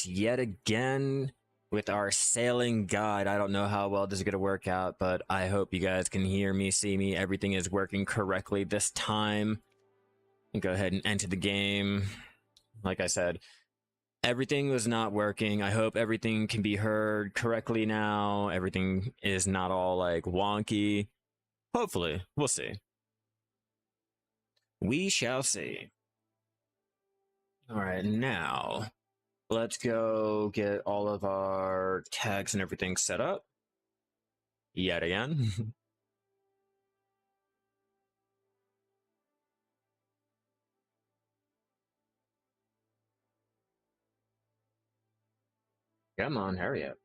Yet again with our sailing guide. I don't know how well this is going to work out, but I hope you guys can hear me, see me. Everything is working correctly this time. Go ahead and enter the game. Like I said, everything was not working. I hope everything can be heard correctly now. Everything is not all like wonky. Hopefully, we'll see. We shall see. All right, now let's go get all of our tags and everything set up. Yet again. Come on, hurry up.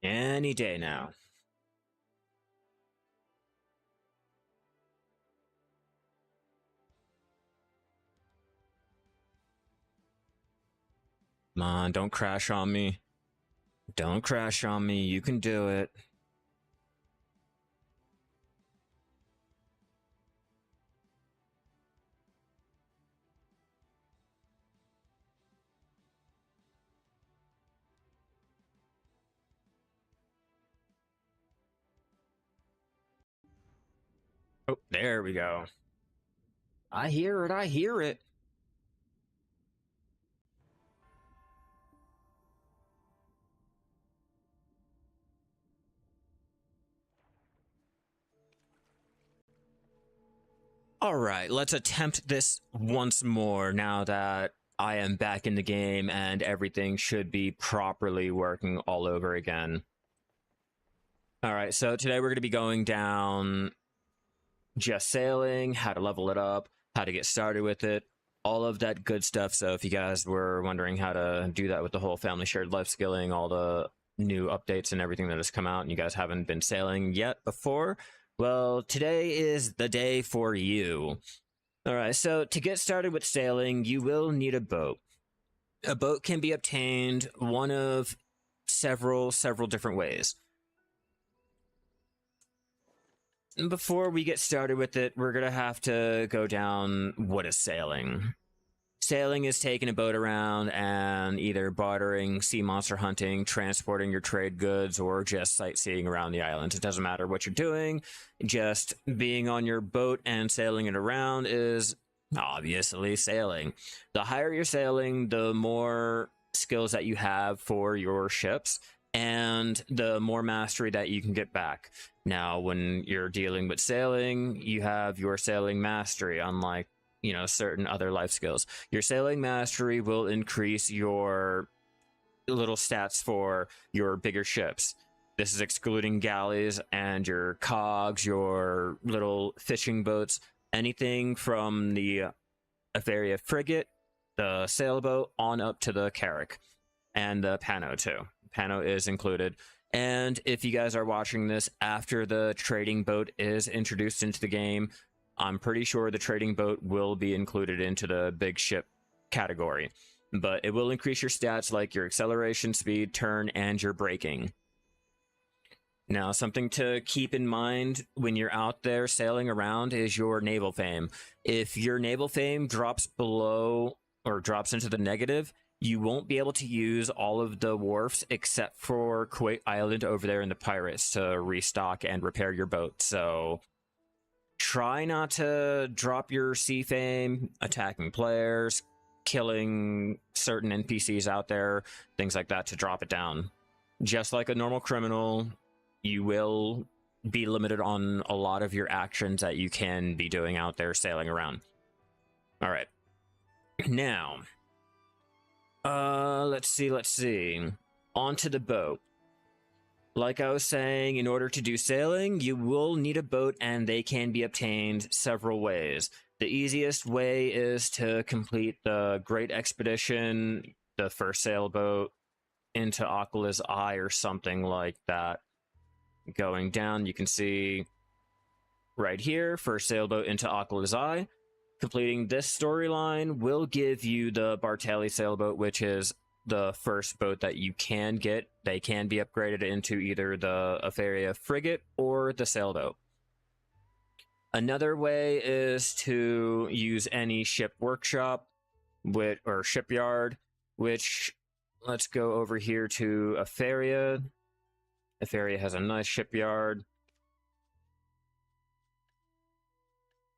Any day now. Come on, don't crash on me. Don't crash on me. You can do it. Oh, there we go. I hear it. I hear it. All right, let's attempt this once more now that I am back in the game and everything should be properly working all over again. All right, so today we're going to be going down just sailing, how to level it up, how to get started with it, all of that good stuff. So if you guys were wondering how to do that with the whole family shared life skilling, all the new updates and everything that has come out, and you guys haven't been sailing yet before, well, today is the day for you. All right, so to get started with sailing, you will need a boat. A boat can be obtained one of several different ways. And before we get started with it, we're going to have to go down what is sailing. Sailing is taking a boat around and either bartering, sea monster hunting, transporting your trade goods, or just sightseeing around the island. It doesn't matter what you're doing, just being on your boat and sailing it around is obviously sailing. The higher you're sailing, the more skills that you have for your ships, and the more mastery that you can get back. Now, when you're dealing with sailing, you have your sailing mastery, unlike certain other life skills. Your sailing mastery will increase your little stats for your bigger ships. This is excluding galleys and your cogs, your little fishing boats, anything from the Ferry frigate, the sailboat, on up to the Carrack, and the Pano too. Pano is included. And if you guys are watching this after the trading boat is introduced into the game, I'm pretty sure the trading boat will be included into the big ship category, but it will increase your stats like your acceleration, speed, turn, and your braking. Now, something to keep in mind when you're out there sailing around is your naval fame. If your naval fame drops below or drops into the negative, you won't be able to use all of the wharfs except for Kuwait Island over there in the Pirates to restock and repair your boat. So try not to drop your sea fame attacking players, killing certain NPCs out there, things like that, to drop it down. Just like a normal criminal, you will be limited on a lot of your actions that you can be doing out there sailing around. All right. Now, let's see. Onto the boat. Like I was saying, in order to do sailing, you will need a boat, and they can be obtained several ways. The easiest way is to complete the Great Expedition, the first sailboat, into Aquala's Eye or something like that. Going down, you can see right here, first sailboat into Aquala's Eye. Completing this storyline will give you the Bartali sailboat, which is the first boat that you can get. They can be upgraded into either the Afaria frigate or the sailboat. Another way is to use any ship workshop or shipyard, which let's go over here to Afaria. Afaria has a nice shipyard.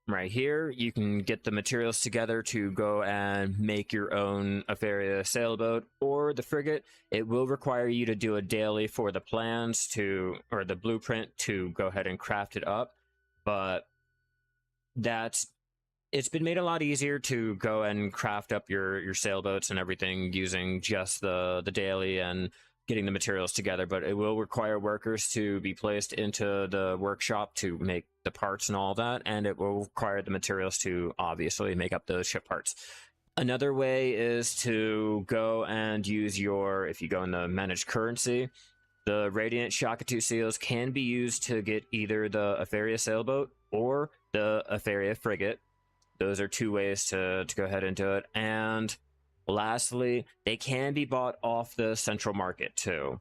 Right here, you can get the materials together to go and make your own Afaria sailboat or the frigate. It will require you to do a daily for the plans or the blueprint to go ahead and craft it up, but it's been made a lot easier to go and craft up your sailboats and everything using just the daily and getting the materials together, but it will require workers to be placed into the workshop to make the parts and all that, and it will require the materials to obviously make up those ship parts. Another way is to go and use if you go in the managed currency, the Radiant Shakatu seals can be used to get either the Afaria sailboat or the Afaria frigate. Those are two ways to go ahead and do it. And lastly, they can be bought off the central market too.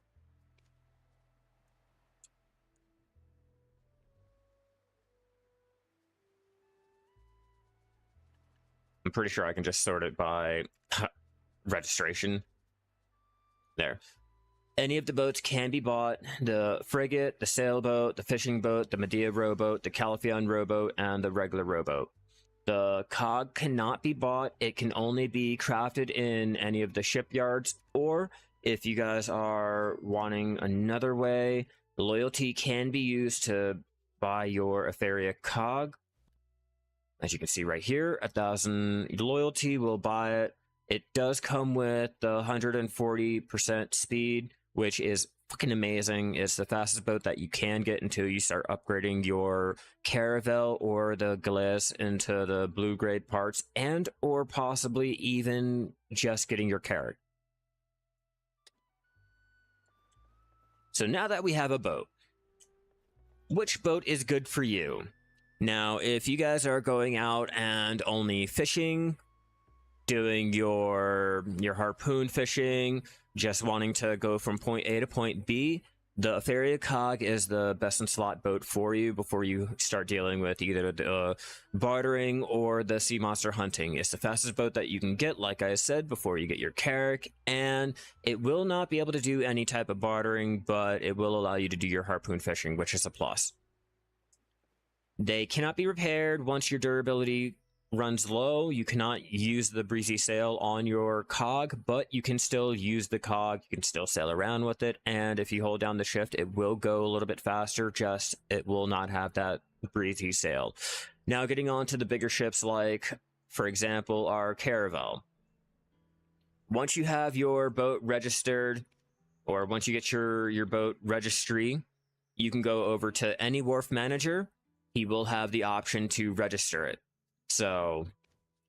I'm pretty sure I can just sort it by registration. There. Any of the boats can be bought. The frigate, the sailboat, the fishing boat, the Medea rowboat, the Calafian rowboat, and the regular rowboat. The cog cannot be bought. It can only be crafted in any of the shipyards, or if you guys are wanting another way, loyalty can be used to buy your Afaria cog. As you can see right here, 1,000 loyalty will buy it. It does come with the 140% speed, which is fucking amazing. It's the fastest boat that you can get until you start upgrading your Caravel or the Glass into the blue grade parts, and or possibly even just getting your Carrack. So now that we have a boat, which boat is good for you? Now, if you guys are going out and only fishing, doing your harpoon fishing, just wanting to go from point A to point B, the Afaria cog is the best in slot boat for you before you start dealing with either the bartering or the sea monster hunting. It's the fastest boat that you can get, like I said, before you get your Carrack, and it will not be able to do any type of bartering, but it will allow you to do your harpoon fishing, which is a plus. They cannot be repaired once your durability runs low. You cannot use the breezy sail on your cog, but you can still use the cog. You can still sail around with it, and if you hold down the shift, it will go a little bit faster, just it will not have that breezy sail. Now, getting on to the bigger ships, like for example our Caravel. Once you have your boat registered, or once you get your boat registry, you can go over to any wharf manager. He will have the option to register it. So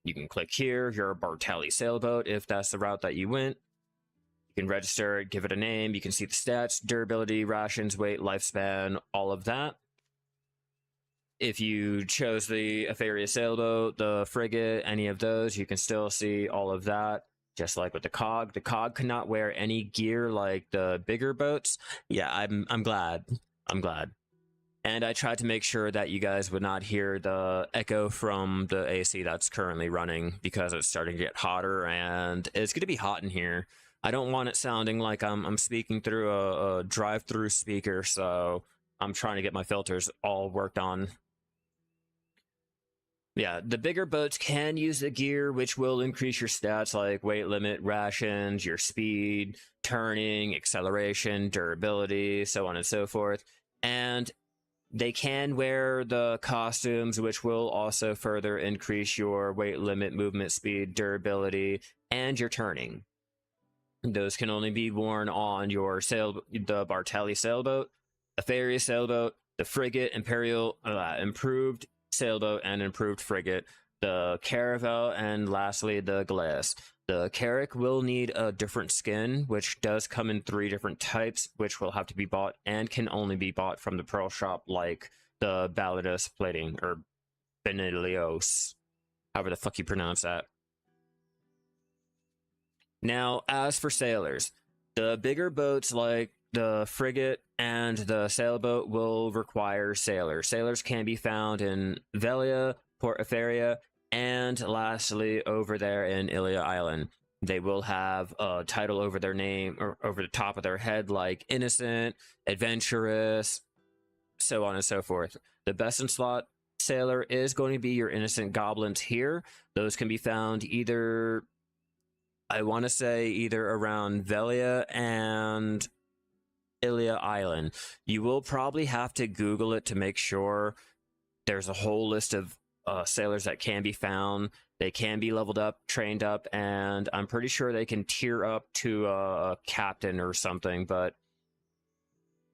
you can click here, your Bartali sailboat, if that's the route that you went. You can register it, give it a name, you can see the stats, durability, rations, weight, lifespan, all of that. If you chose the Afaria sailboat, the frigate, any of those, you can still see all of that. Just like with the cog cannot wear any gear like the bigger boats. Yeah, I'm glad. And I tried to make sure that you guys would not hear the echo from the AC that's currently running, because it's starting to get hotter and it's going to be hot in here. I don't want it sounding like I'm speaking through a drive-through speaker, so I'm trying to get my filters all worked on. Yeah, the bigger boats can use the gear, which will increase your stats like weight limit, rations, your speed, turning, acceleration, durability, so on and so forth. And they can wear the costumes, which will also further increase your weight limit, movement speed, durability, and your turning. Those can only be worn on your the Bartali sailboat, the Ferry sailboat, the frigate, improved sailboat, and improved frigate, the Caravel, and lastly the Glass. The Carrack will need a different skin, which does come in 3 different types, which will have to be bought and can only be bought from the Pearl Shop, like the Balladus plating, or Benilios, however the fuck you pronounce that. Now, as for sailors, the bigger boats like the frigate, and the sailboat will require sailors. Sailors can be found in Velia, Port Etheria, and lastly over there in Ilia Island. They will have a title over their name or over the top of their head, like innocent, adventurous, so on and so forth. The best in slot sailor is going to be your innocent goblins here. Those can be found either, I want to say, either around Velia and Ilia Island. You will probably have to Google it to make sure. There's a whole list of sailors that can be found. They can be leveled up, trained up, and I'm pretty sure they can tier up to a captain or something, but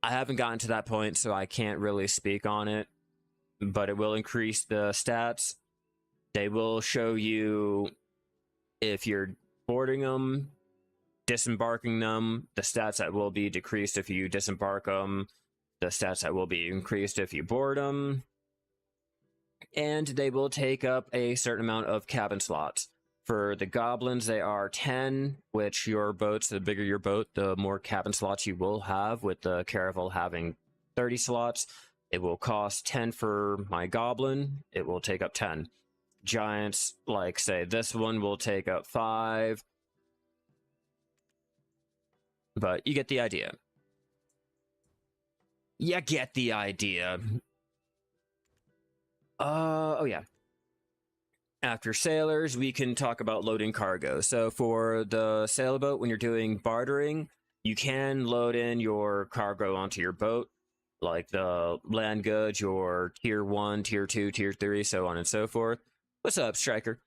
I haven't gotten to that point, so I can't really speak on it. But it will increase the stats. They will show you if you're boarding them, disembarking them, the stats that will be decreased if you disembark them, the stats that will be increased if you board them, and they will take up a certain amount of cabin slots. For the goblins, they are 10, which your boats, the bigger your boat, the more cabin slots you will have, with the Caravel having 30 slots. It will cost 10 for my goblin. It will take up 10. Giants, like, say, this one will take up 5. But you get the idea. You get the idea. Oh yeah. After sailors, we can talk about loading cargo. So for the sailboat, when you're doing bartering, you can load in your cargo onto your boat, like the land goods, your tier 1, tier 2, tier 3, so on and so forth. What's up, Striker?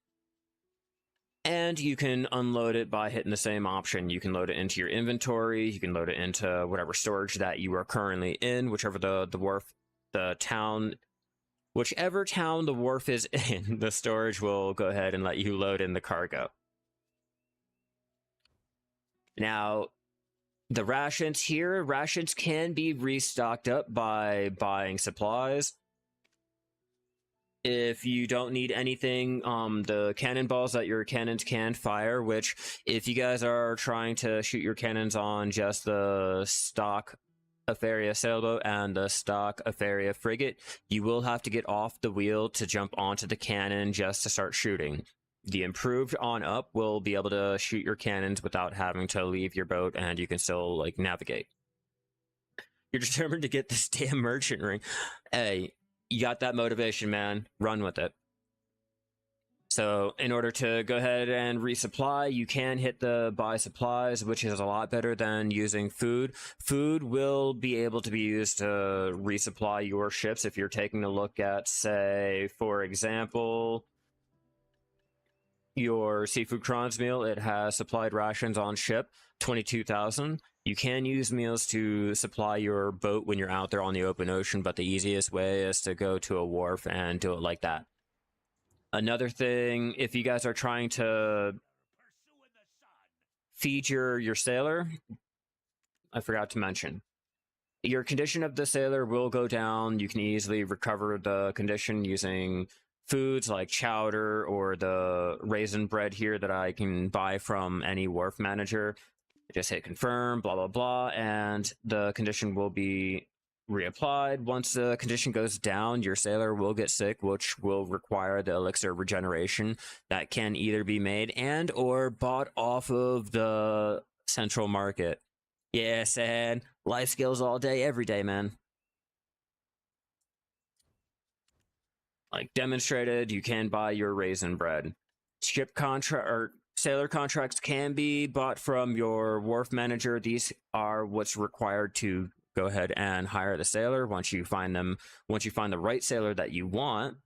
And you can unload it by hitting the same option. You can load it into your inventory. You can load it into whatever storage that you are currently in, whichever the wharf, the town, whichever town the wharf is in, the storage will go ahead and let you load in the cargo. Now, the rations here, rations can be restocked up by buying supplies. If you don't need anything, the cannonballs that your cannons can fire, which if you guys are trying to shoot your cannons on just the stock Etheria sailboat and the stock Etheria frigate, you will have to get off the wheel to jump onto the cannon just to start shooting. The improved on up will be able to shoot your cannons without having to leave your boat, and you can still, like, navigate. You're determined to get this damn merchant ring. Hey, you got that motivation, man. Run with it. So in order to go ahead and resupply, you can hit the buy supplies, which is a lot better than using food. Food will be able to be used to resupply your ships. If you're taking a look at, say, for example, your Seafood Kron's meal, it has supplied rations on ship, 22,000. You can use meals to supply your boat when you're out there on the open ocean, but the easiest way is to go to a wharf and do it like that. Another thing, if you guys are trying to feed your sailor, I forgot to mention, your condition of the sailor will go down. You can easily recover the condition using foods like chowder or the raisin bread here that I can buy from any wharf manager. Just hit confirm, blah, blah, blah, and the condition will be reapplied. Once the condition goes down, your sailor will get sick, which will require the elixir regeneration that can either be made and or bought off of the central market. Yes, and life skills all day, every day, man. Like demonstrated, you can buy your raisin bread. Ship contract or sailor contracts can be bought from your wharf manager. These are what's required to go ahead and hire the sailor. Once you find the right sailor that you want,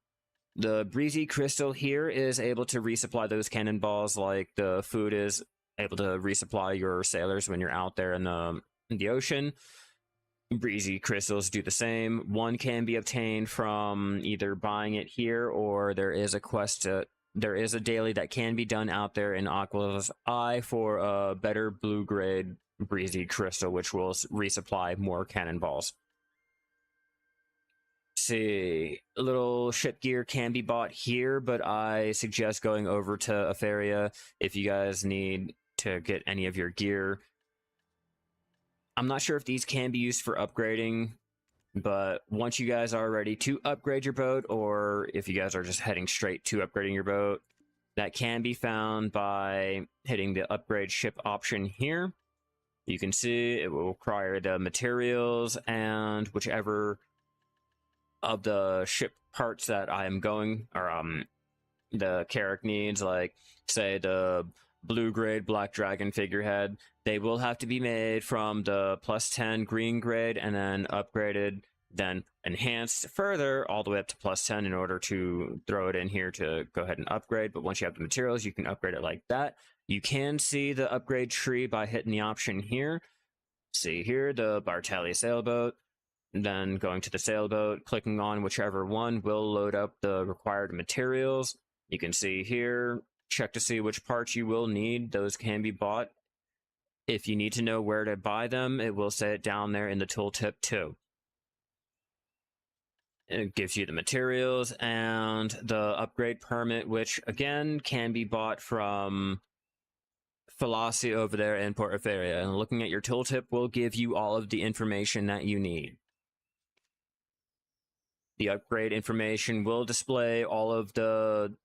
the breezy crystal here is able to resupply those cannonballs like the food is able to resupply your sailors when you're out there in the ocean. Breezy crystals do the same. One can be obtained from either buying it here, or there is a daily that can be done out there in Aqua's Eye for a better blue grade breezy crystal, which will resupply more cannonballs. See, a little ship gear can be bought here, but I suggest going over to Etheria if you guys need to get any of your gear. I'm not sure if these can be used for upgrading, but once you guys are ready to upgrade your boat, or if you guys are just heading straight to upgrading your boat, that can be found by hitting the upgrade ship option here. You can see it will require the materials and whichever of the ship parts that I am going, or the Carrack needs, like say the blue grade Black Dragon figurehead, they will have to be made from the +10 green grade and then upgraded, then enhanced further all the way up to +10 in order to throw it in here to go ahead and upgrade. But once you have the materials, you can upgrade it like that. You can see the upgrade tree by hitting the option here. See here, the Bartali sailboat. Then going to the sailboat, clicking on whichever one will load up the required materials. You can see here, check to see which parts you will need. Those can be bought. If you need to know where to buy them, it will say it down there in the tooltip too. It gives you the materials and the upgrade permit, which again can be bought from Fallacy over there in Port Feria. And looking at your tooltip will give you all of the information that you need. The upgrade information will display all of the,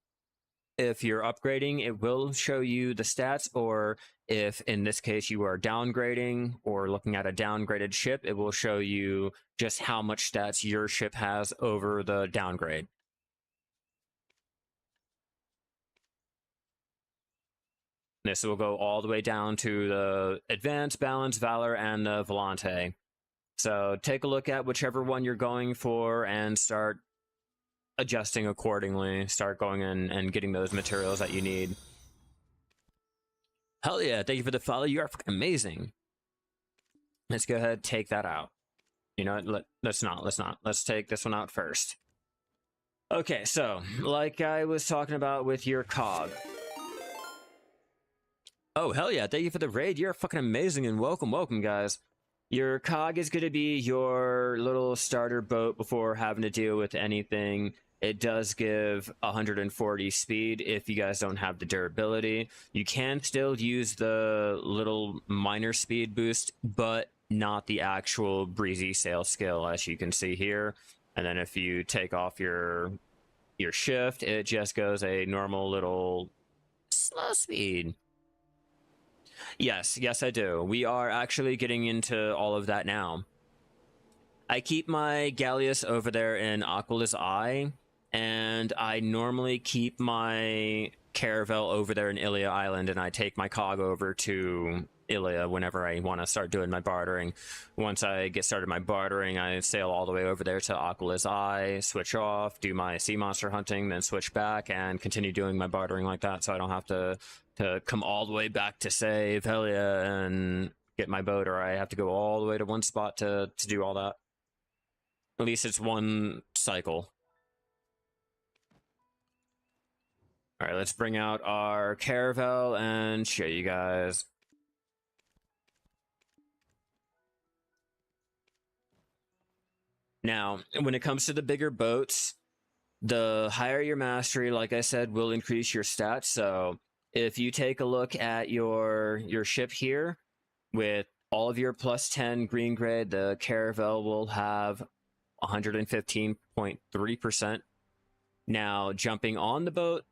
if you're upgrading, it will show you the stats, or if in this case you are downgrading or looking at a downgraded ship, it will show you just how much stats your ship has over the downgrade. This will go all the way down to the Advanced, Balance, Valor, and the Volante. So take a look at whichever one you're going for and start adjusting accordingly. Start going in and getting those materials that you need. Hell yeah, thank you for the follow. You are fucking amazing. Let's go ahead, take that out. You know what, let's not. Let's take this one out first. Okay, so, like I was talking about with your cog. Oh, hell yeah, thank you for the raid. You're fucking amazing, and welcome, guys. Your cog is going to be your little starter boat before having to deal with anything. It does give 140 speed if you guys don't have the durability. You can still use the little minor speed boost, but not the actual breezy sail skill, as you can see here. And then if you take off your shift, it just goes a normal little slow speed. Yes, I do. We are actually getting into all of that now. I keep my Galleus over there in Aquala's Eye, and I normally keep my Caravel over there in Ilia Island, and I take my cog over to Ilia whenever I want to start doing my bartering. Once I get started my bartering, I sail all the way over there to Aquala's Eye, switch off, do my sea monster hunting, then switch back and continue doing my bartering like that, so I don't have to come all the way back to save, hell yeah, and get my boat, or I have to go all the way to one spot to do all that. At least it's one cycle. Alright, let's bring out our Caravel and show you guys. Now, when it comes to the bigger boats, the higher your mastery, like I said, will increase your stats, so if you take a look at your ship here, with all of your +10 green grade, the Caravel will have 115.3%. Now, jumping on the boat,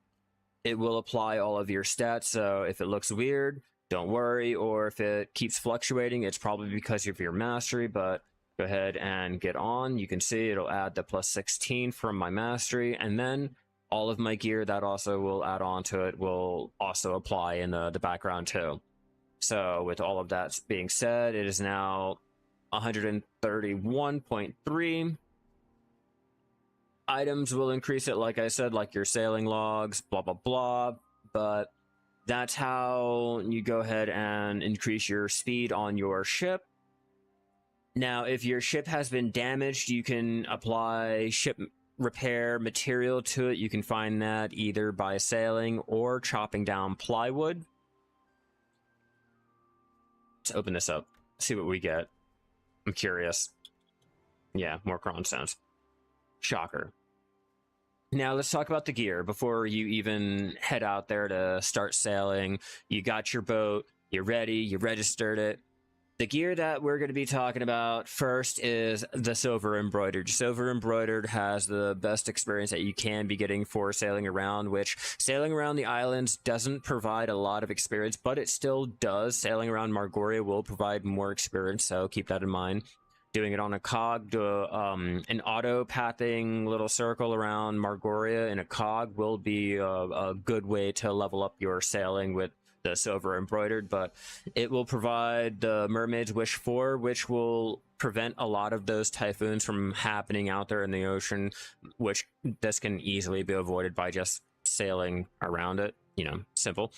it will apply all of your stats, so if it looks weird, don't worry, or if it keeps fluctuating, it's probably because of your mastery, but go ahead and get on. You can see it'll add the +16 from my mastery, and then all of my gear that also will add on to it will also apply in the background too. So with all of that being said, it is now 131.3. Items will increase it, like I said, like your sailing logs, blah, blah, blah. But that's how you go ahead and increase your speed on your ship. Now, if your ship has been damaged, you can apply ship repair material to it. You can find that either by sailing or chopping down plywood. Let's open this up, see what we get. I'm curious. Yeah, more cron stones. Shocker. Now let's talk about the gear before you even head out there to start sailing. You got your boat, you're ready, you registered it. The gear that we're going to be talking about first is the Silver Embroidered. Silver Embroidered has the best experience that you can be getting for sailing around, which sailing around the islands doesn't provide a lot of experience, but it still does. Sailing around Margoria will provide more experience, so keep that in mind. Doing it on a cog, an auto-pathing little circle around Margoria in a cog will be a good way to level up your sailing with the Silver Embroidered, but it will provide the Mermaid's Wish 4, which will prevent a lot of those typhoons from happening out there in the ocean, which this can easily be avoided by just sailing around it. You know, simple.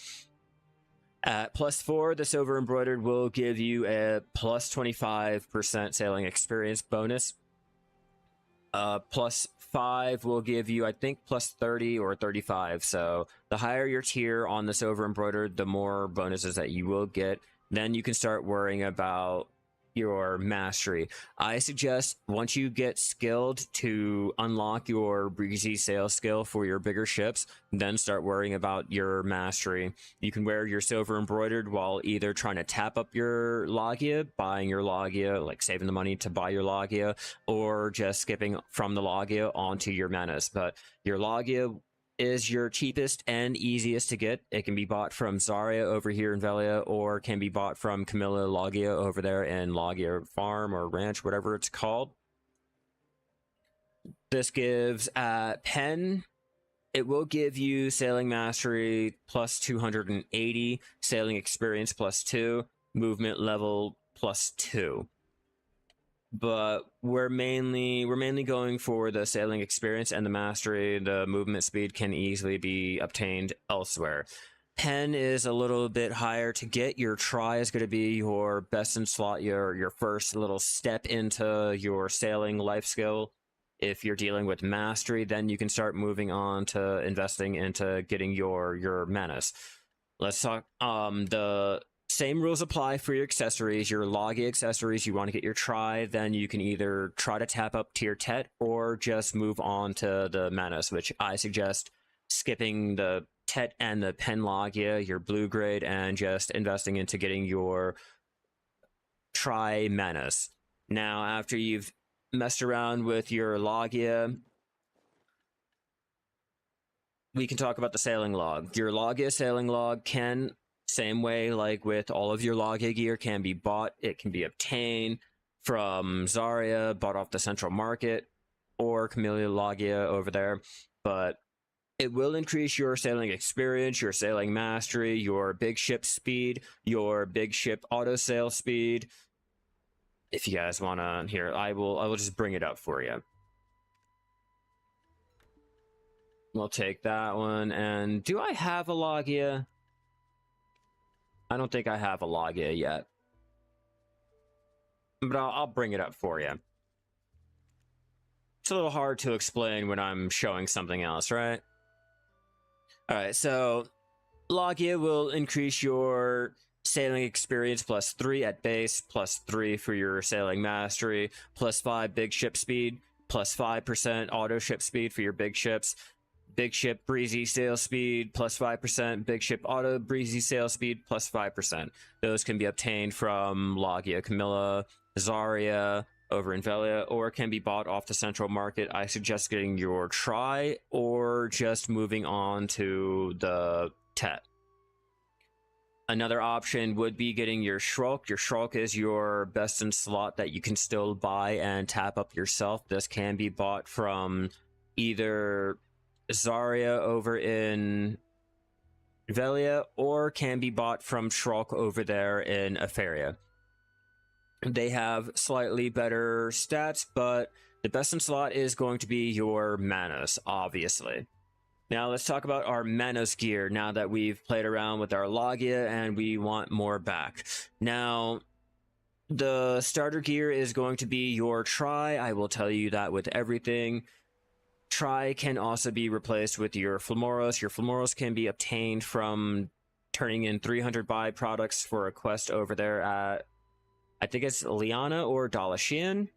At +4, the Silver Embroidered will give you a plus 25% sailing experience bonus. +5 will give you, I think, +30 or 35. So the higher your tier on the Silver Embroidered, the more bonuses that you will get. Then you can start worrying about your mastery. I suggest once you get skilled to unlock your breezy sail skill for your bigger ships, then start worrying about your mastery. You can wear your Silver Embroidered while either trying to tap up your Logia, buying your Logia, like saving the money to buy your Logia, or just skipping from the Logia onto your Menace. But your Logia is your cheapest and easiest to get. It can be bought from Zarya over here in Velia, or can be bought from Camilla Logia over there in Logia Farm or Ranch, whatever it's called. This gives Pen, it will give you Sailing Mastery plus 280, Sailing Experience plus 2, Movement Level plus 2. But we're mainly going for the sailing experience and the mastery. The movement speed can easily be obtained elsewhere. Pen is a little bit higher to get. Your try is going to be your best in slot, your first little step into your sailing life skill. If you're dealing with mastery, then you can start moving on to investing into getting your menace. Let's talk the same rules apply for your accessories. Your Logia accessories, you want to get your try, then you can either try to tap up tier Tet or just move on to the Menace, which I suggest skipping the Tet and the Pen Logia, your blue grade, and just investing into getting your try Menace. Now, after you've messed around with your Logia, we can talk about the Sailing Log. Your Logia Sailing Log can, same way like with all of your Logia gear, can be bought. It can be obtained from Zarya, bought off the central market, or Camellia Logia over there. But it will increase your sailing experience, your sailing mastery, your big ship speed, your big ship auto sail speed. If you guys want to, here, I will just bring it up for you. We'll take that one. And do I have a Logia? I don't think I have a Logia yet. But I'll bring it up for you. It's a little hard to explain when I'm showing something else, right? Alright, so Logia will increase your sailing experience plus 3 at base, plus 3 for your sailing mastery, plus 5 big ship speed, plus 5% auto ship speed for your big ships. Big ship breezy sail speed plus 5%, big ship auto breezy sail speed plus 5%. Those can be obtained from Logia Camilla, Zarya over in Velia, or can be bought off the central market. I suggest getting your try or just moving on to the Tet. Another option would be getting your Shulk. Your Shulk is your best in slot that you can still buy and tap up yourself. This can be bought from either Zarya over in Velia, or can be bought from Shulk over there in Aferia. They have slightly better stats, but the best in slot is going to be your Manos, obviously. Now let's talk about our Manos gear now that we've played around with our Logia and we want more back. Now, the starter gear is going to be your try. I will tell you that with everything. Try can also be replaced with your Flamoros. Your Flamoros can be obtained from turning in 300 byproducts for a quest over there at, I think it's Liana or Dalashian.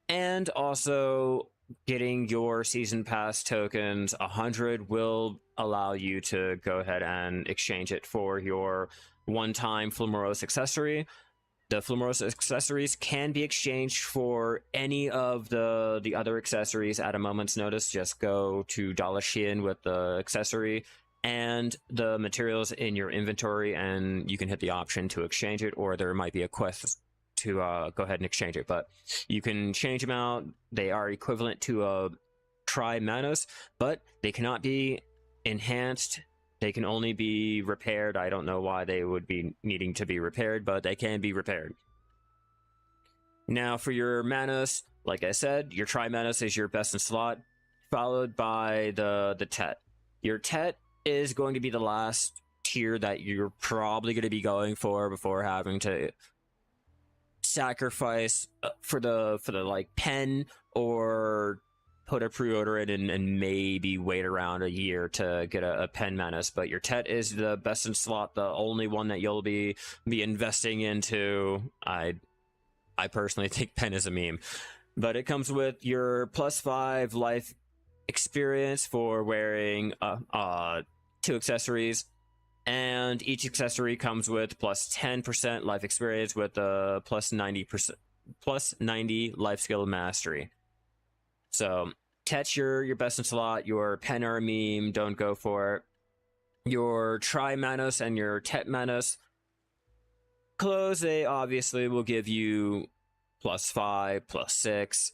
And also getting your season pass tokens, 100 will allow you to go ahead and exchange it for your one-time Flamoros accessory. The Flamoros accessories can be exchanged for any of the other accessories at a moment's notice. Just go to Dollar Shein with the accessory and the materials in your inventory, and you can hit the option to exchange it, or there might be a quest to go ahead and exchange it. But you can change them out. They are equivalent to a Tri-Manos, but they cannot be enhanced. They can only be repaired. I don't know why they would be needing to be repaired, but they can be repaired. Now for your Manos, like I said, your Tri-Manos is your best in slot, followed by the Tet. Your Tet is going to be the last tier that you're probably going to be going for before having to sacrifice for the like pen, or put a pre-order in and maybe wait around a year to get a pen Manos. But your Tet is the best in slot, the only one that you'll be investing into. I personally think pen is a meme, but it comes with your +5 life experience for wearing 2 accessories, and each accessory comes with +10% life experience with a +90 life skill mastery. So Tet's your best in slot. Your pen or meme, don't go for it. Your Tri-Manos and your Tet Manos clothes, they obviously will give you +5, +6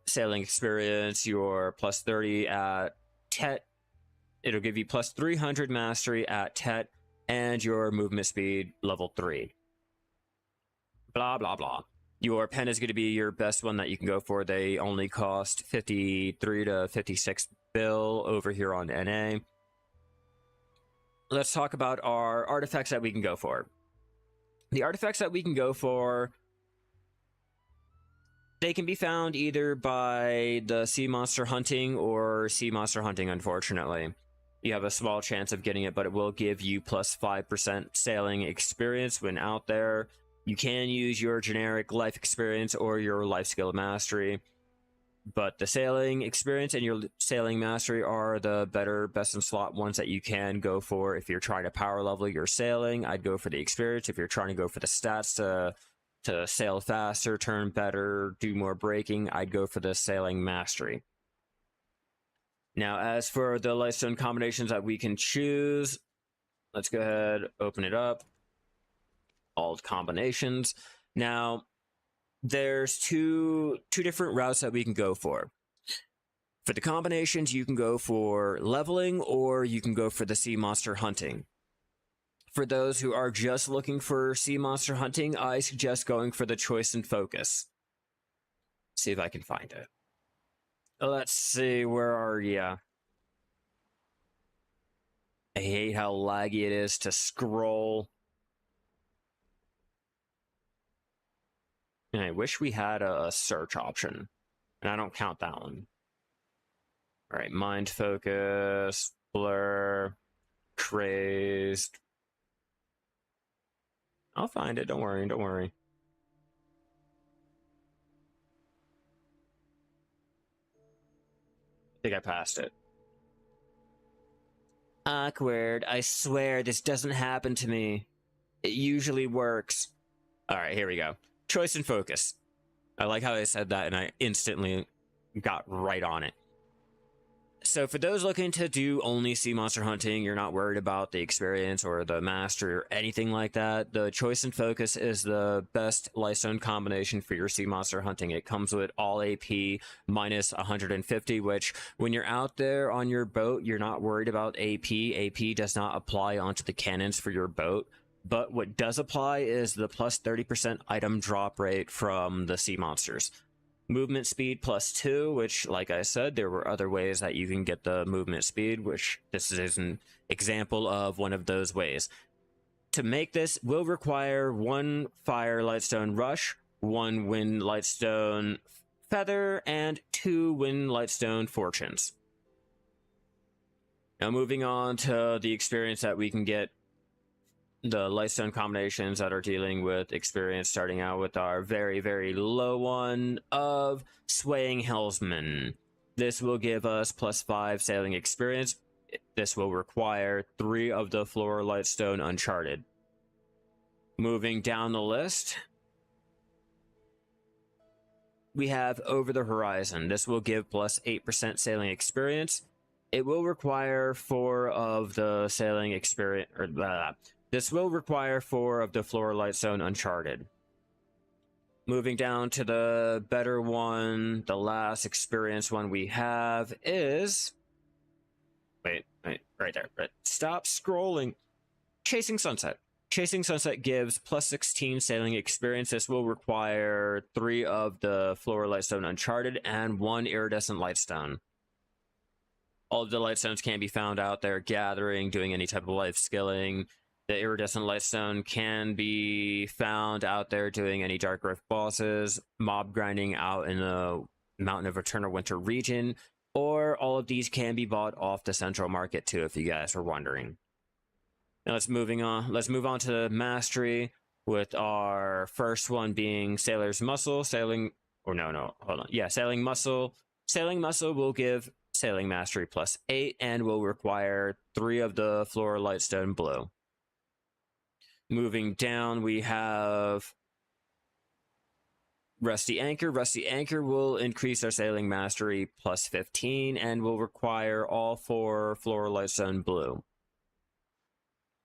sailing experience. Your +30 at Tet, it'll give you +300 mastery at Tet, and your movement speed level 3. Blah blah blah. Your pen is going to be your best one that you can go for. They only cost 53 to 56 bill over here on NA. Let's talk about our artifacts that we can go for. The artifacts that we can go for, they can be found either by the sea monster hunting or sea monster hunting, unfortunately. You have a small chance of getting it, but it will give you +5% sailing experience when out there. You can use your generic life experience or your life skill mastery, but the sailing experience and your sailing mastery are the better best in slot ones that you can go for. If you're trying to power level your sailing, I'd go for the experience. If you're trying to go for the stats to sail faster, turn better, do more braking, I'd go for the sailing mastery. Now, as for the Lightstone combinations that we can choose, let's go ahead, open it up. All combinations. Now, there's two different routes that we can go for. For the combinations, you can go for leveling, or you can go for the sea monster hunting. For those who are just looking for sea monster hunting, I suggest going for the choice and focus. See if I can find it. Let's see, where are ya? I hate how laggy it is to scroll. And I wish we had a search option, and I don't count that one. All right, mind focus, blur, crazed. I'll find it. Don't worry. Don't worry. I think I passed it. Awkward. I swear this doesn't happen to me. It usually works. All right, here we go. Choice and focus. I like how I said that and I instantly got right on it. So for those looking to do only sea monster hunting, you're not worried about the experience or the master or anything like that, the choice and focus is the best Lightstone combination for your sea monster hunting. It comes with all AP minus 150, which when you're out there on your boat, you're not worried about AP. AP does not apply onto the cannons for your boat. But what does apply is the plus 30% item drop rate from the sea monsters. Movement speed +2, which, like I said, there were other ways that you can get the movement speed, which this is an example of one of those ways. To make this will require 1 Fire Lightstone Rush, 1 Wind Lightstone Feather, and 2 Wind Lightstone Fortunes. Now moving on to the experience that we can get, the Lightstone combinations that are dealing with experience, starting out with our very, very low one of Swaying Helmsman. This will give us +5 sailing experience. This will require 3 of the Floor Lightstone Uncharted. Moving down the list, we have Over the Horizon. This will give plus 8% sailing experience. It will require 4 of the sailing experience, or this will require 4 of the Floralight Zone Uncharted. Moving down to the better one, the last experience one we have is... Wait, right there. Right. Stop scrolling. Chasing Sunset. Chasing Sunset gives plus 16 sailing experience. This will require 3 of the Floralight Stone Uncharted and 1 Iridescent Lightstone. All of the Lightstones can be found out there gathering, doing any type of life skilling. The Iridescent Lightstone can be found out there doing any Dark Rift bosses, mob grinding out in the Mountain of Eternal Winter region, or all of these can be bought off the Central Market too, if you guys were wondering. Now let's move on to Mastery, with our first one being Sailor's Muscle. Sailing Muscle. Sailing Muscle will give Sailing Mastery plus 8 and will require 3 of the Floralight Stone Blue. Moving down, we have Rusty Anchor. Rusty Anchor will increase our Sailing Mastery plus 15 and will require all 4 Floralight Stone Blue.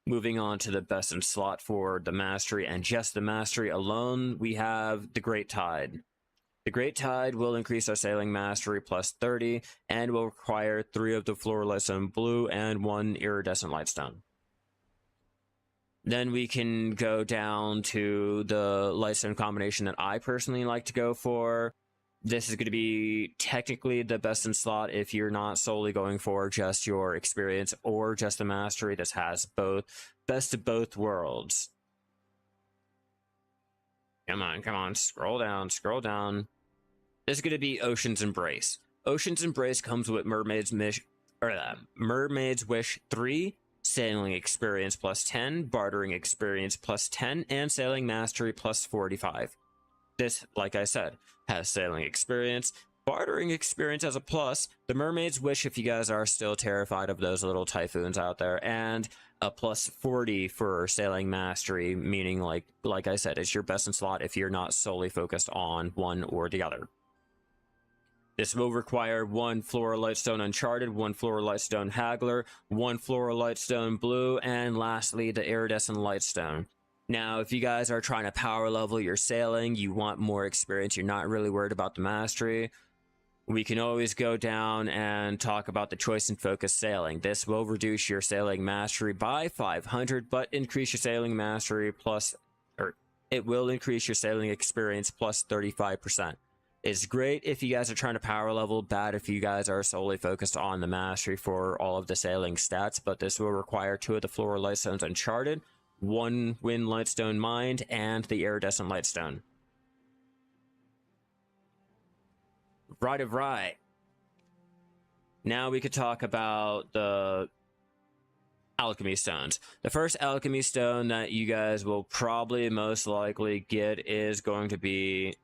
Moving on to the best in slot for the Mastery and just the Mastery alone, we have the Great Tide. The Great Tide will increase our Sailing Mastery plus 30 and will require 3 of the Floralight Stone Blue and 1 Iridescent Lightstone. Then we can go down to the Lightstone combination that I personally like to go for. This is going to be technically the best in slot if you're not solely going for just your experience or just the Mastery. This has both, best of both worlds. Come on, scroll down. This is going to be Ocean's Embrace. Ocean's Embrace comes with Mermaid's Wish 3, Sailing Experience plus 10, Bartering Experience plus 10, and Sailing Mastery plus 45. This, like I said, has Sailing Experience, Bartering Experience as a plus, the Mermaid's Wish if you guys are still terrified of those little typhoons out there, and a plus 40 for Sailing Mastery, meaning like I said, it's your best in slot if you're not solely focused on one or the other. This will require 1 Floralight Stone Uncharted, 1 Floralight Stone Haggler, 1 Floralight Stone Blue, and lastly, the Iridescent Lightstone. Now, if you guys are trying to power level your sailing, you want more experience, you're not really worried about the Mastery, we can always go down and talk about the Choice and Focus Sailing. This will reduce your Sailing Mastery by 500, but increase your Sailing Mastery it will increase your Sailing Experience plus 35%. It's great if you guys are trying to power level, bad if you guys are solely focused on the Mastery for all of the sailing stats, but this will require 2 of the Floralight Stones Uncharted, 1 Wind Lightstone Mind, and the Iridescent Lightstone. Right. Now we could talk about the Alchemy Stones. The first Alchemy Stone that you guys will probably most likely get is going to be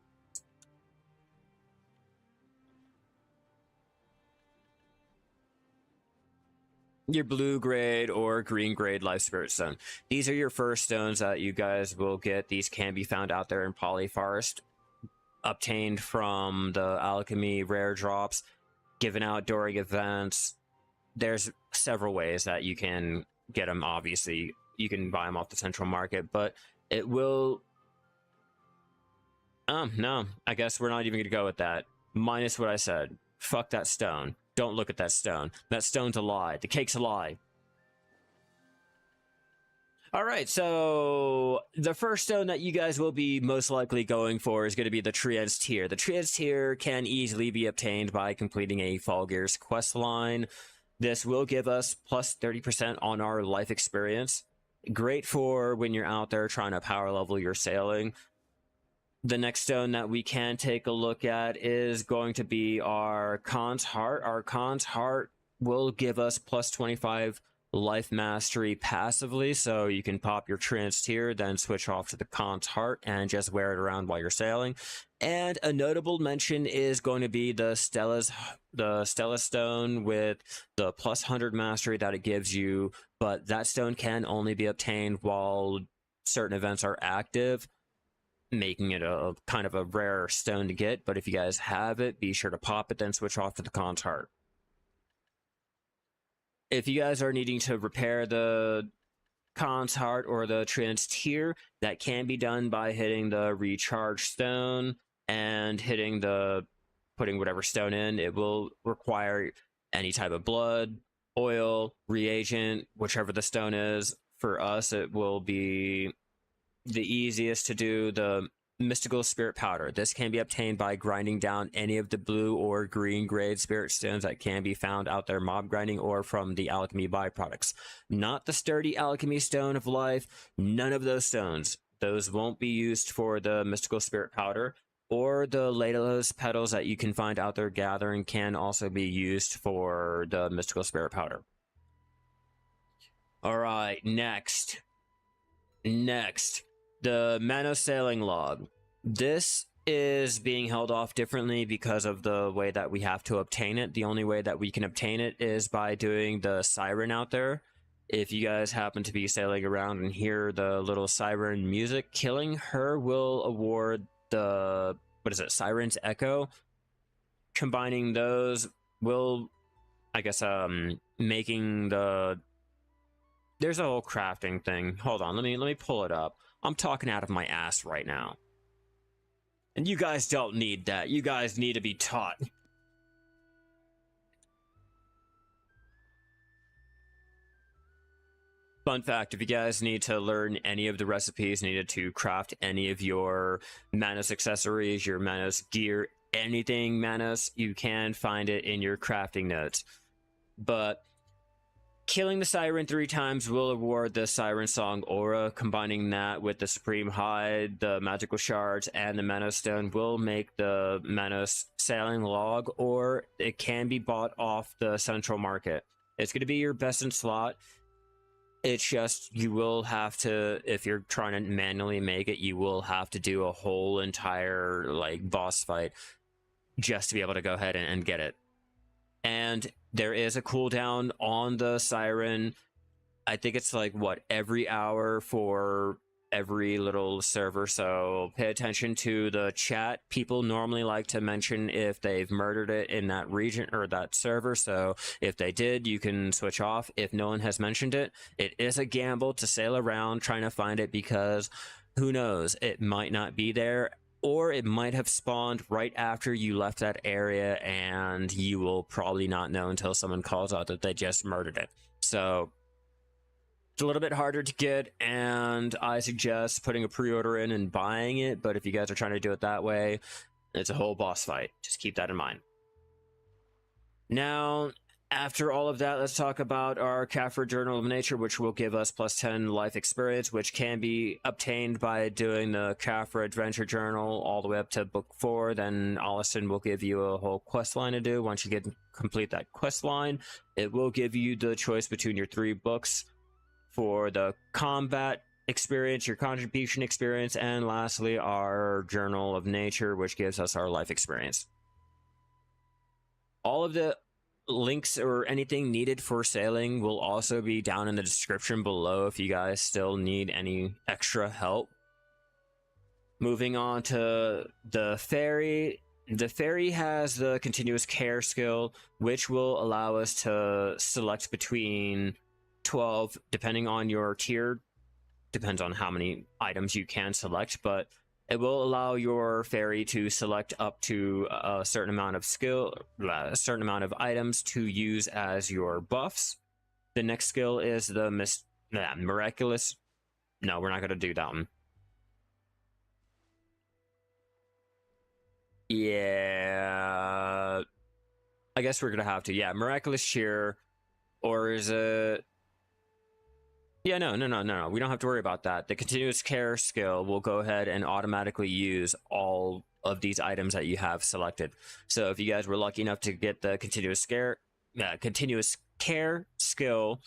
your blue grade or green grade Life Spirit Stone. These are your first stones that you guys will get. These can be found out there in Polyforest, obtained from the Alchemy rare drops, given out during events. There's several ways that you can get them. Obviously, you can buy them off the Central Market, but it will... no, I guess we're not even going to go with that. Minus what I said. Fuck that stone. Don't look at that stone. That stone's a lie. The cake's a lie. Alright, so the first stone that you guys will be most likely going for is going to be the Triad's Tear. The Triad's Tear can easily be obtained by completing a Falgear's quest line. This will give us plus 30% on our life experience. Great for when you're out there trying to power level your sailing. The next stone that we can take a look at is going to be our Khan's Heart. Our Khan's Heart will give us plus 25 life mastery passively, so you can pop your Triad's Tear, then switch off to the Khan's Heart and just wear it around while you're sailing. And a notable mention is going to be the Stella Stone with the plus 100 mastery that it gives you, but that stone can only be obtained while certain events are active, making it a kind of a rare stone to get. But if you guys have it, be sure to pop it, then switch off to the Khan's Heart. If you guys are needing to repair the Khan's Heart or the Trans Tier, that can be done by hitting the recharge stone and hitting the putting whatever stone in. It will require any type of blood, oil, reagent, whichever the stone is. For us, it will be the easiest to do the Mystical Spirit Powder. This can be obtained by grinding down any of the blue or green grade spirit stones that can be found out there mob grinding or from the alchemy byproducts. Not the sturdy alchemy stone of life, none of those stones. Those won't be used for the Mystical Spirit Powder, or the Ladyless petals that you can find out there gathering can also be used for the Mystical Spirit Powder. Alright, next, the Mano Sailing Log. This is being held off differently because of the way that we have to obtain it. The only way that we can obtain it is by doing the siren out there. If you guys happen to be sailing around and hear the little siren music, killing her will award the, what is it, Siren's Echo. Combining those will, I guess, making the, there's a whole crafting thing. Hold on, let me pull it up. I'm talking out of my ass right now. And you guys don't need that. You guys need to be taught. Fun fact, if you guys need to learn any of the recipes needed to craft any of your Manos accessories, your Manos gear, anything Manos, you can find it in your crafting notes. But killing the Siren 3 times will award the Siren Song Aura. Combining that with the Supreme Hide, the Magical Shards, and the Mano Stone will make the Mano Sailing Log, or it can be bought off the Central Market. It's going to be your best in slot. It's just, you will have to, if you're trying to manually make it, you will have to do a whole entire, like, boss fight just to be able to go ahead and get it. And there is a cooldown on the Siren. I think it's like, what, every hour for every little server, so pay attention to the chat. People normally like to mention if they've murdered it in that region or that server, so if they did, you can switch off. If no one has mentioned it, it is a gamble to sail around trying to find it, because who knows, it might not be there, or it might have spawned right after you left that area, and you will probably not know until someone calls out that they just murdered it. So it's a little bit harder to get, and I suggest putting a pre-order in and buying it, but if you guys are trying to do it that way, it's a whole boss fight. Just keep that in mind. Now, after all of that, let's talk about our Caffrey Journal of Nature, which will give us plus 10 life experience, which can be obtained by doing the Caffrey Adventure Journal all the way up to book 4. Then Allison will give you a whole quest line to do. Once you complete that quest line, it will give you the choice between your 3 books for the combat experience, your contribution experience, and lastly, our Journal of Nature, which gives us our life experience. All of the links or anything needed for sailing will also be down in the description below if you guys still need any extra help. Moving on to the ferry. The ferry has the continuous care skill, which will allow us to select between 12, depending on your tier, depends on how many items you can select, but it will allow your ferry to select up to a certain amount of skill, a certain amount of items to use as your buffs. The next skill is the miraculous. No, we're not going to do that one. Yeah, I guess we're going to have to. Yeah, miraculous cheer, or is it? Yeah, no. We don't have to worry about that. The continuous care skill will go ahead and automatically use all of these items that you have selected. So if you guys were lucky enough to get the continuous care skill,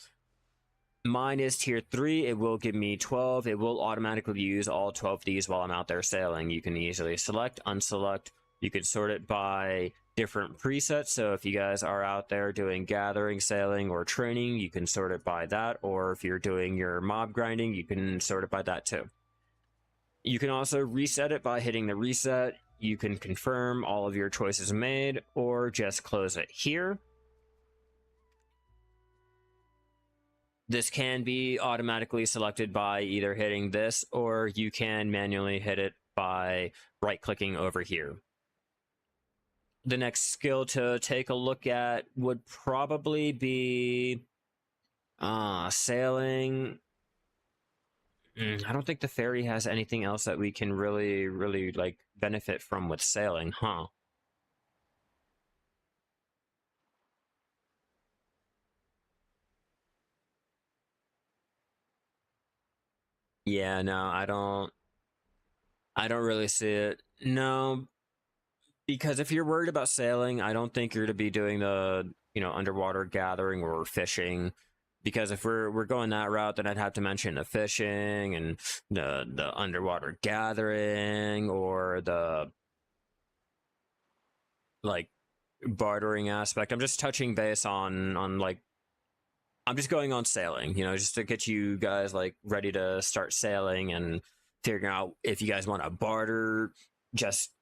mine is tier 3. It will give me 12. It will automatically use all 12 of these while I'm out there sailing. You can easily select, unselect. You can sort it by different presets. So if you guys are out there doing gathering, sailing, or training, you can sort it by that. Or if you're doing your mob grinding, you can sort it by that too. You can also reset it by hitting the reset. You can confirm all of your choices made, or just close it here. This can be automatically selected by either hitting this, or you can manually hit it by right-clicking over here. The next skill to take a look at would probably be sailing. I don't think the ferry has anything else that we can really like benefit from with sailing, huh? Yeah, no, I don't really see it. No, because if you're worried about sailing, I don't think you're to be doing the, underwater gathering or fishing. Because if we're going that route, then I'd have to mention the fishing and the underwater gathering, or the like bartering aspect. I'm just touching base on like, I'm just going on sailing, just to get you guys like ready to start sailing and figuring out if you guys want to barter, just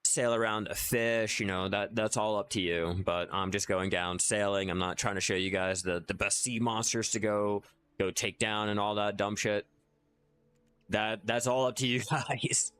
sail around a fish, that's all up to you. But I'm just going down sailing. I'm not trying to show you guys the best sea monsters to go take down and all that dumb shit. That's all up to you guys.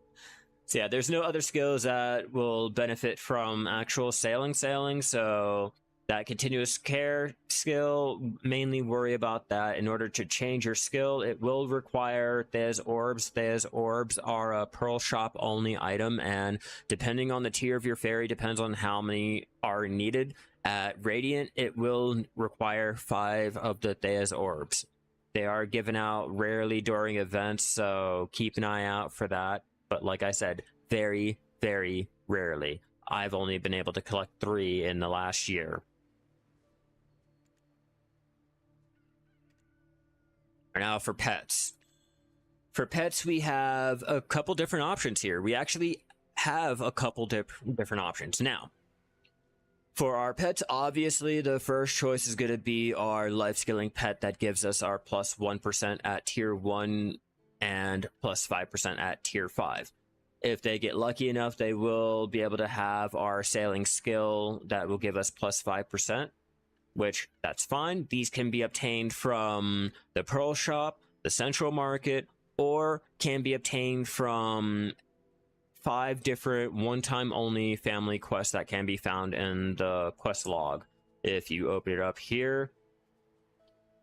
So yeah, there's no other skills that will benefit from actual sailing. So that continuous care skill, mainly worry about that. In order to change your skill, it will require Thea's Orbs. Thea's Orbs are a Pearl Shop only item, and depending on the tier of your fairy, depends on how many are needed. At Radiant, it will require 5 of the Thea's Orbs. They are given out rarely during events, so keep an eye out for that. But like I said, very, very rarely. I've only been able to collect 3 in the last year. Now for pets. For pets, we have a couple different options here. We actually have a couple different options. Now, for our pets, obviously, the first choice is going to be our life skilling pet that gives us our plus 1% at tier 1 and plus 5% at tier 5. If they get lucky enough, they will be able to have our sailing skill that will give us plus 5%, which that's fine. These can be obtained from the Pearl Shop, the Central Market, or can be obtained from 5 different one-time only family quests that can be found in the quest log. If you open it up here,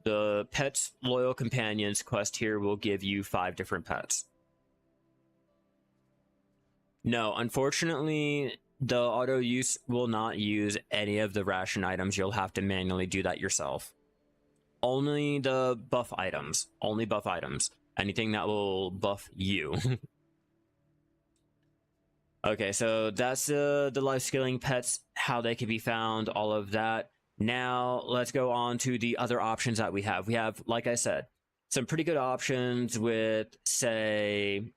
the Pets Loyal Companions quest here will give you 5 different pets. No, unfortunately, the auto use will not use any of the ration items. You'll have to manually do that yourself. Only the buff items. Only buff items. Anything that will buff you. Okay, so that's the life skilling pets, how they can be found, all of that. Now, let's go on to the other options that we have. We have, like I said, some pretty good options with, say,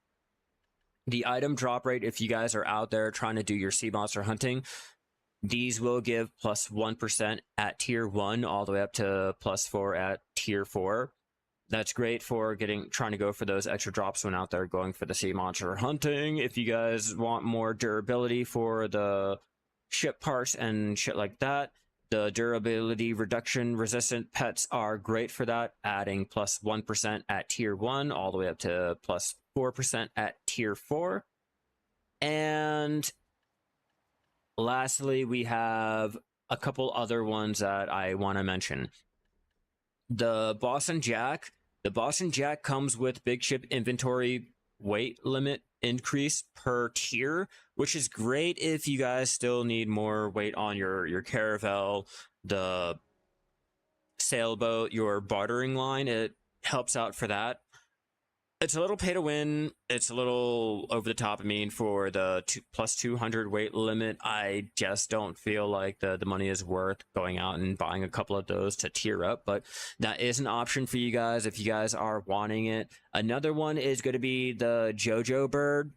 the item drop rate. If you guys are out there trying to do your sea monster hunting, these will give plus 1% at tier 1 all the way up to plus 4 at tier 4. That's great for trying to go for those extra drops when out there going for the sea monster hunting. If you guys want more durability for the ship parts and shit like that, the durability reduction resistant pets are great for that, adding plus 1% at tier 1 all the way up to plus 4% at tier 4. And lastly, we have a couple other ones that I want to mention. The Boston Jack. The Boston Jack comes with big ship inventory weight limit increase per tier, which is great if you guys still need more weight on your Caravel, the sailboat, your bartering line. It helps out for that. It's a little pay to win. It's a little over the top. I mean, for the plus 200 weight limit, I just don't feel like the money is worth going out and buying a couple of those to tier up. But that is an option for you guys if you guys are wanting it. Another one is going to be the JoJo bird.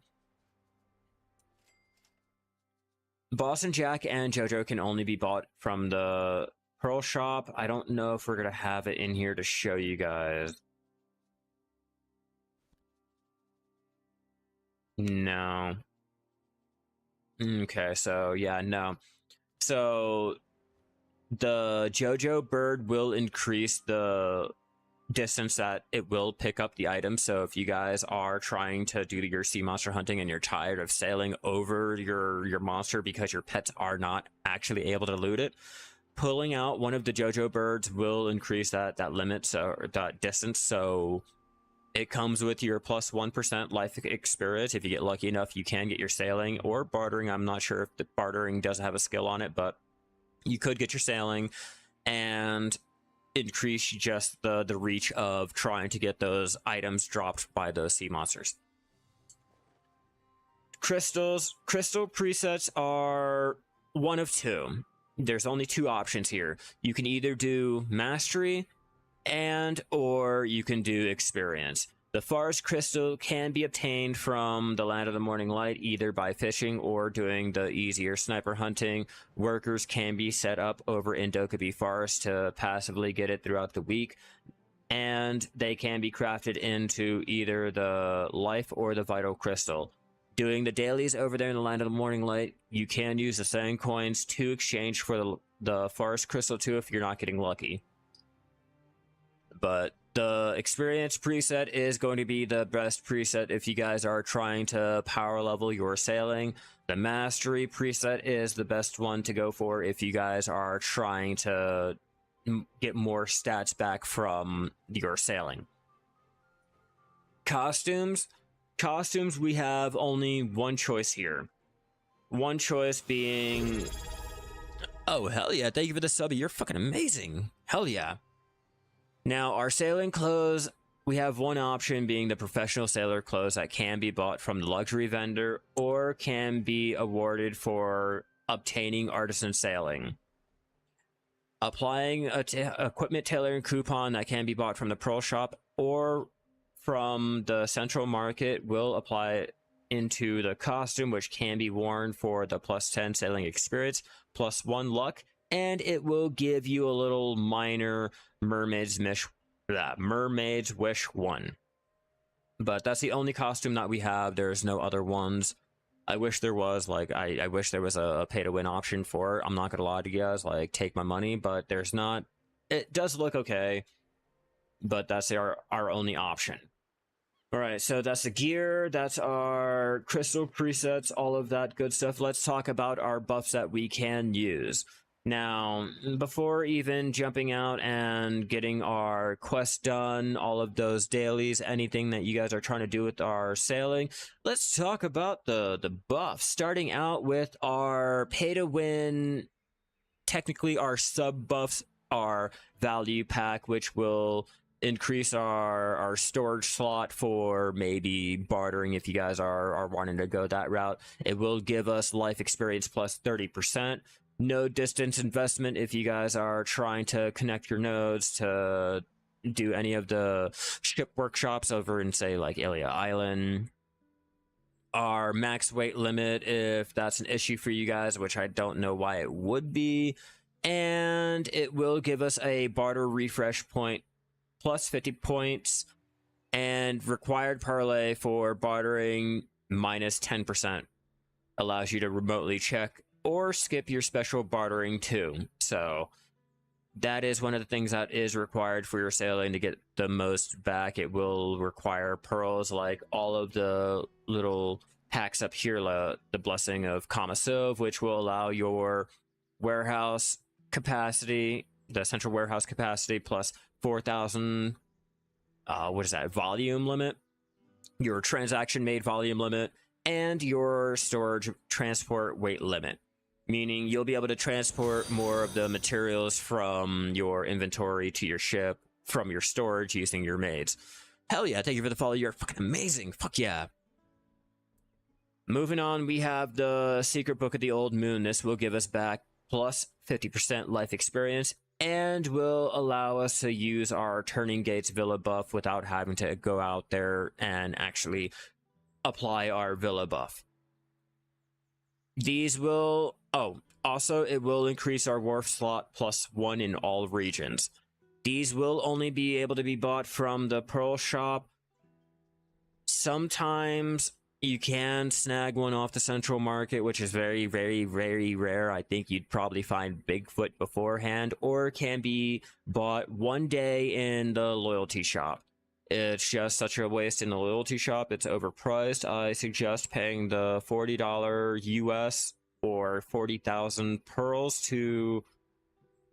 Boston Jack and JoJo can only be bought from the Pearl Shop. I don't know if we're going to have it in here to show you guys. No. Okay, so yeah, no. So the JoJo bird will increase the distance that it will pick up the item. So if you guys are trying to do your sea monster hunting and you're tired of sailing over your monster because your pets are not actually able to loot it, pulling out one of the JoJo birds will increase that limit, so that distance. So it comes with your plus 1% life experience. If you get lucky enough, you can get your sailing or bartering. I'm not sure if the bartering does have a skill on it, but you could get your sailing and increase just the reach of trying to get those items dropped by those sea monsters. Crystal presets are one of two. There's only two options here. You can either do mastery or you can do experience. The forest crystal can be obtained from the Land of the Morning Light either by fishing or doing the easier sniper hunting. Workers can be set up over in Dokubi Forest to passively get it throughout the week, and they can be crafted into either the life or the vital crystal. Doing the dailies over there in the Land of the Morning Light, you can use the sand coins to exchange for the forest crystal too if you're not getting lucky. But the experience preset is going to be the best preset if you guys are trying to power level your sailing. The mastery preset is the best one to go for if you guys are trying to get more stats back from your sailing. Costumes, we have only one choice here. One choice being... Oh, hell yeah, thank you for the sub. You're fucking amazing. Hell yeah. Now, our sailing clothes, we have one option being the professional sailor clothes that can be bought from the luxury vendor or can be awarded for obtaining artisan sailing. Applying a equipment tailoring coupon that can be bought from the Pearl Shop or from the Central Market will apply into the costume, which can be worn for the plus 10 sailing experience, plus 1 luck, and it will give you a little minor Mermaid's Wish 1. But that's the only costume that we have. There's no other ones. I wish there was, like, I wish there was a pay-to-win option for it. I'm not gonna lie to you guys, like, take my money, but there's not. It does look okay, but that's our only option. Alright, so that's the gear, that's our crystal presets, all of that good stuff. Let's talk about our buffs that we can use. Now, before even jumping out and getting our quest done, all of those dailies, anything that you guys are trying to do with our sailing, let's talk about the buffs. Starting out with our pay-to-win, technically our sub-buffs, our value pack, which will increase our storage slot for maybe bartering if you guys are wanting to go that route. It will give us life experience plus 30%. No distance investment if you guys are trying to connect your nodes to do any of the ship workshops over in, say, like Ilia Island. Our max weight limit, if that's an issue for you guys, which I don't know why it would be. And it will give us a barter refresh point plus 50 points and required parlay for bartering minus 10%. Allows you to remotely check or skip your special bartering too. So that is one of the things that is required for your sailing to get the most back. It will require pearls, like all of the little packs up here, the Blessing of Kamasov, which will allow your warehouse capacity, the central warehouse capacity, plus 4,000, what is that, volume limit, your transaction made volume limit, and your storage transport weight limit. Meaning you'll be able to transport more of the materials from your inventory to your ship from your storage using your maids. Hell yeah, thank you for the follow. You're fucking amazing. Fuck yeah. Moving on, we have the Secret Book of the Old Moon. This will give us back plus 50% life experience and will allow us to use our Turning Gates Villa buff without having to go out there and actually apply our Villa buff. These will... Oh, also, it will increase our wharf slot +1 in all regions. These will only be able to be bought from the Pearl Shop. Sometimes you can snag one off the Central Market, which is very, very, very rare. I think you'd probably find Bigfoot beforehand, or can be bought one day in the Loyalty Shop. It's just such a waste in the Loyalty Shop. It's overpriced. I suggest paying the $40 US or 40,000 pearls to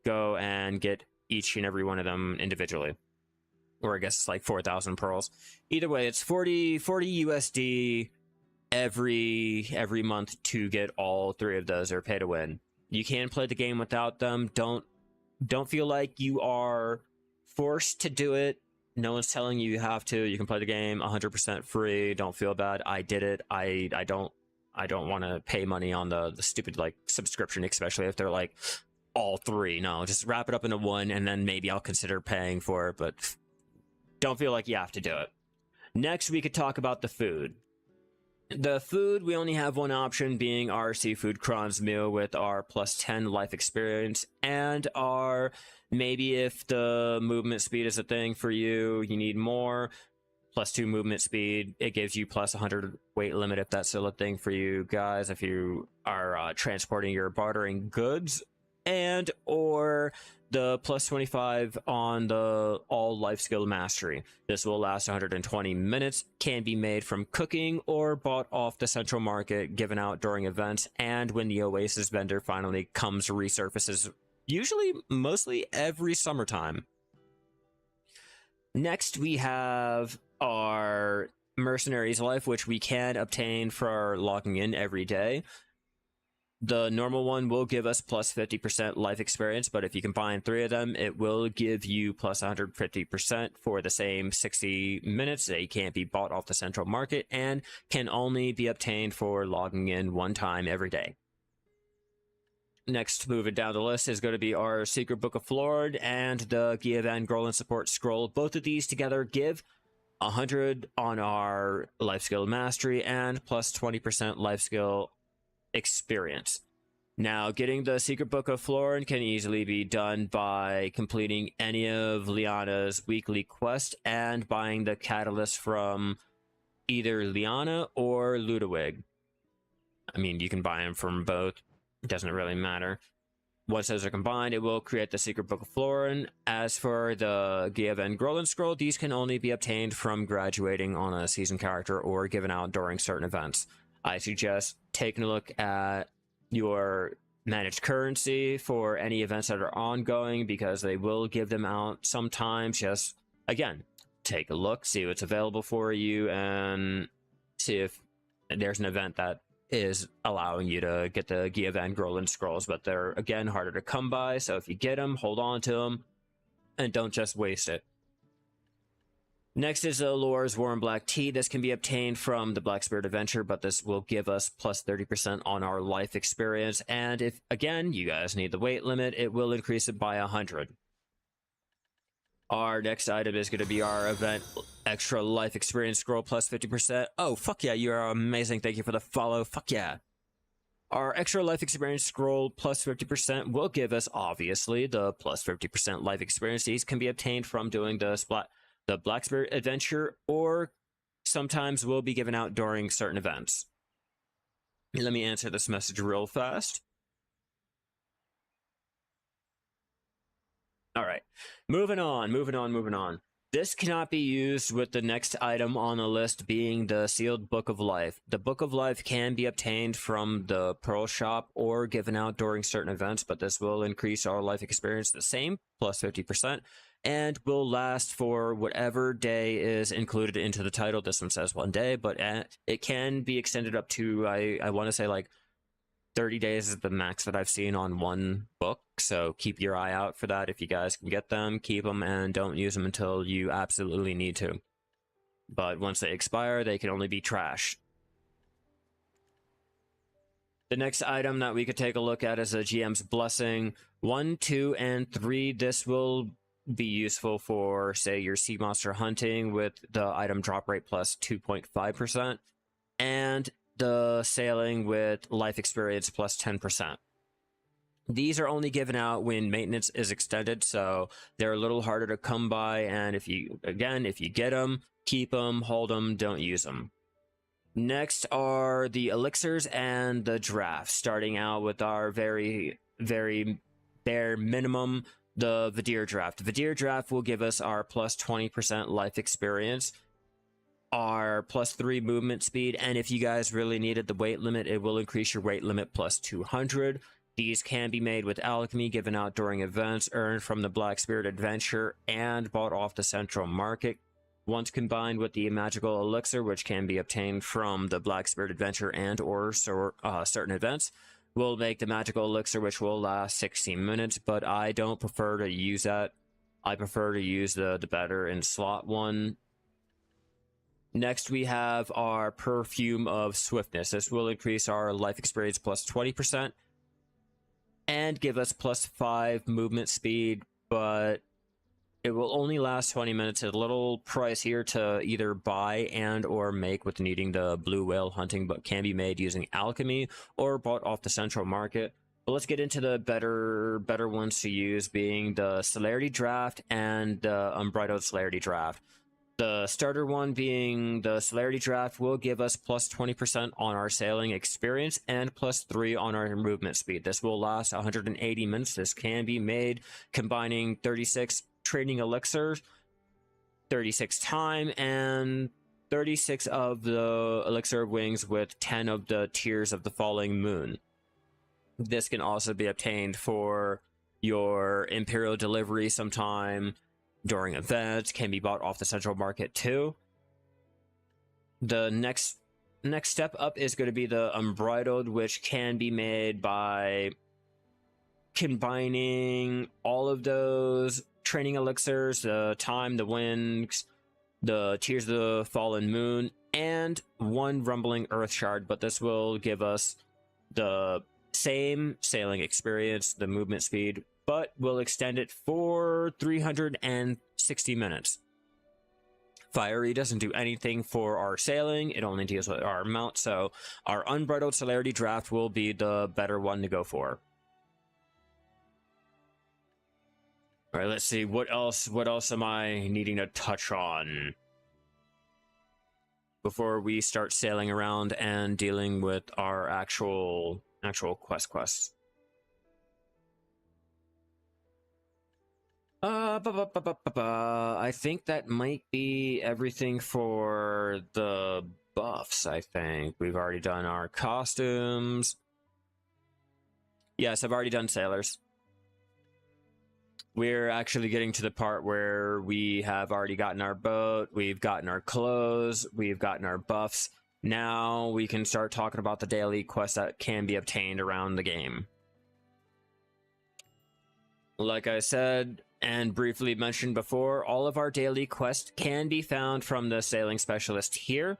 go and get each and every one of them individually. Or I guess it's like 4,000 pearls. Either way, it's 40 USD every month to get all three of those, or pay to win. You can play the game without them. Don't feel like you are forced to do it. No one's telling you have to. You can play the game 100% free. Don't feel bad. I did it. I don't want to pay money on the stupid like subscription, especially if they're like all three. No, just wrap it up into one, and then maybe I'll consider paying for it, but don't feel like you have to do it. Next, we could talk about the food. The food, we only have one option, being our seafood Kron's meal with our +10 life experience, and our, maybe if the movement speed is a thing for you, you need more, +2 movement speed. It gives you +100 weight limit if that's still a thing for you guys, if you are transporting your bartering goods, and or the +25 on the all life skill mastery. This will last 120 minutes, can be made from cooking or bought off the Central Market, given out during events, and when the Oasis vendor finally comes resurfaces, usually mostly every summertime. Next, we have our Mercenary's Life, which we can obtain for logging in every day. The normal one will give us +50% life experience, but if you combine 3 of them, it will give you +150% for the same 60 minutes. They can't be bought off the Central Market and can only be obtained for logging in one time every day. Next, moving down the list, is going to be our Secret Book of Flord and the Gia Van Grolen Support Scroll. Both of these together give 100 on our life skill mastery and +20% life skill experience. Now, getting the Secret Book of Florin can easily be done by completing any of Liana's weekly quests and buying the catalyst from either Liana or Ludwig. I mean, you can buy them from both. It doesn't really matter. Once those are combined, it will create the Secret Book of Florin. As for the Gia Van Grolen Scroll, these can only be obtained from graduating on a season character or given out during certain events. I suggest taking a look at your managed currency for any events that are ongoing, because they will give them out sometimes. Just, again, take a look, see what's available for you, and see if there's an event that is allowing you to get the Gia Van Grolen Scrolls, but they're, again, harder to come by, so if you get them, hold on to them, and don't just waste it. Next is Lore's Warm Black Tea. This can be obtained from the Black Spirit Adventure, but this will give us +30% on our life experience. And if, again, you guys need the weight limit, it will increase it by 100. Our next item is going to be our event extra life experience scroll +50%. Oh, fuck yeah, you are amazing. Thank you for the follow. Fuck yeah. Our extra life experience scroll +50% will give us, obviously, the +50% life experience. These can be obtained from doing the Black Spirit Adventure, or sometimes will be given out during certain events. Let me answer this message real fast. All right, moving on. This cannot be used with the next item on the list, being the Sealed Book of Life. The Book of Life can be obtained from the Pearl Shop or given out during certain events, but this will increase our life experience the same, +50%, and will last for whatever day is included into the title. This one says 1 day, but it can be extended up to, I want to say, like 30 days is the max that I've seen on one book, so keep your eye out for that. If you guys can get them, keep them, and don't use them until you absolutely need to. But once they expire, they can only be trashed. The next item that we could take a look at is a GM's Blessing. 1, 2, and 3. This will be useful for, say, your sea monster hunting with the item drop rate +2.5%. And the sailing with life experience plus 10%. These are only given out when maintenance is extended, so they're a little harder to come by, and if you get them, keep them, hold them, don't use them. Next are the elixirs and the draft, starting out with our very, very bare minimum, the Vidir draft. Vidir draft will give us our plus 20% life experience, our plus 3 movement speed, and if you guys really needed the weight limit, it will increase your weight limit plus 200. These can be made with alchemy, given out during events, earned from the Black Spirit Adventure, and bought off the Central Market. Once combined with the magical elixir, which can be obtained from the Black Spirit Adventure and or certain events, will make the magical elixir, which will last 16 minutes, but I don't prefer to use that. I prefer to use the better in slot one. Next, we have our Perfume of Swiftness. This will increase our life experience plus 20%. And give us plus 5 movement speed, but it will only last 20 minutes. It's a little pricier to either buy and or make with needing the blue whale hunting, but can be made using alchemy or bought off the Central Market. But let's get into the better ones to use, being the Celerity Draft and the Embroidered Celerity Draft. The starter one being the Celerity Draft will give us plus 20% on our sailing experience and plus 3 on our movement speed. This will last 180 minutes. This can be made combining 36 training elixirs, 36 time, and 36 of the elixir of wings with 10 of the tears of the falling moon. This can also be obtained for your Imperial delivery sometime during events, can be bought off the Central Market too. The next step up is going to be the Embroidered, which can be made by combining all of those training elixirs, the time, the winds, the tears of the fallen moon, and 1 rumbling earth shard, but this will give us the same sailing experience, the movement speed, but we'll extend it for 360 minutes. Fiery doesn't do anything for our sailing, it only deals with our mount, so our Unbridled Celerity Draft will be the better one to go for. Alright, let's see, what else am I needing to touch on before we start sailing around and dealing with our actual quests. I think that might be everything for the buffs, I think. We've already done our costumes. Yes, I've already done sailors. We're actually getting to the part where we have already gotten our boat, we've gotten our clothes, we've gotten our buffs. Now we can start talking about the daily quests that can be obtained around the game. Like I said, and briefly mentioned before, all of our daily quests can be found from the sailing specialist here.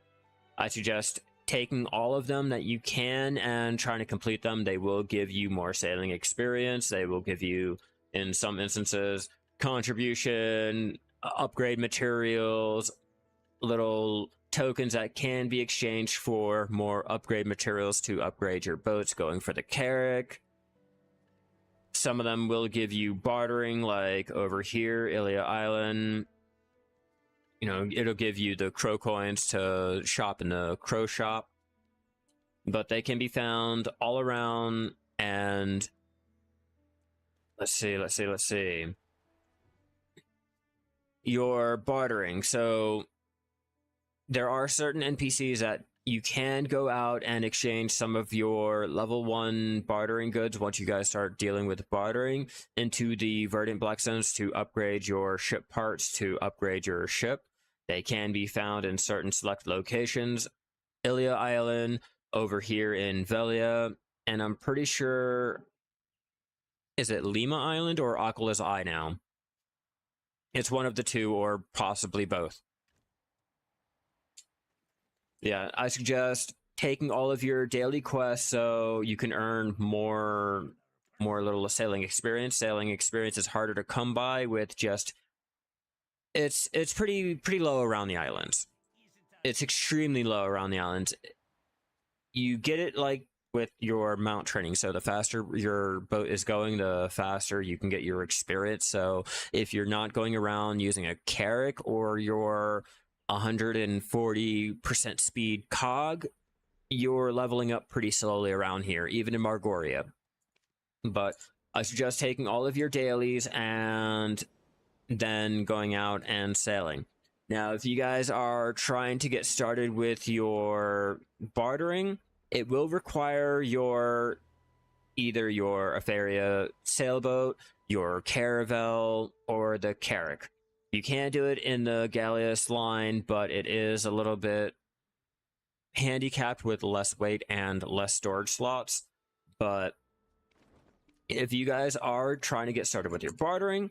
I suggest taking all of them that you can and trying to complete them. They will give you more sailing experience. They will give you, in some instances, contribution, upgrade materials, little tokens that can be exchanged for more upgrade materials to upgrade your boats going for the Carrack. Some of them will give you bartering, like over here, Ilia Island. You know, it'll give you the crow coins to shop in the crow shop. But they can be found all around, and let's see. Your bartering. So there are certain NPCs that you can go out and exchange some of your level 1 bartering goods once you guys start dealing with bartering into the Verdant Blackstones to upgrade your ship parts, to upgrade your ship. They can be found in certain select locations. Ilia Island, over here in Velia, and I'm pretty sure, is it Lima Island or Aquala's Eye now? It's one of the two, or possibly both. Yeah, I suggest taking all of your daily quests so you can earn more little sailing experience. Sailing experience is harder to come by with just... It's pretty low around the islands. It's extremely low around the islands. you get it like with your mount training. So the faster your boat is going, the faster you can get your experience. So if you're not going around using a Carrack or your 140% speed cog, you're leveling up pretty slowly around here, even in Margoria. But I suggest taking all of your dailies and then going out and sailing. Now, if you guys are trying to get started with your bartering, it will require either your Afaria sailboat, your Caravel, or the Carrack. You can do it in the Galleass line, but it is a little bit handicapped with less weight and less storage slots. But if you guys are trying to get started with your bartering,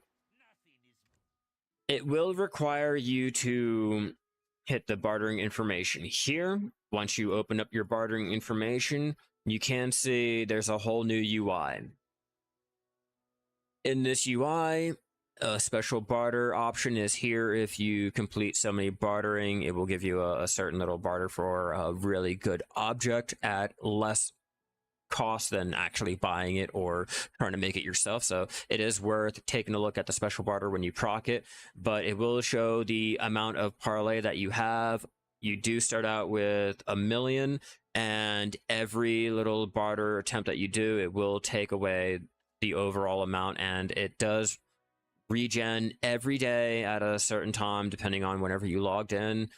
it will require you to hit the bartering information here. Once you open up your bartering information, you can see there's a whole new UI. In this UI, a special barter option is here. If you complete so many bartering, it will give you a certain little barter for a really good object at less cost than actually buying it or trying to make it yourself. So it is worth taking a look at the special barter when you proc it, but it will show the amount of parlay that you have. You do start out with 1 million, and every little barter attempt that you do, it will take away the overall amount, and it does regen every day at a certain time depending on whenever you logged in.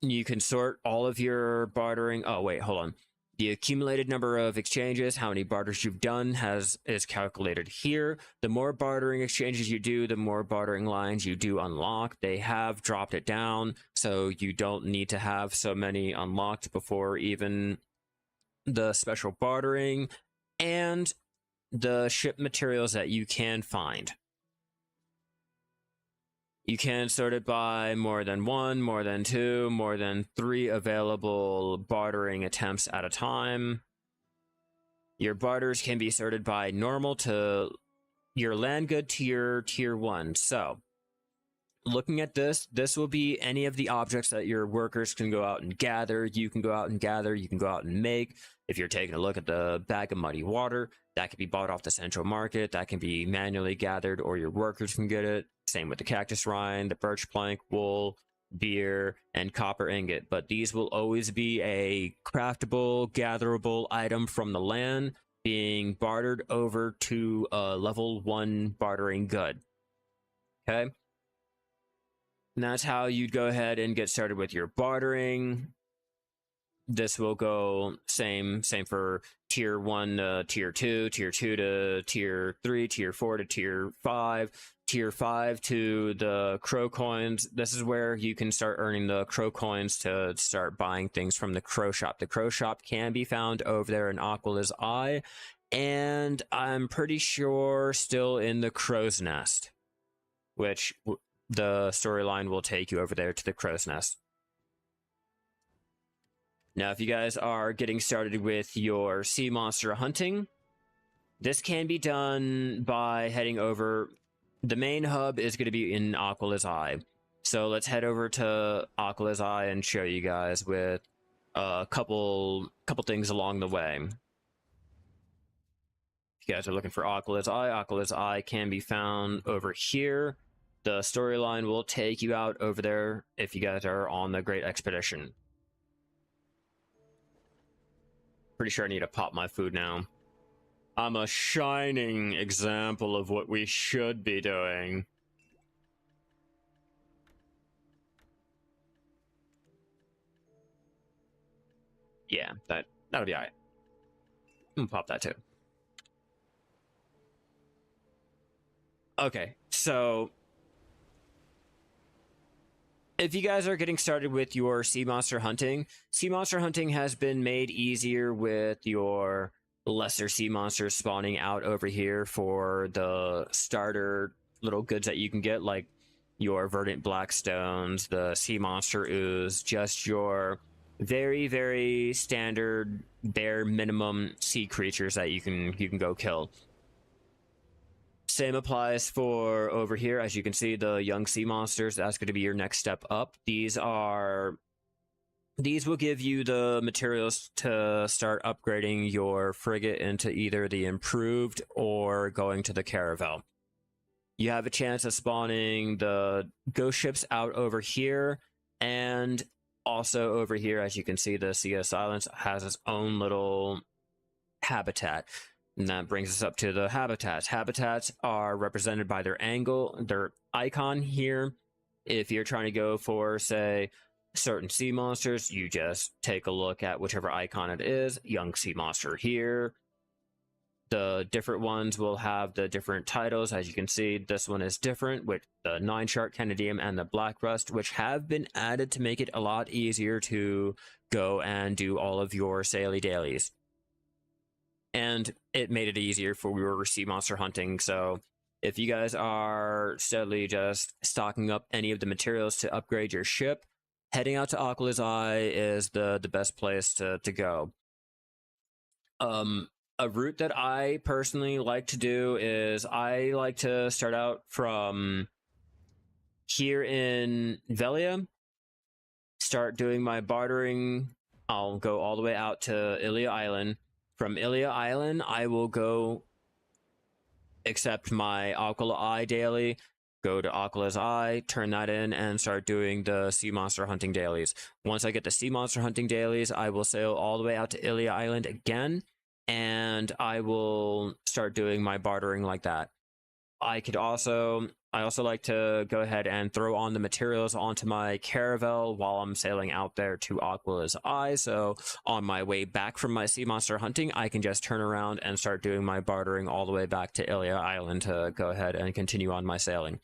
You can sort all of your bartering. Oh wait, hold on. The accumulated number of exchanges, how many barters you've done, is calculated here. The more bartering exchanges you do, the more bartering lines you do unlock. They have dropped it down, so you don't need to have so many unlocked before even the special bartering and the ship materials that you can find. You can sort it by more than 1, more than 2, more than 3 available bartering attempts at a time. Your barters can be sorted by normal to your land good tier 1. So, looking at this will be any of the objects that your workers can go out and gather. You can go out and gather, you can go out and make. If you're taking a look at the bag of muddy water, that can be bought off the central market. That can be manually gathered, or your workers can get it. Same with the cactus rind, the birch plank, wool, beer, and copper ingot. But these will always be a craftable, gatherable item from the land being bartered over to a level 1 bartering good. Okay? And that's how you'd go ahead and get started with your bartering. This will go same for tier 1 to tier 2, tier 2 to tier 3, tier 4 to tier 5, tier 5 to the crow coins. This is where you can start earning the crow coins to start buying things from the crow shop. The crow shop can be found over there in Aquala's Eye, and I'm pretty sure still in the crow's nest, which the storyline will take you over there to the crow's nest. Now, if you guys are getting started with your sea monster hunting, this can be done by heading over. The main hub is going to be in Aquala's Eye. So let's head over to Aquala's Eye and show you guys with a couple things along the way. If you guys are looking for Aquala's Eye can be found over here. The storyline will take you out over there if you guys are on the Great Expedition. Pretty sure I need to pop my food now. I'm a shining example of what we should be doing. Yeah, that'll be alright. I'm gonna pop that too. Okay, so if you guys are getting started with your sea monster hunting has been made easier with your lesser sea monsters spawning out over here for the starter little goods that you can get, like your verdant blackstones, the sea monster ooze, just your very, very standard bare minimum sea creatures that you can go kill. Same applies for over here. As you can see, the young sea monsters, that's going to be your next step up. These are these will give you the materials to start upgrading your frigate into either the improved or going to the Caravel. You have a chance of spawning the ghost ships out over here, and also over here, as you can see, the Sea of Silence has its own little habitat. And that brings us up to the habitats. Habitats are represented by their angle, their icon here. If you're trying to go for, say, certain sea monsters, you just take a look at whichever icon it is. Young sea monster here. The different ones will have the different titles. As you can see, this one is different with the 9 Shark Canadium and the Black Rust, which have been added to make it a lot easier to go and do all of your Saily dailies. And it made it easier for your sea monster hunting. So if you guys are steadily just stocking up any of the materials to upgrade your ship, heading out to Aquala's Eye is the best place to go. A route that I personally like to do is I like to start out from here in Velia, start doing my bartering. I'll go all the way out to Ilia Island. From Ilia Island, I will go accept my Aquila Eye daily, go to Aquala's Eye, turn that in, and start doing the sea monster hunting dailies. Once I get the sea monster hunting dailies, I will sail all the way out to Ilia Island again, and I will start doing my bartering like that. I also like to go ahead and throw on the materials onto my Caravel while I'm sailing out there to Aquala's Eye. So on my way back from my sea monster hunting, I can just turn around and start doing my bartering all the way back to Ilia Island to go ahead and continue on my sailing.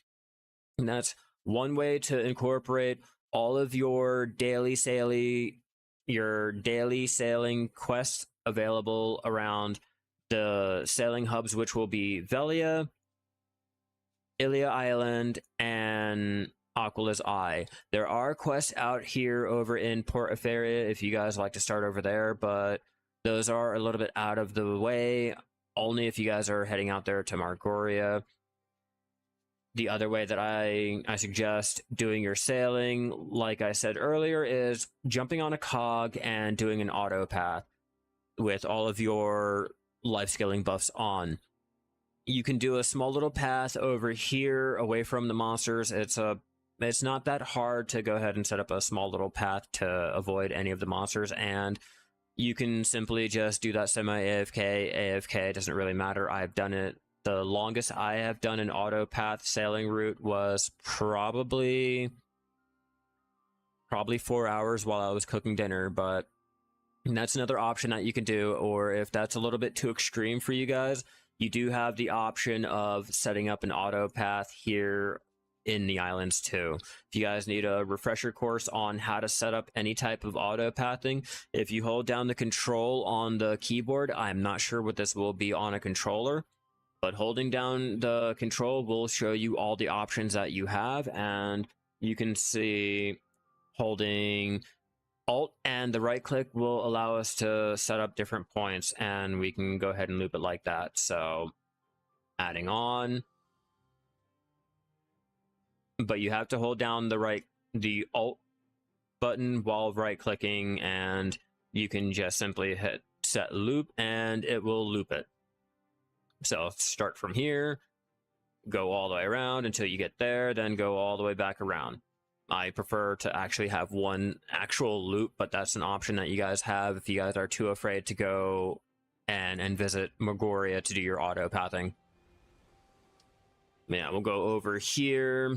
And that's one way to incorporate all of your daily sailing quests available around the sailing hubs, which will be Velia, Ilia Island, and Aquala's Eye. There are quests out here over in Port Etheria if you guys like to start over there, but those are a little bit out of the way, only if you guys are heading out there to Margoria. The other way that I suggest doing your sailing, like I said earlier, is jumping on a cog and doing an auto path with all of your life scaling buffs on. You can do a small little path over here away from the monsters. It's not that hard to go ahead and set up a small little path to avoid any of the monsters, and you can simply just do that AFK. It doesn't really matter. I've done it. The longest I have done an auto path sailing route was probably 4 hours while I was cooking dinner, but that's another option that you can do. Or if that's a little bit too extreme for you guys, you do have the option of setting up an auto path here in the islands too. If you guys need a refresher course on how to set up any type of auto pathing, if you hold down the control on the keyboard, I'm not sure what this will be on a controller, but holding down the control will show you all the options that you have, and you can see holding Alt and the right click will allow us to set up different points, and we can go ahead and loop it like that. So adding on, but you have to hold down the Alt button while right clicking, and you can just simply hit set loop and it will loop it. So start from here, go all the way around until you get there, then go all the way back around. I prefer to actually have one actual loop, but that's an option that you guys have if you guys are too afraid to go and visit Margoria to do your auto pathing. Yeah, we'll go over here.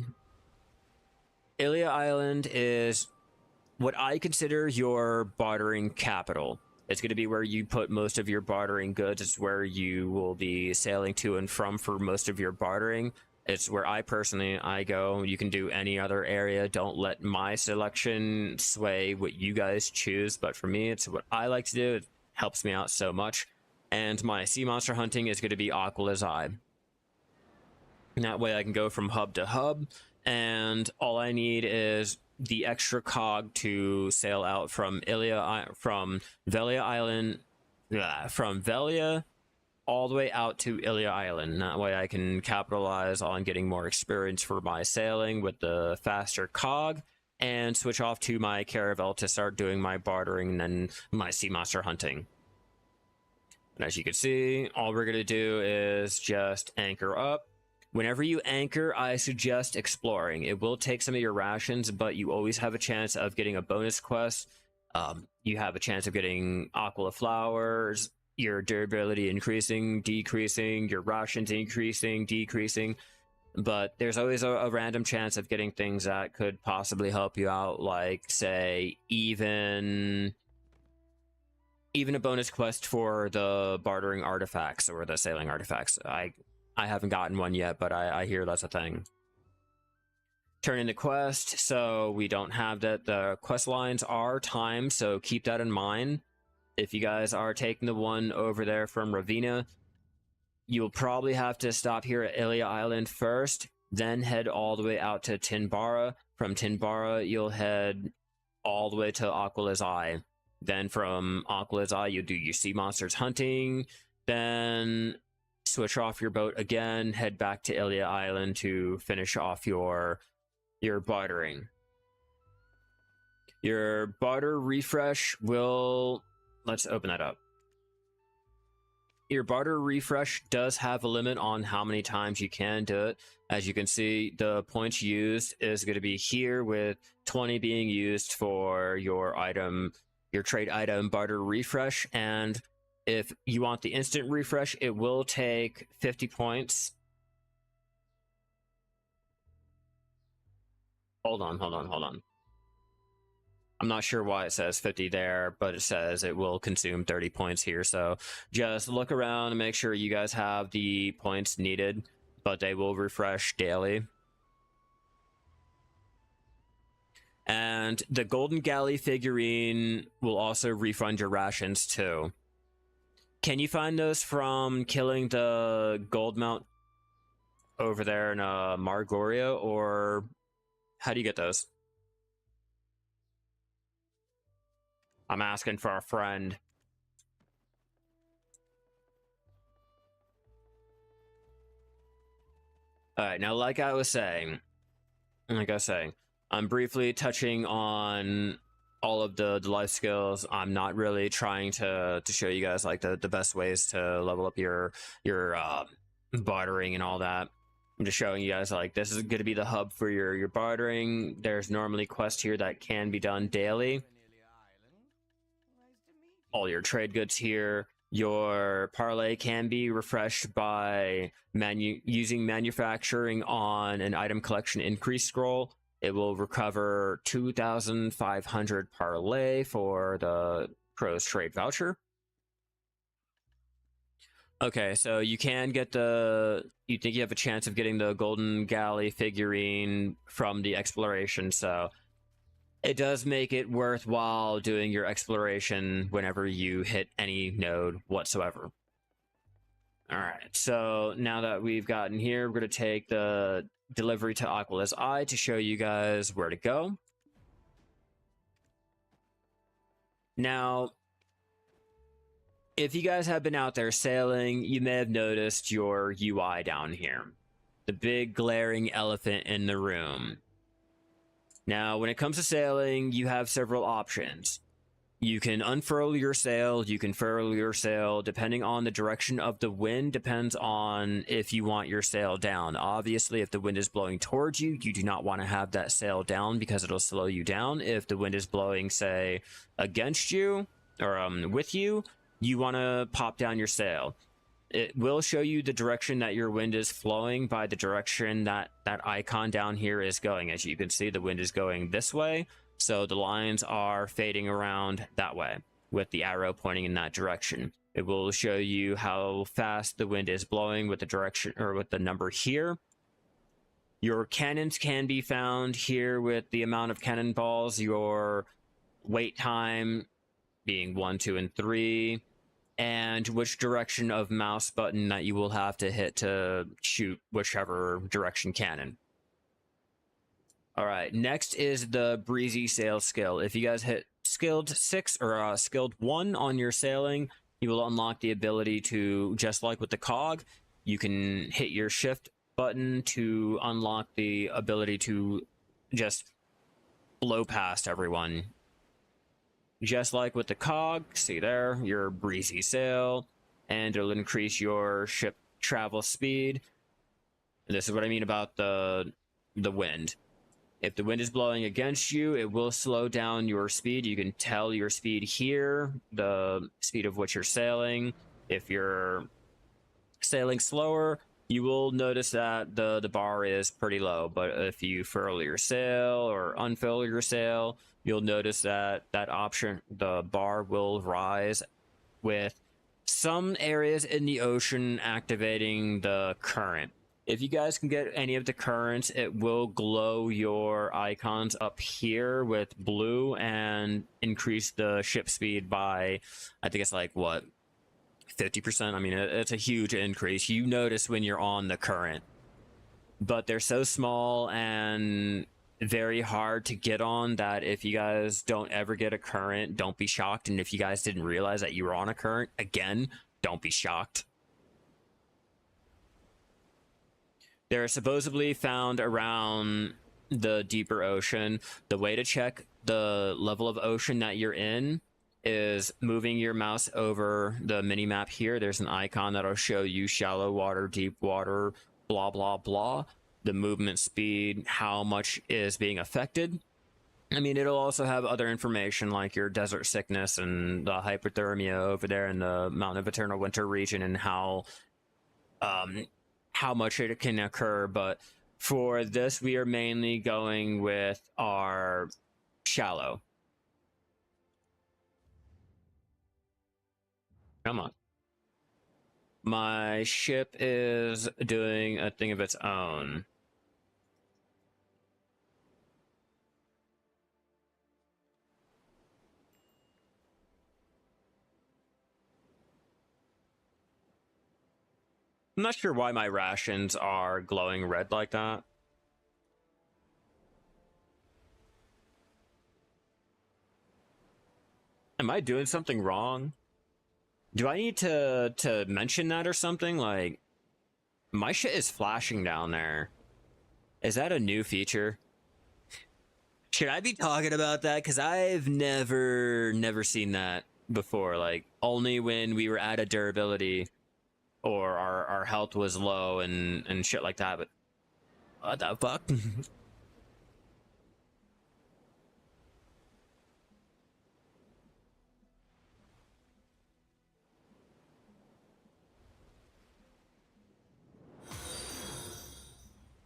Ilia Island is what I consider your bartering capital. It's going to be where you put most of your bartering goods. It's where you will be sailing to and from for most of your bartering. It's where I go. You can do any other area. Don't let my selection sway what you guys choose. But for me, it's what I like to do. It helps me out so much. And my sea monster hunting is going to be Aquala's Eye. And that way I can go from hub to hub. And all I need is the extra cog to sail out from Velia Island, from Velia all the way out to Ilia Island. That way I can capitalize on getting more experience for my sailing with the faster cog, and switch off to my Caravel to start doing my bartering and then my sea monster hunting. And as you can see, all we're going to do is just anchor up. Whenever you anchor, I suggest exploring. It will take some of your rations, but you always have a chance of getting a bonus quest. You have a chance of getting Aquila flowers, your durability increasing, decreasing, your rations increasing, decreasing. But there's always a random chance of getting things that could possibly help you out, like, say, even a bonus quest for the bartering artifacts or the sailing artifacts. I haven't gotten one yet, but I hear that's a thing. Turn in the quest, so we don't have that. The quest lines are timed, so keep that in mind. If you guys are taking the one over there from Ravina, you'll probably have to stop here at Ilia Island first, then head all the way out to Tinbara. From Tinbara, you'll head all the way to Aquila's Eye. Then from Aquila's Eye, you'll do your sea monsters hunting, then switch off your boat again, head back to Ilia Island to finish off your bartering. Your barter refresh will... Let's open that up. Your barter refresh does have a limit on how many times you can do it. As you can see, the points used is going to be here, with 20 being used for your trade item barter refresh. And if you want the instant refresh, it will take 50 points. Hold on. I'm not sure why it says 50 there, but it says it will consume 30 points here. So just look around and make sure you guys have the points needed, but they will refresh daily. And the golden galley figurine will also refund your rations too. Can you find those from killing the gold mount over there in Margoria, or how do you get those? I'm asking for a friend. Alright, now like I was saying, I'm briefly touching on all of the life skills. I'm not really trying to show you guys like the best ways to level up your bartering and all that. I'm just showing you guys like this is going to be the hub for your bartering. There's normally quests here that can be done daily. All your trade goods here. Your parlay can be refreshed by using manufacturing on an item collection increase scroll. It will recover 2,500 parlay for the Pro's trade voucher. Okay, so you can get you think you have a chance of getting the golden galley figurine from the exploration, so it does make it worthwhile doing your exploration whenever you hit any node whatsoever. Alright, so now that we've gotten here, we're going to take the delivery to Aquila's Eye to show you guys where to go. Now, if you guys have been out there sailing, you may have noticed your UI down here. The big glaring elephant in the room. Now, when it comes to sailing, you have several options. You can unfurl your sail, you can furl your sail, depending on the direction of the wind, depends on if you want your sail down. Obviously, if the wind is blowing towards you, you do not want to have that sail down because it'll slow you down. If the wind is blowing, say, against you, or with you, you want to pop down your sail. It will show you the direction that your wind is flowing by the direction that icon down here is going. As you can see, the wind is going this way. So the lines are fading around that way with the arrow pointing in that direction. It will show you how fast the wind is blowing with the direction or with the number here. Your cannons can be found here with the amount of cannonballs, your wait time being 1, 2, and 3, and which direction of mouse button that you will have to hit to shoot whichever direction cannon. Alright, next is the Breezy Sail skill. If you guys hit skilled 6 or skilled 1 on your sailing, you will unlock the ability to, just like with the cog, you can hit your shift button to unlock the ability to just blow past everyone. Just like with the cog, see there, your breezy sail, and it'll increase your ship travel speed. And this is what I mean about the wind. If the wind is blowing against you, it will slow down your speed. You can tell your speed here, the speed of which you're sailing. If you're sailing slower, you will notice that the bar is pretty low. But if you furl your sail or unfurl your sail, you'll notice that that option, the bar will rise, with some areas in the ocean activating the current. If you guys can get any of the currents, it will glow your icons up here with blue and increase the ship speed by, I think it's like, what, 50%? I mean, it's a huge increase. You notice when you're on the current. But they're so small and very hard to get on that if you guys don't ever get a current, don't be shocked. And if you guys didn't realize that you were on a current, again, don't be shocked. They're supposedly found around the deeper ocean. The way to check the level of ocean that you're in is moving your mouse over the mini map here. There's an icon that'll show you shallow water, deep water, blah, blah, blah. The movement speed, how much is being affected. I mean, it'll also have other information like your desert sickness and the hypothermia over there in the Mountain of Eternal Winter region and how much it can occur. But for this, we are mainly going with our shallow. Come on. My ship is doing a thing of its own. I'm not sure why my rations are glowing red like that. Am I doing something wrong? Do I need to mention that or something? Like, my shit is flashing down there. Is that a new feature? Should I be talking about that? Because I've never seen that before. Like, only when we were out of durability or our health was low and shit like that. But what the fuck?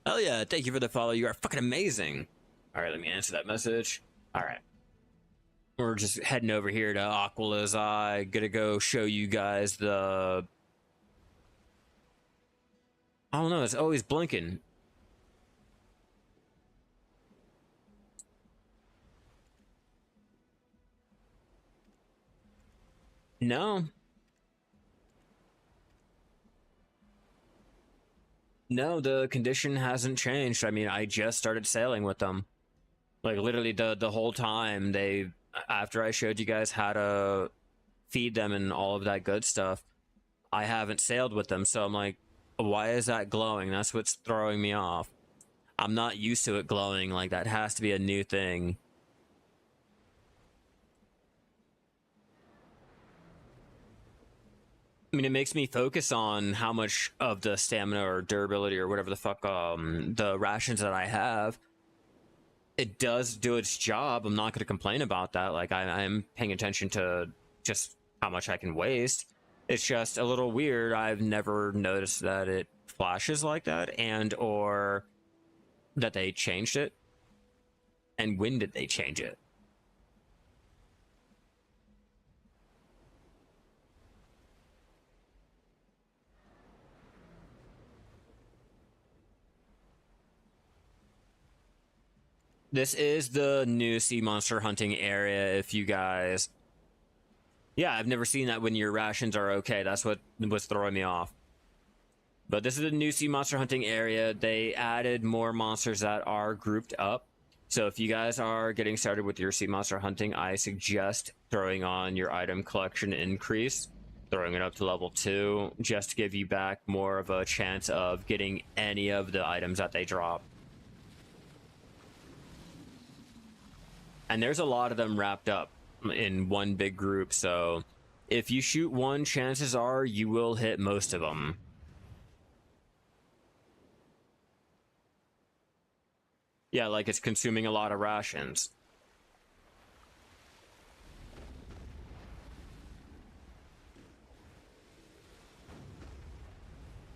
Oh yeah, thank you for the follow. You are fucking amazing. All right, let me answer that message. All right. We're just heading over here to Aquala's Eye. Gonna go show you guys the... I don't know, it's always blinking. No. No, the condition hasn't changed. I mean, I just started sailing with them. Like, literally the whole time, after I showed you guys how to feed them and all of that good stuff, I haven't sailed with them. So I'm like, why is that glowing? That's what's throwing me off. I'm not used to it glowing. Like, that has to be a new thing. I mean, it makes me focus on how much of the stamina or durability or whatever the fuck the rations that I have. It does do its job. I'm not going to complain about that. Like, I'm paying attention to just how much I can waste. It's just a little weird. I've never noticed that it flashes like that, and or that they changed it. And when did they change it? This is the new sea monster hunting area, if you guys... Yeah, I've never seen that when your rations are okay. That's what was throwing me off. But this is the new sea monster hunting area. They added more monsters that are grouped up. So if you guys are getting started with your sea monster hunting, I suggest throwing on your item collection increase, throwing it up to level 2, just to give you back more of a chance of getting any of the items that they drop. And there's a lot of them wrapped up in one big group, so if you shoot one, chances are you will hit most of them. Yeah, like it's consuming a lot of rations.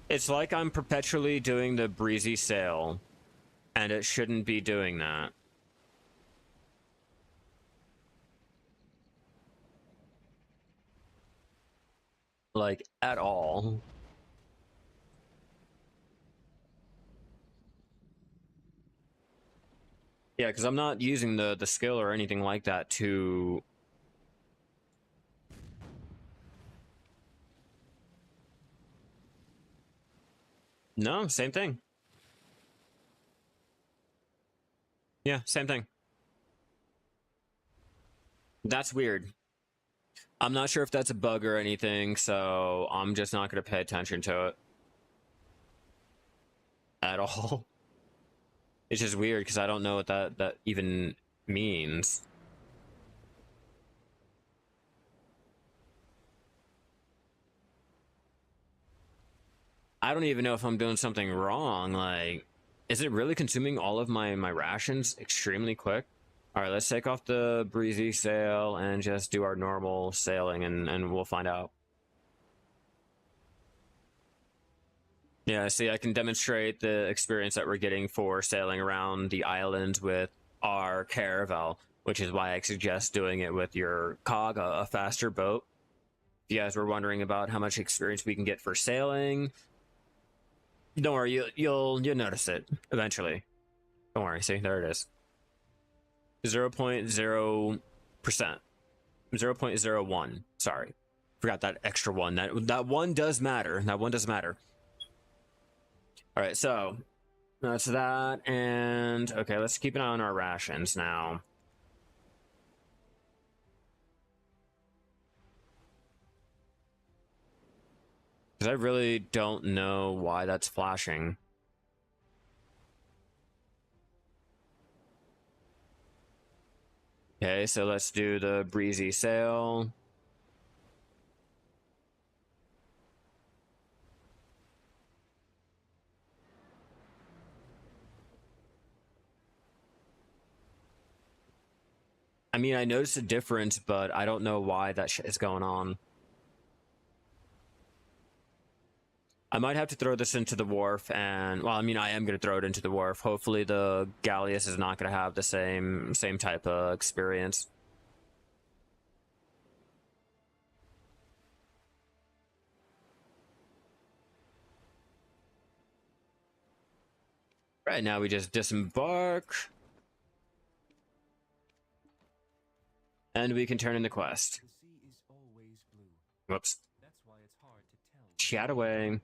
It's like I'm perpetually doing the breezy sail, and it shouldn't be doing that. Like, at all. Yeah, because I'm not using the skill or anything like that to... No, same thing. Yeah, same thing. That's weird. I'm not sure if that's a bug or anything, so I'm just not going to pay attention to it. At all. It's just weird because I don't know what that even means. I don't even know if I'm doing something wrong. Like, is it really consuming all of my rations extremely quick? All right, let's take off the breezy sail and just do our normal sailing, and we'll find out. Yeah, see, I can demonstrate the experience that we're getting for sailing around the island with our Caravel, which is why I suggest doing it with your cog, a faster boat. If you guys were wondering about how much experience we can get for sailing, don't worry, you'll notice it eventually. Don't worry, see, there it is. 0.0%. 0.01. Sorry. Forgot that extra one. That one does matter. That one does matter. Alright, so that's that, and okay, let's keep an eye on our rations now. Because I really don't know why that's flashing. Okay, so let's do the breezy sail. I mean, I noticed a difference, but I don't know why that shit is going on. I might have to throw this into the wharf, and well, I mean, I am going to throw it into the wharf. Hopefully the galleass is not going to have the same type of experience. Right now we just disembark, and we can turn in the quest. Whoops. Chat away.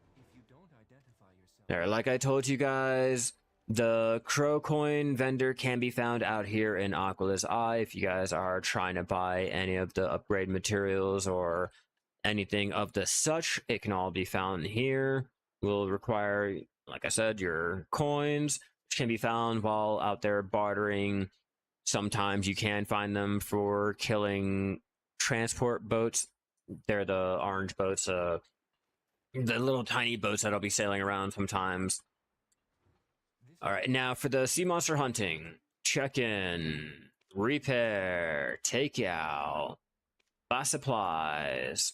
There, like I told you guys, the crow coin vendor can be found out here in Aquala's Eye if you guys are trying to buy any of the upgrade materials or anything of the such. It can all be found here. Will require, like I said, your coins, which can be found while out there bartering. Sometimes you can find them for killing transport boats. They're the orange boats, the little tiny boats that'll be sailing around sometimes. All right, now for the sea monster hunting, check-in, repair, takeout, buy supplies.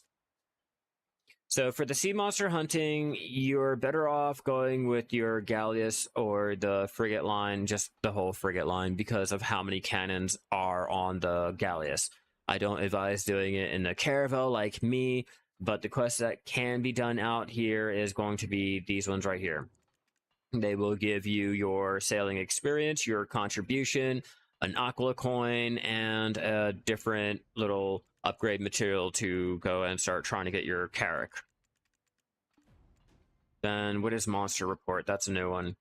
So for the sea monster hunting, you're better off going with your galleass or the frigate line, just the whole frigate line, because of how many cannons are on the galleass. I don't advise doing it in the Caravel like me, but the quest that can be done out here is going to be these ones right here. They will give you your sailing experience, your contribution, an aqua coin, and a different little upgrade material to go and start trying to get your Carrack. Then what is Monster Report? That's a new one.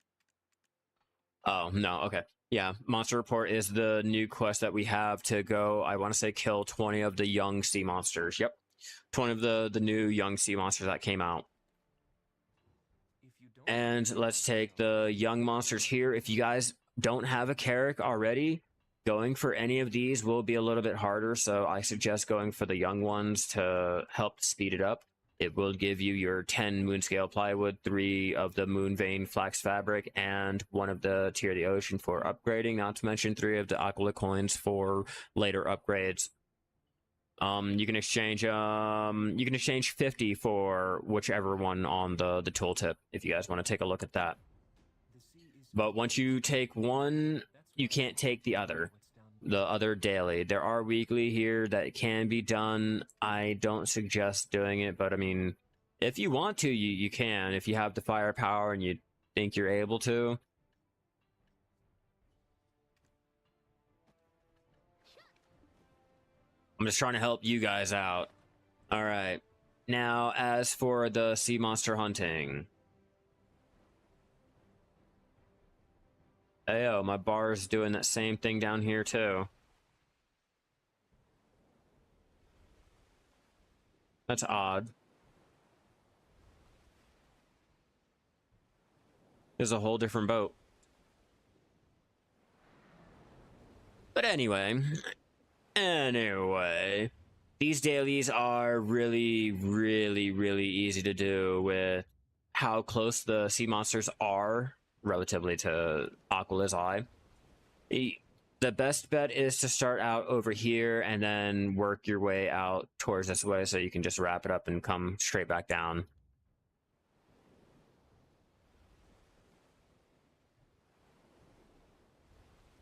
Oh, no, okay. Yeah, Monster Report is the new quest that we have to go, I want to say, kill 20 of the young sea monsters. Yep. 20 of the new young sea monsters that came out. And let's take the young monsters here. If you guys don't have a Carrack already, Going for any of these will be a little bit harder, so I suggest going for the young ones to help speed it up. It will give you your 10 Moonscale plywood, 3 of the Moonvein flax fabric, and 1 of the Tear of the Ocean for upgrading, not to mention 3 of the Aquila coins for later upgrades. You can exchange 50 for whichever one on the tooltip if you guys want to take a look at that. But once you take one, you can't take the other daily. There are weekly here that can be done. I don't suggest doing it, but I mean, if you want to, you can. If you have the firepower and you think you're able to. I'm just trying to help you guys out. All right. Now, as for the sea monster hunting. Ayo, my bar is doing that same thing down here too. That's odd. There's a whole different boat. But anyway, these dailies are really, really, really easy to do with how close the sea monsters are relatively to Aquila's Eye. The best bet is to start out over here and then work your way out towards this way so you can just wrap it up and come straight back down.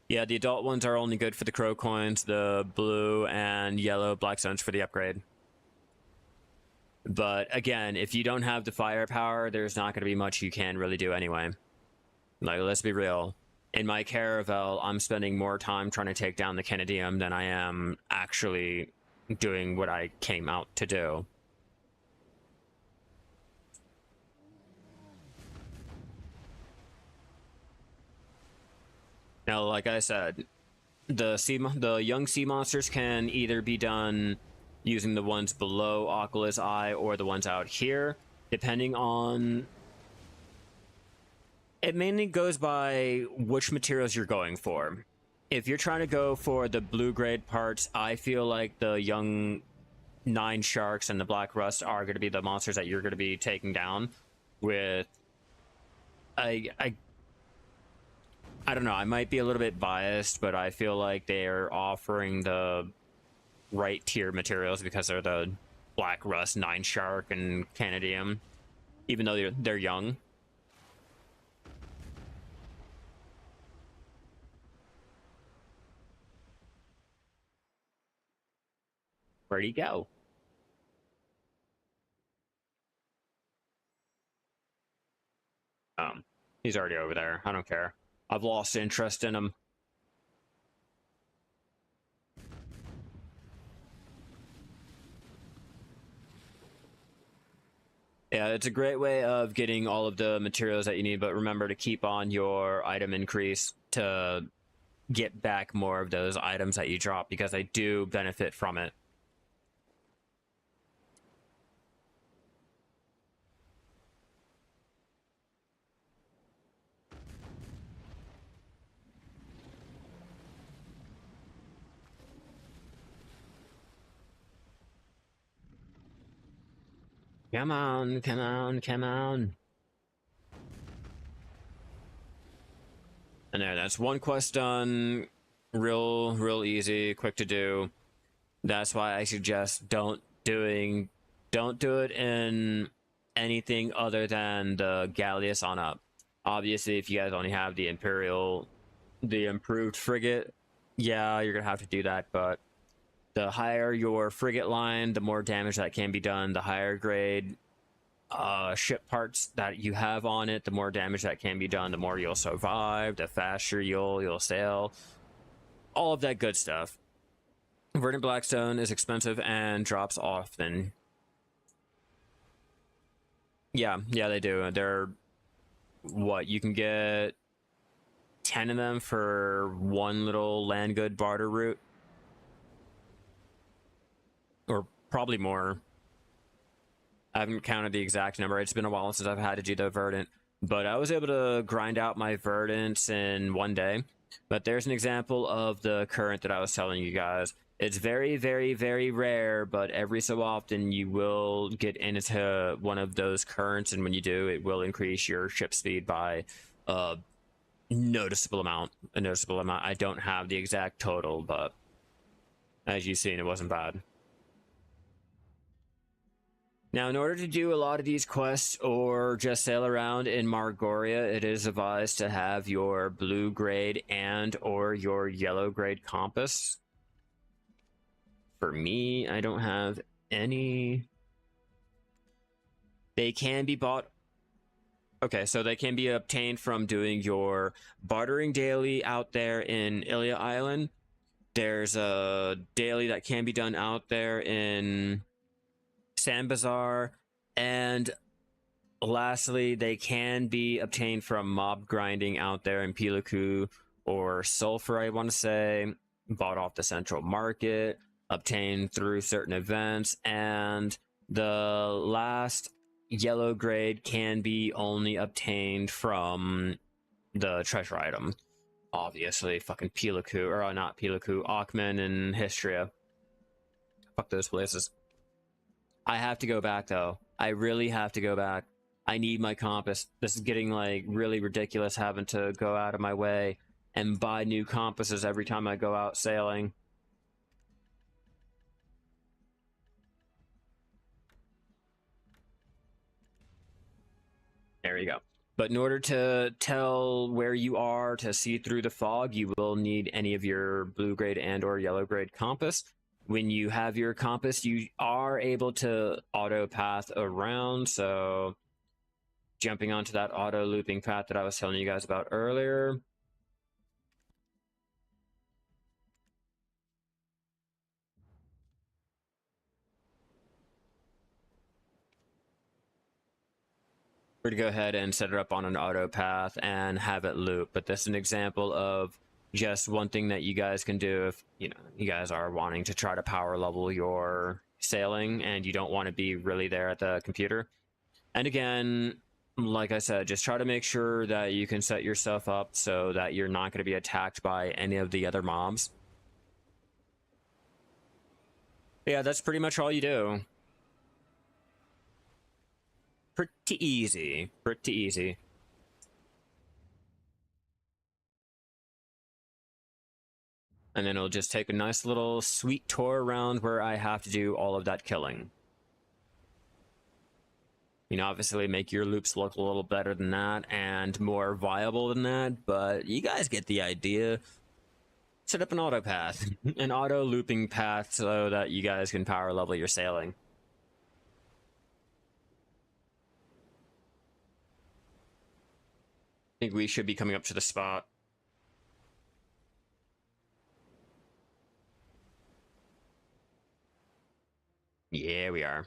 Yeah, the adult ones are only good for the crow coins, the blue and yellow black stones for the upgrade. But again, if you don't have the firepower, there's not going to be much you can really do anyway. Like, let's be real. In my Caravel, I'm spending more time trying to take down the Canadium than I am actually doing what I came out to do. Now, like I said, the young sea monsters can either be done using the ones below Aquila's Eye or the ones out here, depending on... It mainly goes by which materials you're going for. If you're trying to go for the blue grade parts, I feel like the young 9 sharks and the black rust are going to be the monsters that you're going to be taking down with... I don't know, I might be a little bit biased, but I feel like they're offering the right tier materials because they're the black rust, 9 shark, and Canadium, even though they're young. Where'd he go? He's already over there. I don't care. I've lost interest in him. Yeah, it's a great way of getting all of the materials that you need, but remember to keep on your item increase to get back more of those items that you drop, because they do benefit from it. Come on, come on, come on. And there, that's one quest done. Real easy, quick to do. That's why I suggest don't do it in anything other than the Galleus on up. Obviously, if you guys only have the improved frigate, yeah, you're gonna have to do that, but the higher your frigate line, the more damage that can be done. The higher grade ship parts that you have on it, the more damage that can be done, the more you'll survive, the faster you'll sail. All of that good stuff. Verdant Blackstone is expensive and drops often. Yeah, they do. They're... What, you can get 10 of them for one little land good barter route? Or probably more. I haven't counted the exact number. It's been a while since I've had to do the Verdant. But I was able to grind out my Verdants in one day. But there's an example of the current that I was telling you guys. It's very, very, very rare, but every so often you will get into one of those currents, and when you do, it will increase your ship speed by a noticeable amount. I don't have the exact total, but as you've seen, it wasn't bad. Now, in order to do a lot of these quests or just sail around in Margoria, it is advised to have your blue grade and or your yellow grade compass. For me, I don't have any. They can be bought. Okay, so they can be obtained from doing your bartering daily out there in Ilia Island. There's a daily that can be done out there in Sand Bazaar, and lastly, they can be obtained from mob grinding out there in Pilaku or Sulfur, I want to say, bought off the central market, obtained through certain events, and the last yellow grade can be only obtained from the treasure item. Obviously, fucking Pilaku, or not Pilaku, Akhman and Histria. Fuck those places. I have to go back, though. I really have to go back. I need my compass. This is getting, like, really ridiculous having to go out of my way and buy new compasses every time I go out sailing. There you go. But in order to tell where you are, to see through the fog, you will need any of your blue grade and or yellow grade compass. When you have your compass, you are able to auto path around, so jumping onto that auto looping path that I was telling you guys about earlier. We're to go ahead and set it up on an auto path and have it loop, but this is an example of just one thing that you guys can do if you guys are wanting to try to power level your sailing and you don't want to be really there at the computer. And again, like I said, just try to make sure that you can set yourself up so that you're not going to be attacked by any of the other mobs. Yeah, that's pretty much all you do. Pretty easy. Pretty easy. And then it'll just take a nice little sweet tour around where I have to do all of that killing. You know, obviously make your loops look a little better than that and more viable than that, but you guys get the idea. Set up an auto path, an auto looping path so that you guys can power level your sailing. I think we should be coming up to the spot. Yeah, we are.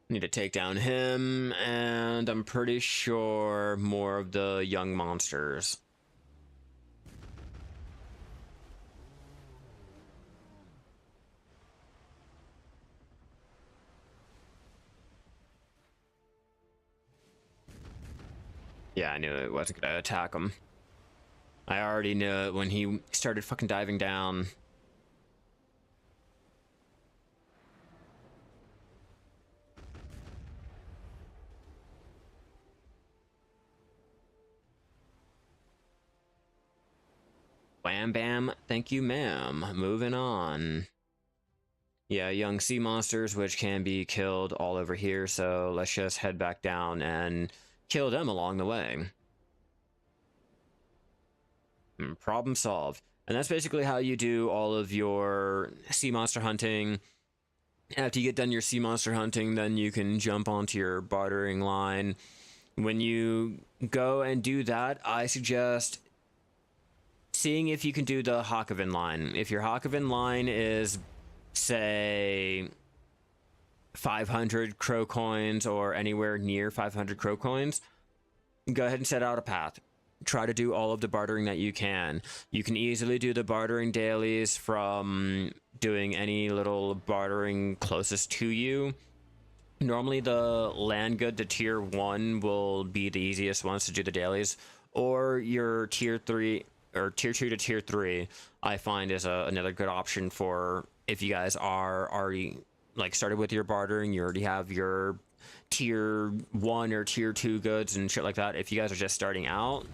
Need to take down him, and I'm pretty sure more of the young monsters. Yeah, I knew it wasn't gonna attack him. I already knew it when he started fucking diving down. Wham bam, thank you ma'am. Moving on. Yeah, young sea monsters which can be killed all over here, so let's just head back down and kill them along the way. Problem solved. And that's basically how you do all of your sea monster hunting. After you get done your sea monster hunting, then you can jump onto your bartering line. When you go and do that, I suggest seeing if you can do the Hakoven line. If your Hakoven line is, say, 500 crow coins or anywhere near 500 crow coins, go ahead and set out a path. Try to do all of the bartering that you can. You can easily do the bartering dailies from doing any little bartering closest to you. Normally the land good to tier 1 will be the easiest ones to do the dailies, or your tier 3 or tier 2 to tier 3 I find is another good option for if you guys are already like started with your bartering, you already have your tier 1 or tier 2 goods and shit like that. If you guys are just starting out,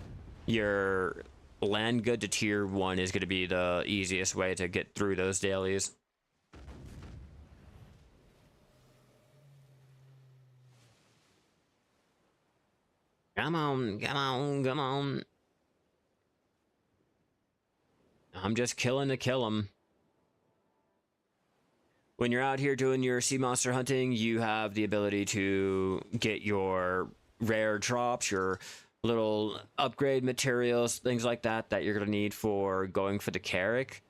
your land good to tier 1 is going to be the easiest way to get through those dailies. Come on, come on, come on. I'm just killing to kill them. When you're out here doing your sea monster hunting, you have the ability to get your rare drops, your little upgrade materials, things like that that you're going to need for going for the Carrack.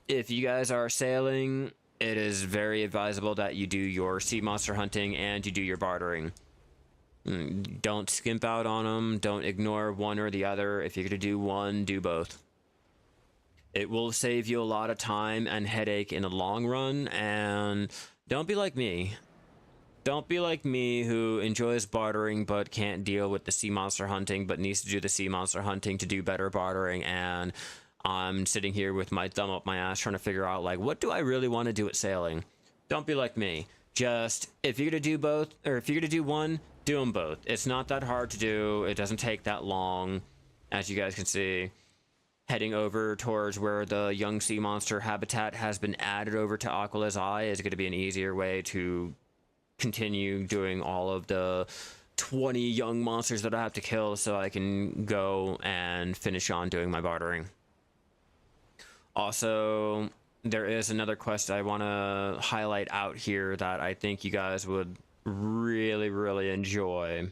If you guys are sailing, it is very advisable that you do your sea monster hunting and you do your bartering. Don't skimp out on them. Don't ignore one or the other. If you're going to do one, do both. It will save you a lot of time and headache in the long run, and don't be like me. Don't be like me who enjoys bartering but can't deal with the sea monster hunting but needs to do the sea monster hunting to do better bartering, and I'm sitting here with my thumb up my ass trying to figure out, like, what do I really want to do at sailing? Don't be like me. Just, if you're going to do both, or if you're going to do one, do them both. It's not that hard to do. It doesn't take that long, as you guys can see. Heading over towards where the young sea monster habitat has been added over to Aquala's Eye is going to be an easier way to continue doing all of the 20 young monsters that I have to kill so I can go and finish on doing my bartering. Also, there is another quest I want to highlight out here that I think you guys would really, really enjoy.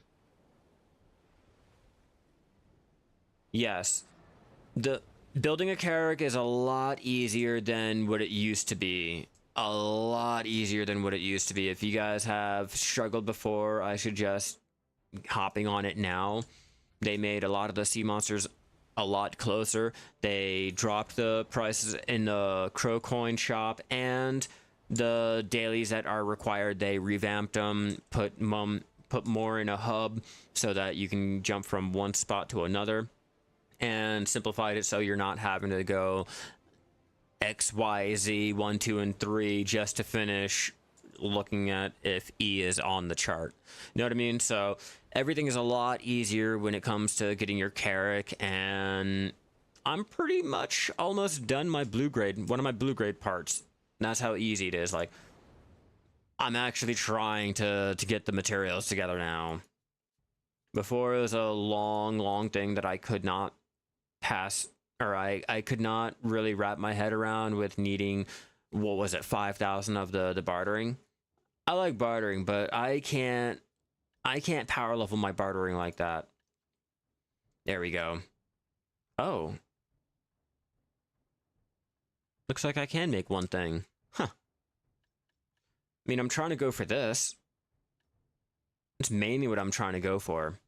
Yes. The building a Carrack is a lot easier than what it used to be. A lot easier than what it used to be. If you guys have struggled before, I suggest hopping on it now. They made a lot of the sea monsters a lot closer. They dropped the prices in the Crow Coin shop, and the dailies that are required, they revamped them, put more in a hub so that you can jump from one spot to another, and simplified it so you're not having to go X, Y, Z, 1, 2, and 3 just to finish looking at if E is on the chart. You know what I mean? So everything is a lot easier when it comes to getting your Carrack, and I'm pretty much almost done my blue grade, one of my blue grade parts. That's how easy it is. Like, I'm actually trying to get the materials together now. Before, it was a long thing that I could not pass, or I could not really wrap my head around with needing, what was it, 5,000 of the bartering. I like bartering, but I can't power level my bartering like that. There we go. Oh. Looks like I can make one thing. Huh. I mean, I'm trying to go for this. It's mainly what I'm trying to go for.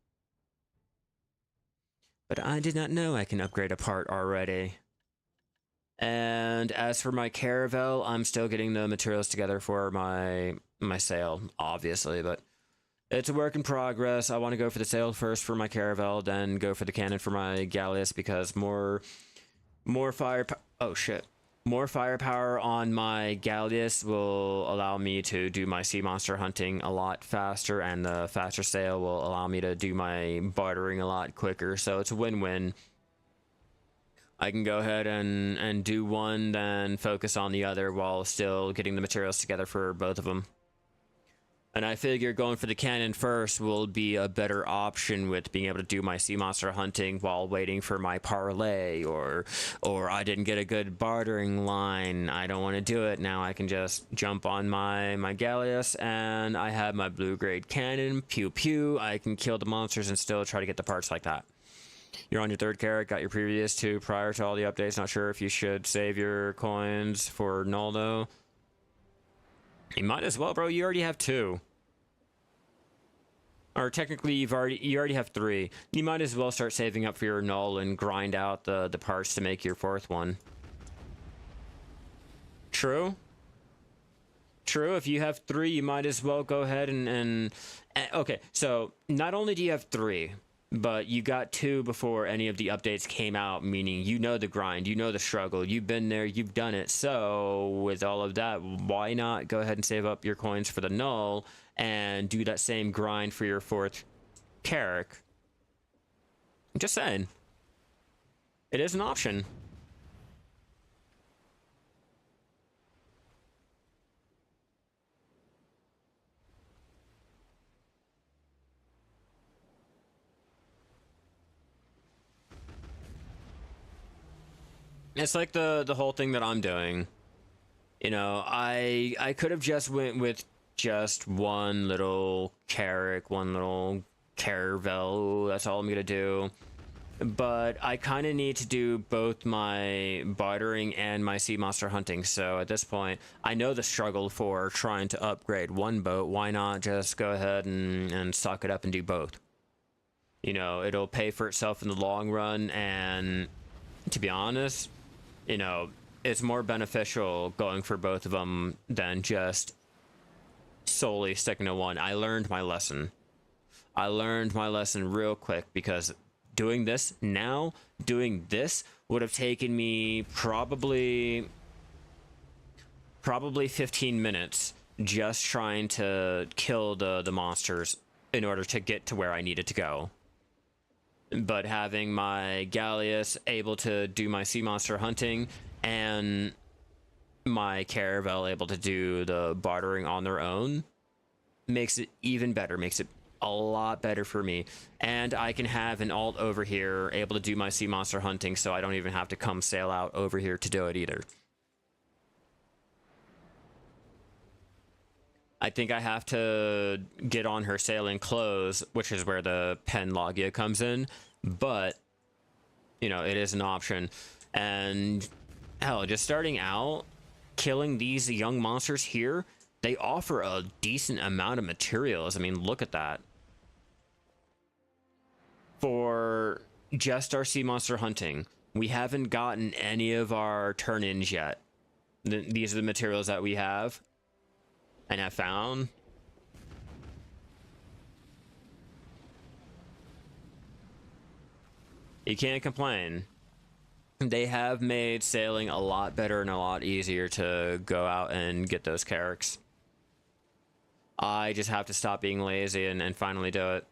But I did not know I can upgrade a part already. And as for my Caravel, I'm still getting the materials together for my sail, obviously, but it's a work in progress. I want to go for the sail first for my Caravel, then go for the cannon for my Galleass, because more firepower. Oh shit. More firepower on my Galleass will allow me to do my sea monster hunting a lot faster, and the faster sail will allow me to do my bartering a lot quicker, so it's a win-win. I can go ahead and do one, then focus on the other while still getting the materials together for both of them. And I figure going for the cannon first will be a better option with being able to do my sea monster hunting while waiting for my parlay, or I didn't get a good bartering line. I don't want to do it. Now I can just jump on my Galleass, and I have my blue grade cannon. Pew pew. I can kill the monsters and still try to get the parts like that. You're on your third Carrack, got your previous two prior to all the updates. Not sure if you should save your coins for null though. You might as well, bro. You already have two. Or technically, you already have three. You might as well start saving up for your null and grind out the parts to make your fourth one. True. True, if you have 3, you might as well go ahead and okay, so not only do you have 3, but you got 2 before any of the updates came out, meaning you know the grind, you know the struggle, you've been there, you've done it. So with all of that, why not go ahead and save up your coins for the null and do that same grind for your 4th Carrack? Just saying. It is an option. It's like the whole thing that I'm doing. You know, I could have just went with just one little Carrack, one little Caravel. That's all I'm gonna do. But I kind of need to do both my bartering and my sea monster hunting. So at this point, I know the struggle for trying to upgrade one boat. Why not just go ahead and suck it up and do both? You know, it'll pay for itself in the long run. And to be honest, you know, it's more beneficial going for both of them than just solely sticking to one. I learned my lesson. I learned my lesson real quick, because doing this would have taken me probably 15 minutes just trying to kill the monsters in order to get to where I needed to go. But having my Galleus able to do my sea monster hunting and my Caravel able to do the bartering on their own makes it even better, makes it a lot better for me. And I can have an alt over here able to do my sea monster hunting, so I don't even have to come sail out over here to do it either. I think I have to get on her sailing clothes, which is where the pen Logia comes in, but you know, it is an option. And hell, just starting out, killing these young monsters here, they offer a decent amount of materials. I mean, look at that. For just our sea monster hunting, we haven't gotten any of our turn-ins yet. These are the materials that we have and have found. You can't complain. They have made sailing a lot better and a lot easier to go out and get those Carracks. I just have to stop being lazy and finally do it.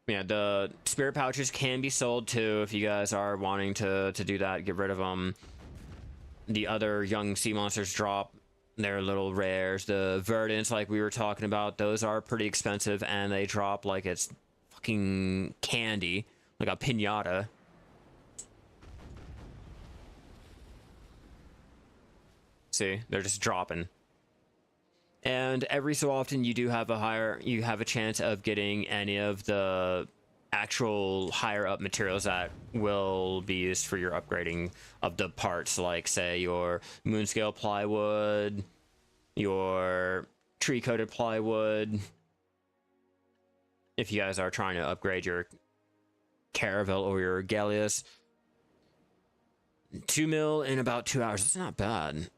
Yeah, the spirit pouches can be sold too if you guys are wanting to do that. Get rid of them. The other young sea monsters drop their little rares. The verdants, like we were talking about, those are pretty expensive, and they drop like it's fucking candy, like a piñata. See, they're just dropping. And every so often you do have a chance of getting any of the actual higher up materials that will be used for your upgrading of the parts, like say your moonscale plywood, your tree coated plywood. If you guys are trying to upgrade your Caravel or your Galleus, 2 mil in about 2 hours. That's not bad.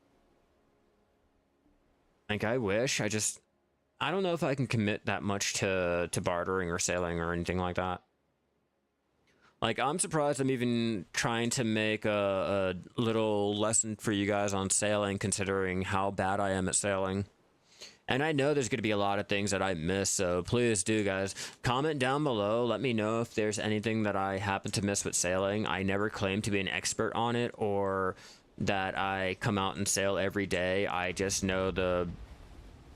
Like, I wish. I don't know if I can commit that much to bartering or sailing or anything like that. Like, I'm surprised I'm even trying to make a little lesson for you guys on sailing, considering how bad I am at sailing. And I know there's going to be a lot of things that I miss, so please do, guys. Comment down below. Let me know if there's anything that I happen to miss with sailing. I never claim to be an expert on it or that I come out and sail every day. I just know the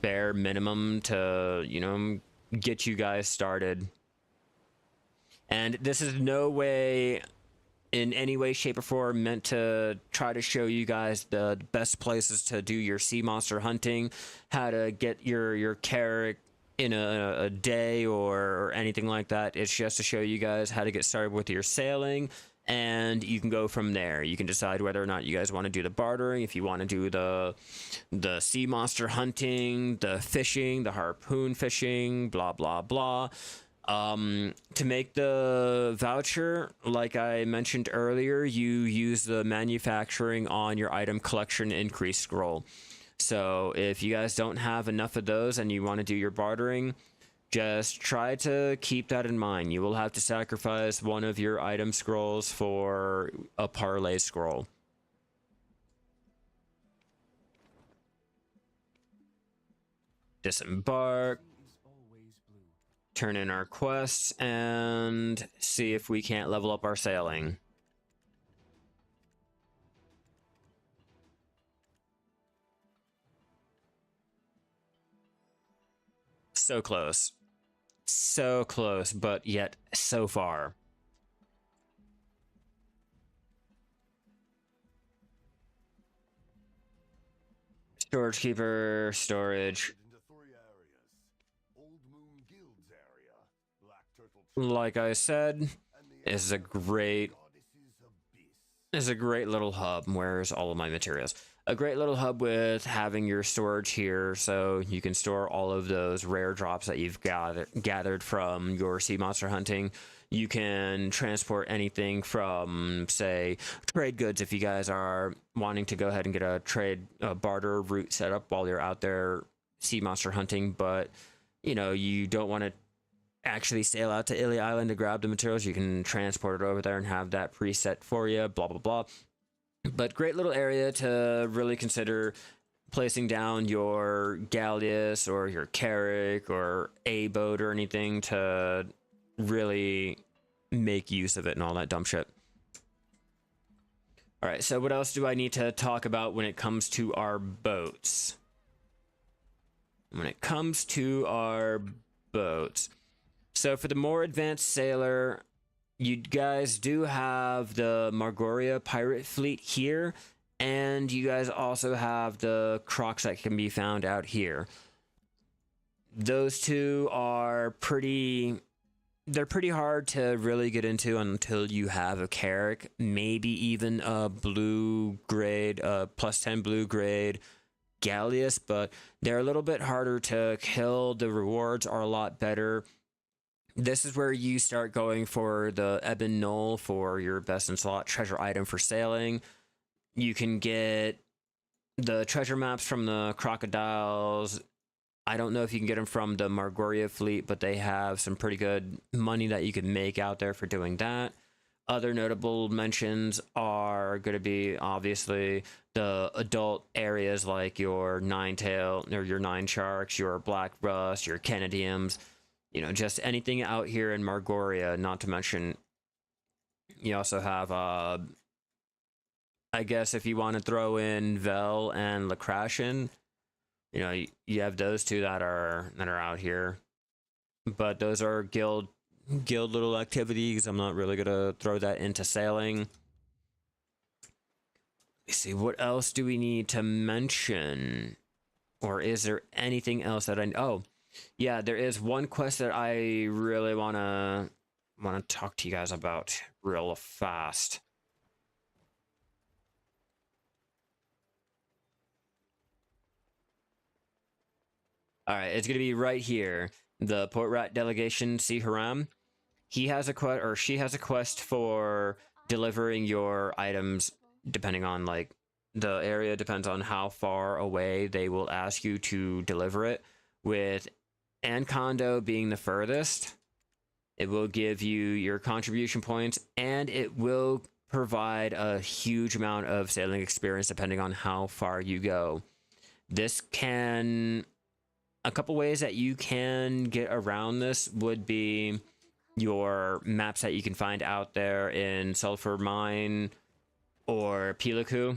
bare minimum to, you know, get you guys started. And this is no way, in any way, shape, or form, meant to try to show you guys the best places to do your sea monster hunting, how to get your Carrack in a day or anything like that. It's just to show you guys how to get started with your sailing, and you can go from there. You can decide whether or not you guys want to do the bartering, if you want to do the sea monster hunting, the fishing, the harpoon fishing, blah, blah, blah. To make the voucher, like I mentioned earlier, you use the manufacturing on your item collection increase scroll. So if you guys don't have enough of those and you want to do your bartering, just try to keep that in mind. You will have to sacrifice one of your item scrolls for a parlay scroll. Disembark. Turn in our quests and see if we can't level up our sailing. So close. So close, but yet so far. Storage keeper, storage. Like I said, is a great little hub. Where's all of my materials? A great little hub with having your storage here, so you can store all of those rare drops that you've gathered from your sea monster hunting. You can transport anything from, say, trade goods if you guys are wanting to go ahead and get a barter route set up while you're out there sea monster hunting, but you know, you don't want to actually sail out to Illy Island to grab the materials. You can transport it over there and have that preset for you, blah blah blah. But great little area to really consider placing down your Galleus or your Carrack or a boat or anything to really make use of it and all that dumb shit. All right, so what else do I need to talk about when it comes to our boats? When it comes to our boats, so for the more advanced sailor, you guys do have the Margoria pirate fleet here, and you guys also have the Carracks that can be found out here. Those two are pretty hard to really get into until you have a Carrack, maybe even a blue grade, +10 blue grade Galleus, but they're a little bit harder to kill. The rewards are a lot better. This is where you start going for the Ebon Knoll for your best in slot treasure item for sailing. You can get the treasure maps from the crocodiles. I don't know if you can get them from the Margoria fleet, but they have some pretty good money that you can make out there for doing that. Other notable mentions are going to be obviously the adult areas like your Ninetail or your Nine Sharks, your Black Rust, your Canadiums. You know, just anything out here in Margoria, not to mention, you also have, I guess if you want to throw in Vel and Lacrashin, you know, you have those two that are out here. But those are guild little activities. I'm not really going to throw that into sailing. Let me see, what else do we need to mention? Or is there anything else that oh, yeah, there is one quest that I really wanna talk to you guys about real fast. All right, it's gonna be right here. The Port Rat delegation, Si Haram. He has a quest, or she has a quest for delivering your items, depending on like the area, depends on how far away they will ask you to deliver it. With Ancondo being the furthest, it will give you your contribution points, and it will provide a huge amount of sailing experience depending on how far you go. This can, a couple ways that you can get around this would be your maps that you can find out there in Sulphur Mine or Peliku,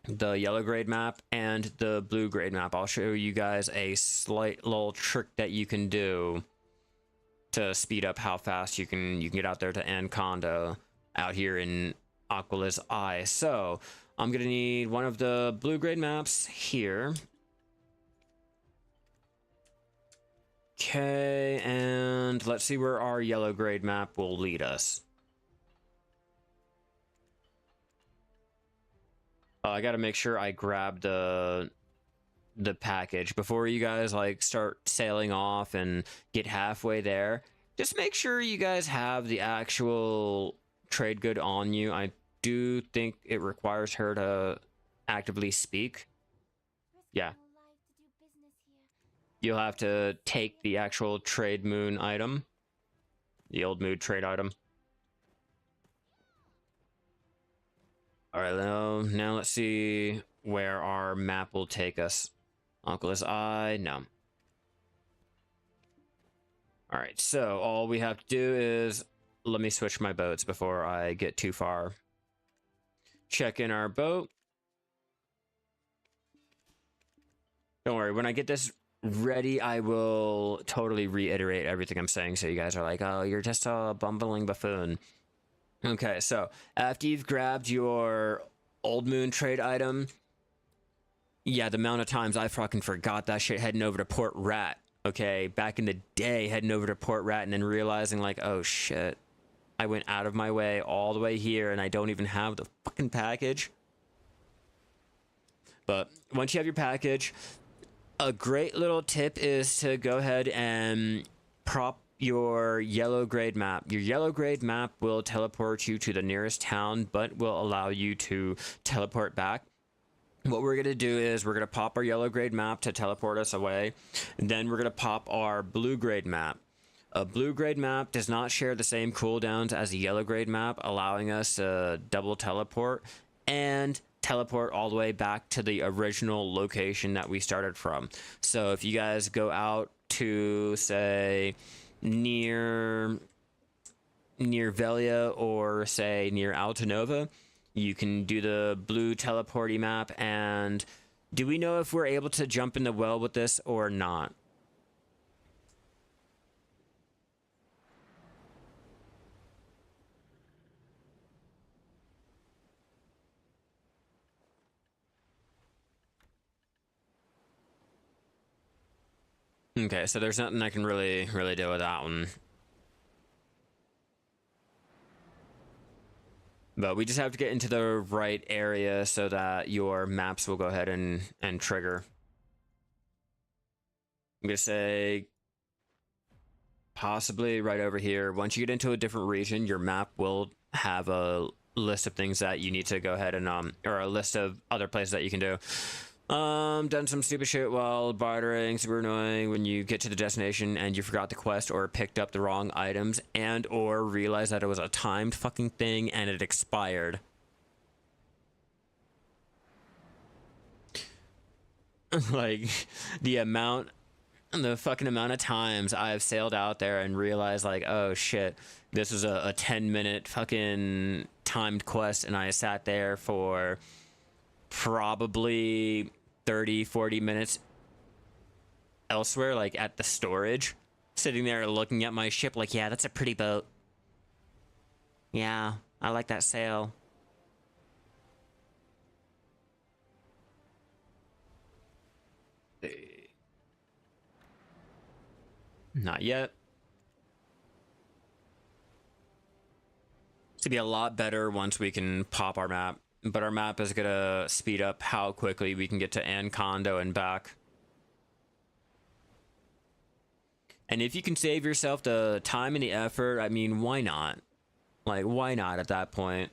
the yellow grade map and the blue grade map. I'll show you guys a slight little trick that you can do to speed up how fast you can get out there to Ancondo out here in Aquala's Eye. So I'm gonna need one of the blue grade maps here. Okay, and let's see where our yellow grade map will lead us. I gotta make sure I grab the package before you guys like start sailing off and get halfway there. just make sure you guys have the actual trade good on you. I do think it requires her to actively speak. Yeah. You'll have to take the actual trade moon item. The old mood trade item. Alright, now let's see where our map will take us. Uncle's Eye, no. Alright, so all we have to do is... Let me switch my boats before I get too far. Check in our boat. Don't worry, when I get this ready, I will totally reiterate everything I'm saying, so you guys are like, oh, you're just a bumbling buffoon. Okay, so after you've grabbed your Old Moon trade item, yeah, the amount of times I fucking forgot that shit heading over to Port Rat, okay? Back in the day, heading over to Port Rat and then realizing, like, oh shit, I went out of my way all the way here and I don't even have the fucking package. But once you have your package, a great little tip is to go ahead and prop your yellow grade map. Your yellow grade map will teleport you to the nearest town, but will allow you to teleport back. What we're going to do is we're going to pop our yellow grade map to teleport us away. And then we're going to pop our blue grade map. A blue grade map does not share the same cooldowns as a yellow grade map, allowing us to double teleport and teleport all the way back to the original location that we started from. So if you guys go out to, say, near Velia or, say, near Altanova, you can do the blue teleporty map. And do we know if we're able to jump in the well with this or not? Okay, so there's nothing I can really do with that one. But we just have to get into the right area so that your maps will go ahead and trigger. I'm gonna say possibly right over here. Once you get into a different region, your map will have a list of things that you need to go ahead and or a list of other places that you can do. Done some stupid shit while bartering, super annoying when you get to the destination and you forgot the quest or picked up the wrong items and or realized that it was a timed fucking thing and it expired. Like, the fucking amount of times I've sailed out there and realized, like, oh shit, this was a 10-minute fucking timed quest and I sat there for probably 30-40 minutes elsewhere, like at the storage, sitting there looking at my ship like, yeah, that's a pretty boat. Yeah, I like that sail. Not yet. It's gonna be a lot better once we can pop our map. But our map is gonna speed up how quickly we can get to Ancondo and back. And if you can save yourself the time and the effort, I mean, why not? Like, why not at that point?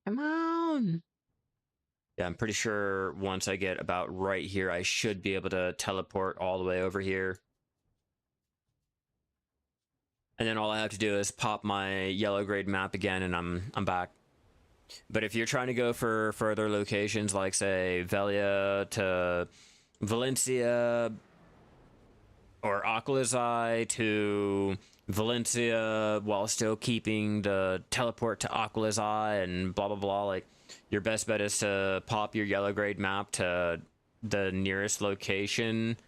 Come on. Yeah, I'm pretty sure once I get about right here, I should be able to teleport all the way over here. And then all I have to do is pop my yellow grade map again and I'm back. But if you're trying to go for further locations like, say, Velia to Valencia or Aquala's Eye to Valencia while still keeping the teleport to Aquala's Eye and blah, blah, blah, like, your best bet is to pop your yellow grade map to the nearest location,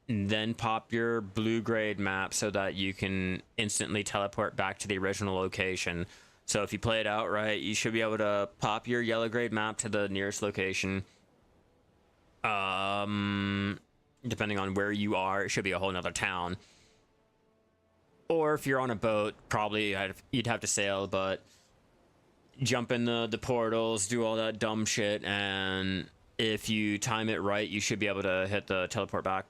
then pop your blue grade map so that you can instantly teleport back to the original location. So if you play it out right, you should be able to pop your yellow grade map to the nearest location. Depending on where you are, it should be a whole nother town. Or if you're on a boat, probably you'd have to sail, but jump in the portals, do all that dumb shit, and if you time it right, you should be able to hit the teleport back.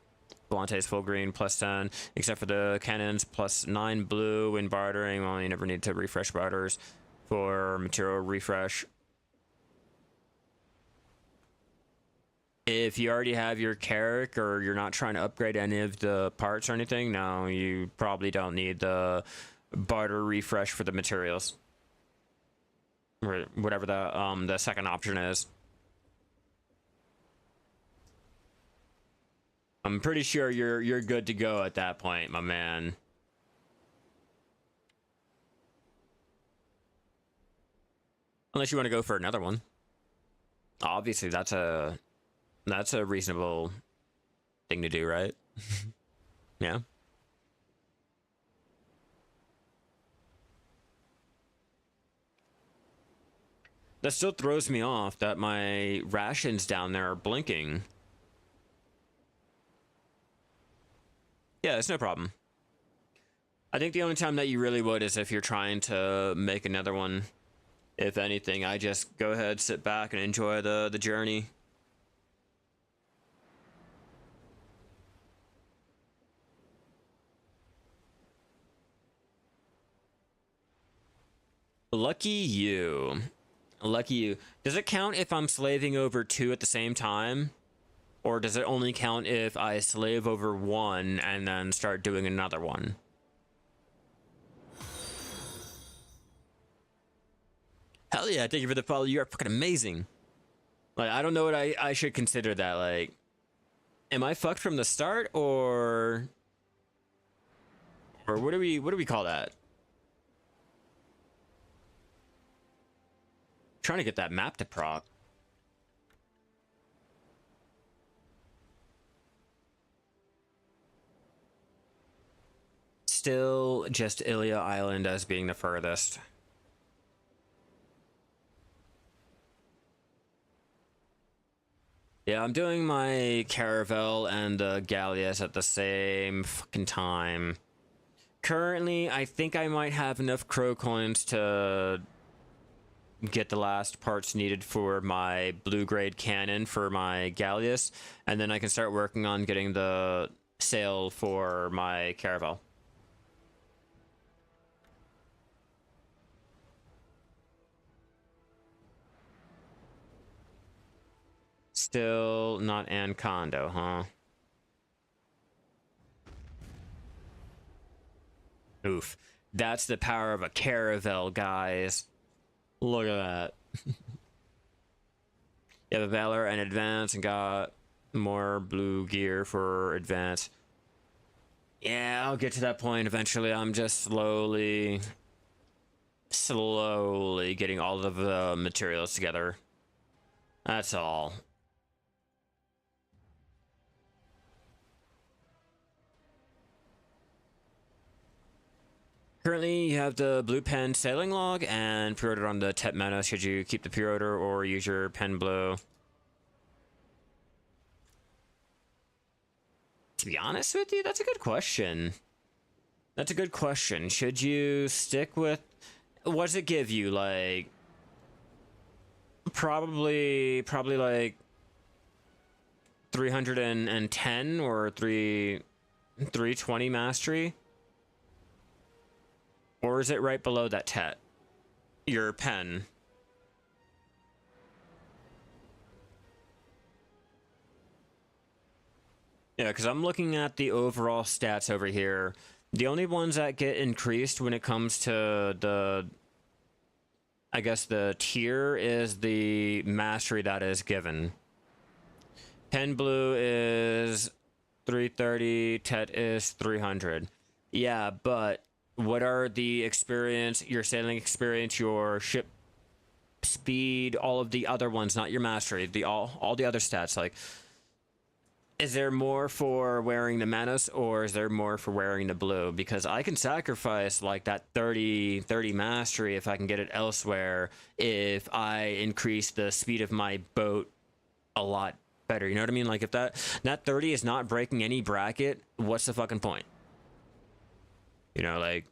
Volante's full green, +10, except for the cannons, +9 blue in bartering. Well, you never need to refresh barters for material refresh. If you already have your Carrack or you're not trying to upgrade any of the parts or anything, no, you probably don't need the barter refresh for the materials. Or whatever the second option is. I'm pretty sure you're good to go at that point, my man. Unless you want to go for another one. Obviously, that's a reasonable thing to do, right? Yeah. That still throws me off that my rations down there are blinking. Yeah, it's no problem. I think the only time that you really would is if you're trying to make another one. If anything, I just go ahead, sit back, and enjoy the journey. Lucky you. Lucky you. Does it count if I'm slaving over 2 at the same time? Or does it only count if I slave over 1 and then start doing another one? Hell yeah, thank you for the follow. You are fucking amazing. Like, I don't know what I should consider that. Like, am I fucked from the start, or what do we call that? Trying to get that map to proc. Still just Ilia Island as being the furthest. Yeah, I'm doing my Caravel and the Galleass at the same fucking time. Currently, I think I might have enough crow coins to get the last parts needed for my blue grade cannon for my Galleass, and then I can start working on getting the sail for my Caravel. Still not Ancondo, huh? Oof. That's the power of a Caravel, guys. Look at that. You have a Valor and Advance and got more blue gear for Advance. Yeah, I'll get to that point eventually. I'm just slowly getting all of the materials together. That's all. Currently, you have the blue pen sailing log and pre-order on the Tet meta. Should you keep the pre-order or use your pen blue? To be honest with you, that's a good question. That's a good question. Should you stick with... What does it give you? Like... Probably like... 310 or 320 mastery? Or is it right below that Tet? Your pen. Yeah, because I'm looking at the overall stats over here. The only ones that get increased when it comes to the... I guess the tier is the mastery that is given. Pen blue is 330, Tet is 300. Yeah, but... What are the experience, your sailing experience, your ship speed, all of the other ones, not your mastery, all the other stats? Like, is there more for wearing the Manos or is there more for wearing the blue? Because I can sacrifice like that 30 mastery if I can get it elsewhere, if I increase the speed of my boat a lot better. You know what I mean? Like, if that 30 is not breaking any bracket, what's the fucking point? You know, like,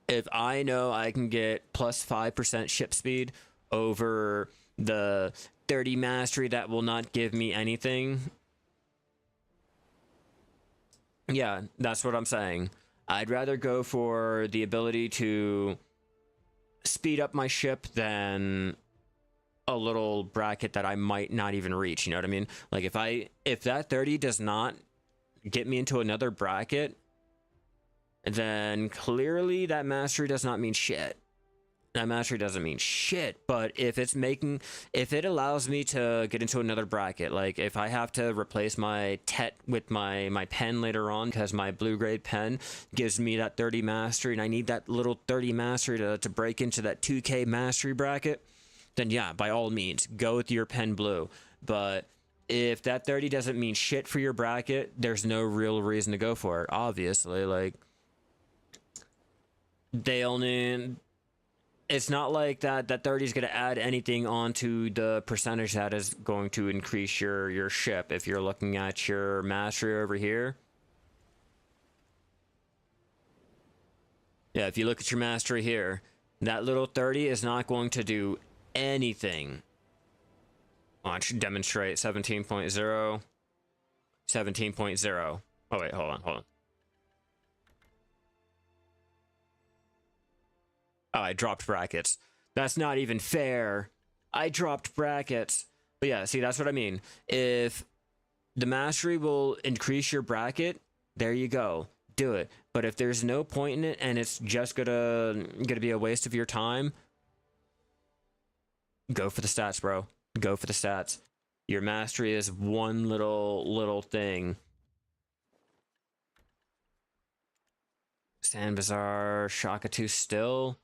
If I know I can get plus 5% ship speed over the 30 mastery that will not give me anything, yeah, that's what I'm saying. I'd rather go for the ability to speed up my ship than a little bracket that I might not even reach, you know what I mean? Like if that 30 does not get me into another bracket, then clearly that mastery does not mean shit. That mastery doesn't mean shit. But if it allows me to get into another bracket, like if I have to replace my tet with my pen later on because my blue grade pen gives me that 30 mastery and I need that little 30 mastery to break into that 2k mastery bracket, then yeah, by all means, go with your pen blue. But if that 30 doesn't mean shit for your bracket, there's no real reason to go for it. Obviously, like, it's not like that 30 is going to add anything onto the percentage that is going to increase your ship. If you're looking at your mastery over here, yeah, if you look at your mastery here, that little 30 is not going to do anything. Watch, demonstrate 17.0, 17.0. Oh wait, hold on. Oh, I dropped brackets. That's not even fair. I dropped brackets. But yeah, see, that's what I mean. If the mastery will increase your bracket, there you go. Do it. But if there's no point in it and it's just gonna be a waste of your time, go for the stats, bro. Go for the stats. Your mastery is one little thing. Sand Bazaar, Shakatu still.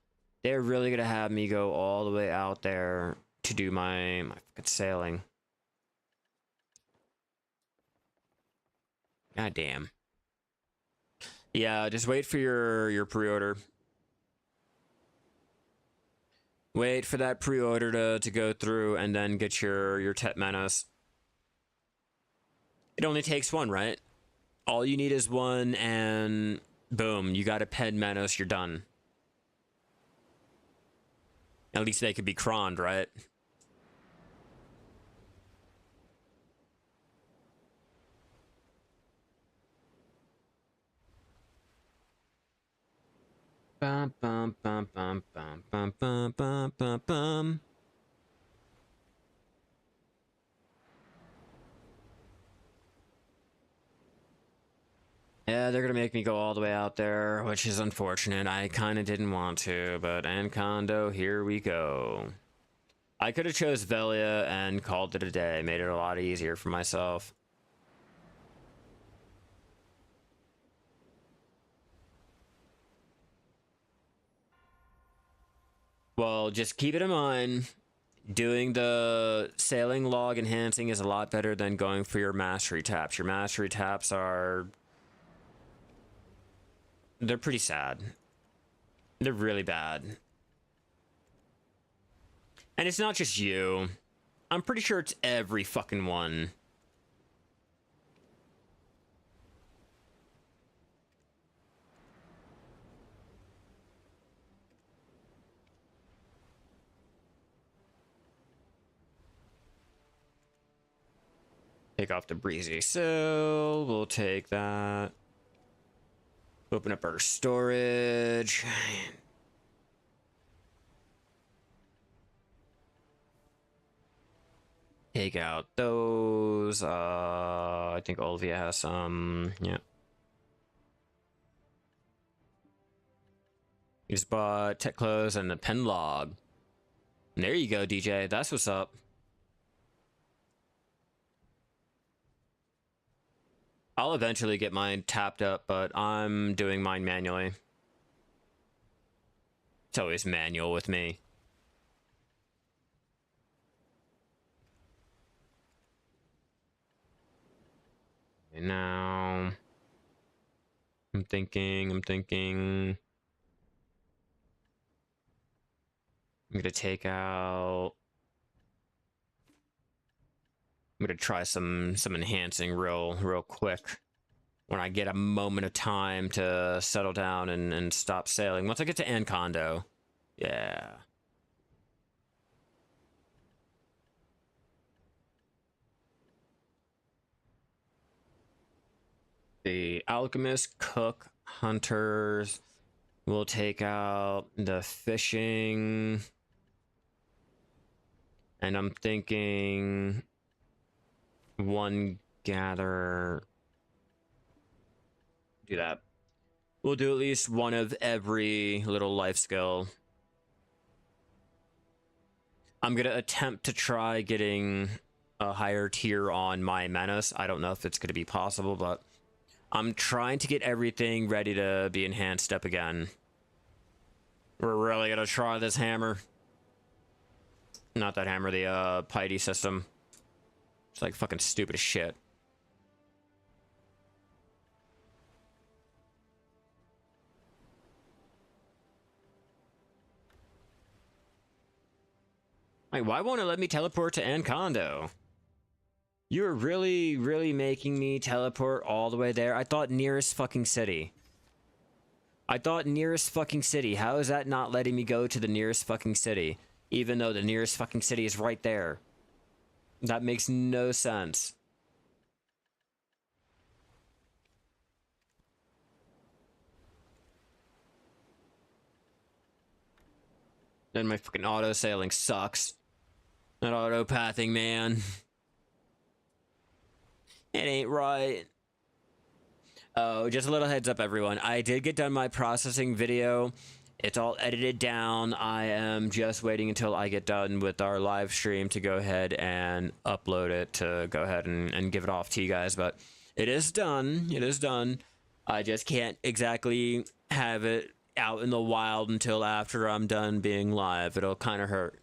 They're really gonna have me go all the way out there to do my fucking sailing. God damn. Yeah, just wait for your pre-order. Wait for that pre-order to go through and then get your Tet Menace. It only takes one, right? All you need is one and boom, you got a Pen Menace, you're done. At least they could be croned, right? Bum, bum, bum, bum, bum, bum, bum, bum, bum, bum. Yeah, they're gonna make me go all the way out there, which is unfortunate. I kind of didn't want to, but Ancondo, here we go. I could have chose Velia and called it a day, made it a lot easier for myself. Well, just keep it in mind, doing the sailing log enhancing is a lot better than going for your mastery taps. Your mastery taps they're pretty sad. They're really bad. And it's not just you. I'm pretty sure it's every fucking one. Take off the breezy sill. We'll take that. Open up our storage. Take out those. I think Olivia has some. Yeah. You just bought tech clothes and the pen log. And there you go, DJ. That's what's up. I'll eventually get mine tapped up, but I'm doing mine manually. It's always manual with me. And now I'm thinking I'm gonna take out, I'm gonna try some enhancing real quick. when I get a moment of time to settle down and stop sailing. Once I get to Ancondo. Yeah. The alchemist, cook, hunters. We'll take out the fishing. And I'm thinking one gather. Do that. We'll do at least one of every little life skill. I'm gonna attempt to try getting a higher tier on my menace. I don't know if it's gonna be possible, but I'm trying to get everything ready to be enhanced up again. We're really gonna try this hammer. Not that hammer, the piety system. It's like fucking stupid as shit. Like, why won't it let me teleport to Ancondo? You're really making me teleport all the way there? I thought nearest fucking city. I thought nearest fucking city. How is that not letting me go to the nearest fucking city? Even though the nearest fucking city is right there. That makes no sense. Then my fucking auto sailing sucks. That auto pathing, man. It ain't right. Oh, just a little heads up, everyone. I did get done my processing video. It's all edited down. I am just waiting until I get done with our live stream to go ahead and upload it, to go ahead and give it off to you guys. But it is done. It is done. I just can't exactly have it out in the wild until after I'm done being live. It'll kind of hurt.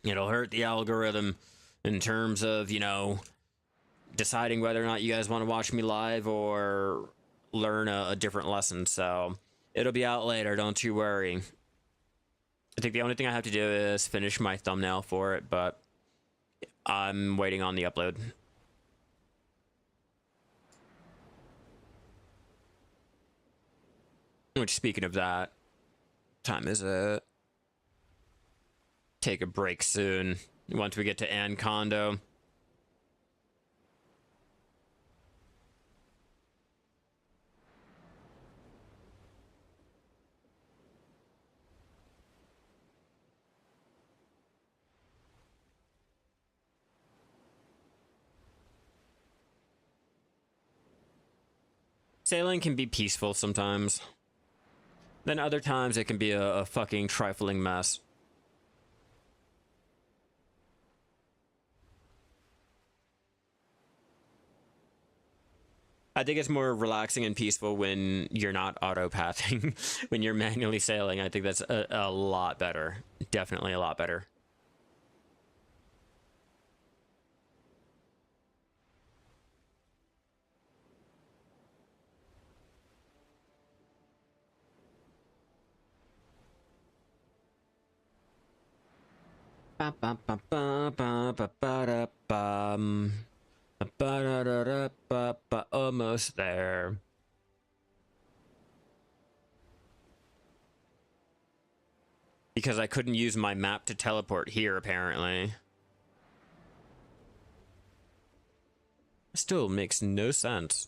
It'll hurt the algorithm in terms of, you know, deciding whether or not you guys want to watch me live or learn a different lesson. So it'll be out later, don't you worry. I think the only thing I have to do is finish my thumbnail for it, but I'm waiting on the upload. Which, speaking of that, time is it? Take a break soon once we get to Ancondo. Sailing can be peaceful sometimes. Then other times it can be a fucking trifling mess. I think it's more relaxing and peaceful when you're not auto-pathing. When you're manually sailing, I think that's a lot better. Definitely a lot better. Almost there. Because I couldn't use my map to teleport here, apparently. Still makes no sense.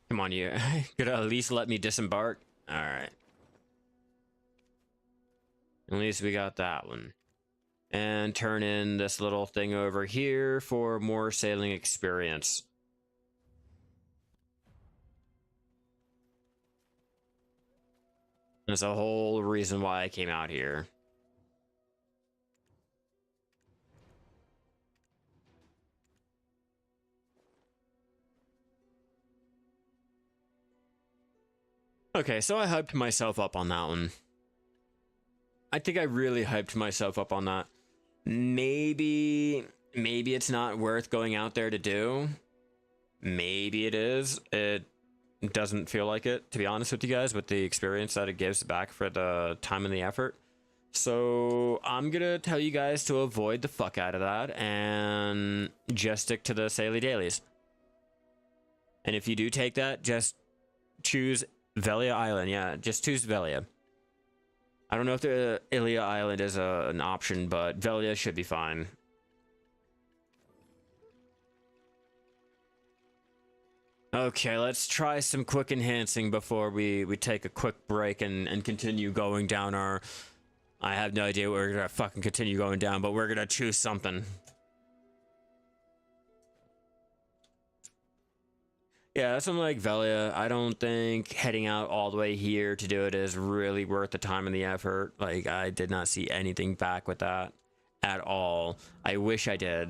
Come on, you could at least let me disembark. All right. At least we got that one. And turn in this little thing over here for more sailing experience. That's a whole reason why I came out here. Okay, so I hyped myself up on that one. I think I really hyped myself up on that. Maybe it's not worth going out there to do. Maybe it is. It doesn't feel like it, to be honest with you guys, with the experience that it gives back for the time and the effort. So I'm gonna tell you guys to avoid the fuck out of that and just stick to the Saily Dailies. And if you do take that, just choose Velia Island. Yeah, just choose Velia. I don't know if the Ilia Island is an option, but Velia should be fine. Okay, let's try some quick enhancing before we take a quick break and continue going down our... I have no idea what we're gonna fucking continue going down, but we're gonna choose something. Yeah, something like Velia. I don't think heading out all the way here to do it is really worth the time and the effort. Like, I did not see anything back with that at all. I wish I did.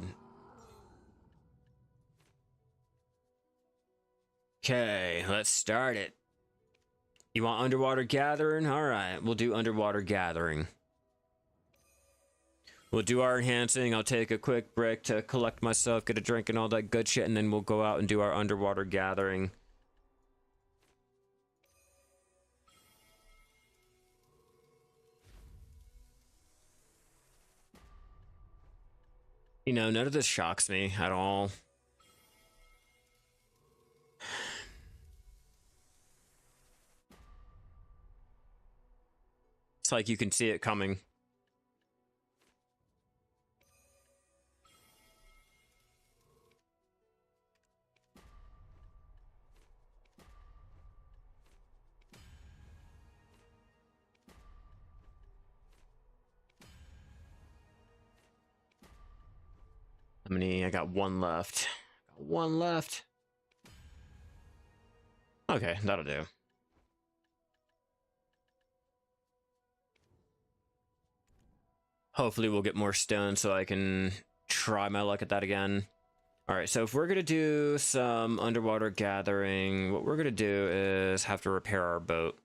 Okay, let's start it. You want underwater gathering? Alright, we'll do underwater gathering. We'll do our enhancing. I'll take a quick break to collect myself, get a drink and all that good shit, and then we'll go out and do our underwater gathering. You know, none of this shocks me at all. It's like you can see it coming. How many? I got one left. Got one left. Okay, that'll do. Hopefully we'll get more stone so I can try my luck at that again. Alright, so if we're gonna do some underwater gathering, what we're gonna do is have to repair our boat.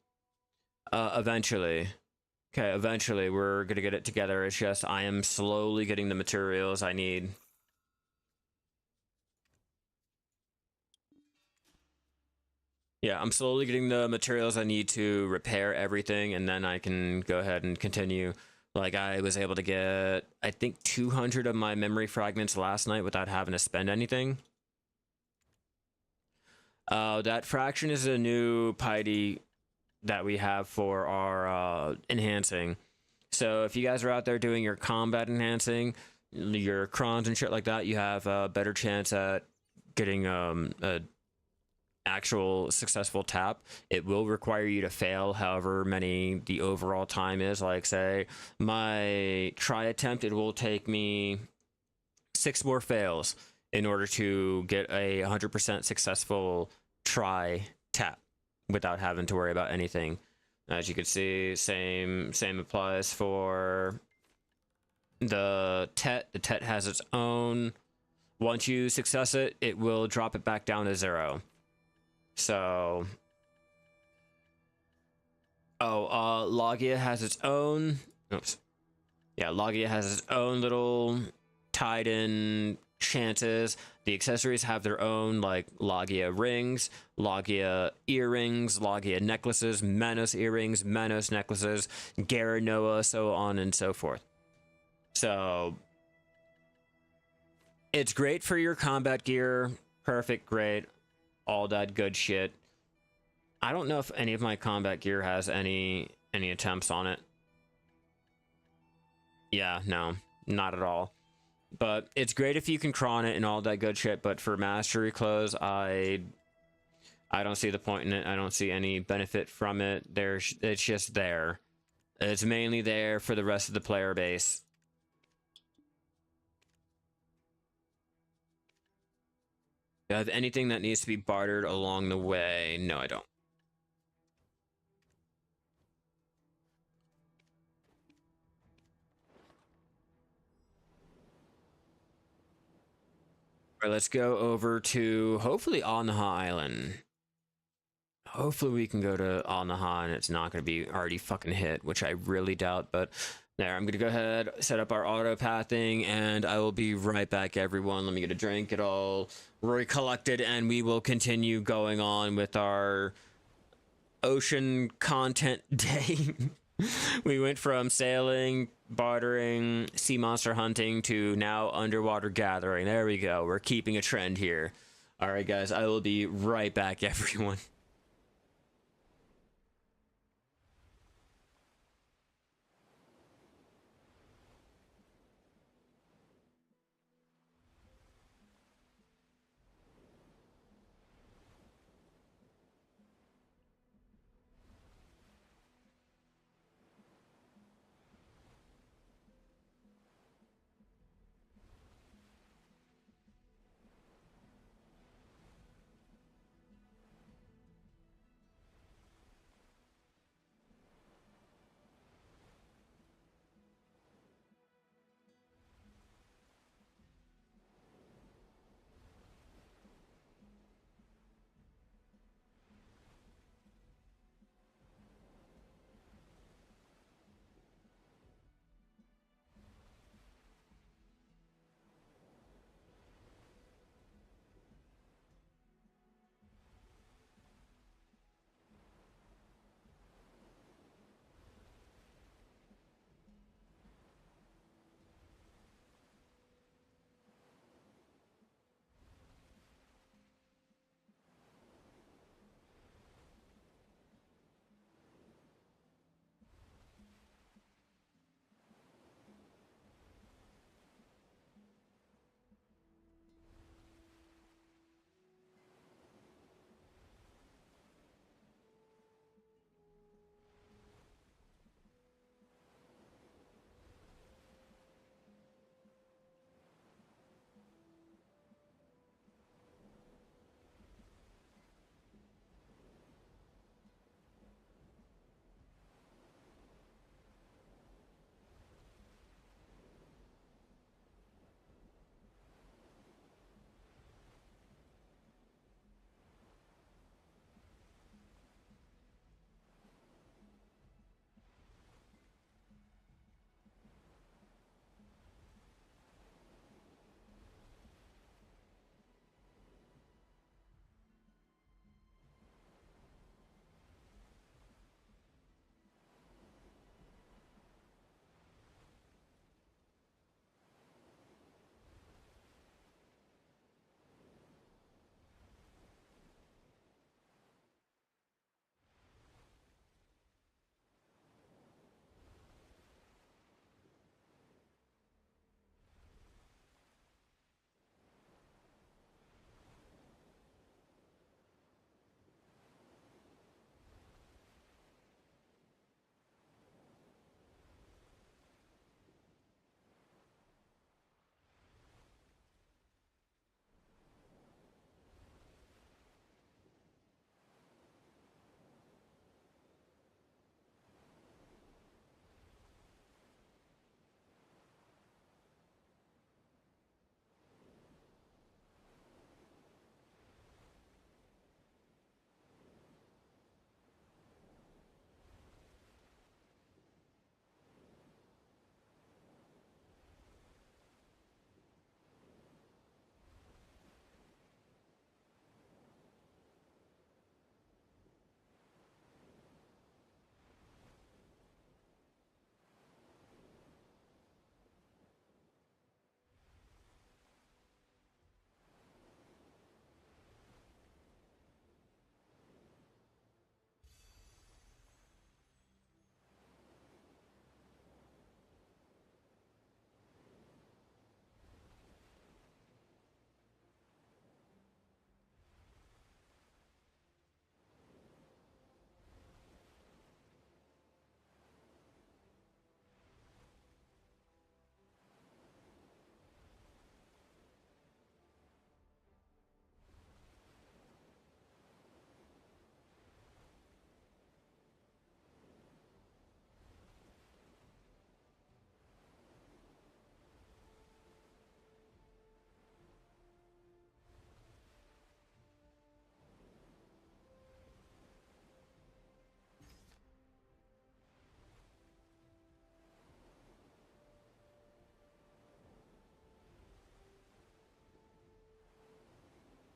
Eventually. Okay, eventually we're gonna get it together. It's just I am slowly getting the materials I need. Yeah, I'm slowly getting the materials I need to repair everything, and then I can go ahead and continue. Like, I was able to get, I think, 200 of my memory fragments last night without having to spend anything. That fraction is a new piety that we have for our enhancing. So if you guys are out there doing your combat enhancing, your crons and shit like that, you have a better chance at getting a actual successful tap. It will require you to fail however many the overall time is. Like, say my try attempt, it will take me 6 more fails in order to get a 100% successful try tap without having to worry about anything. As you can see, same applies for the Tet. The Tet has its own. Once you success it, it will drop it back down to 0. So, Logia has its own. Oops. Yeah, Logia has its own little tied-in chances. The accessories have their own, like Logia rings, Logia earrings, Logia necklaces, Manos earrings, Manos necklaces, Garanoa, so on and so forth. So, it's great for your combat gear. Perfect, great. All that good shit. I don't know if any of my combat gear has any attempts on it. Yeah, no, not at all. But it's great if you can cron it and all that good shit, but for mastery clothes, I don't see the point in it. I don't see any benefit from it. It's just there. It's mainly there for the rest of the player base. Do I have anything that needs to be bartered along the way? No, I don't. All right, let's go over to, hopefully, Anaha Island. Hopefully we can go to Anaha and it's not going to be already fucking hit, which I really doubt, but There, I'm gonna go ahead, set up our auto pathing, and I will be right back, everyone. Let me get a drink, get all recollected, and we will continue going on with our ocean content day. We went from sailing, bartering, sea monster hunting to now underwater gathering. There we go. We're keeping a trend here. All right, guys, I will be right back, everyone.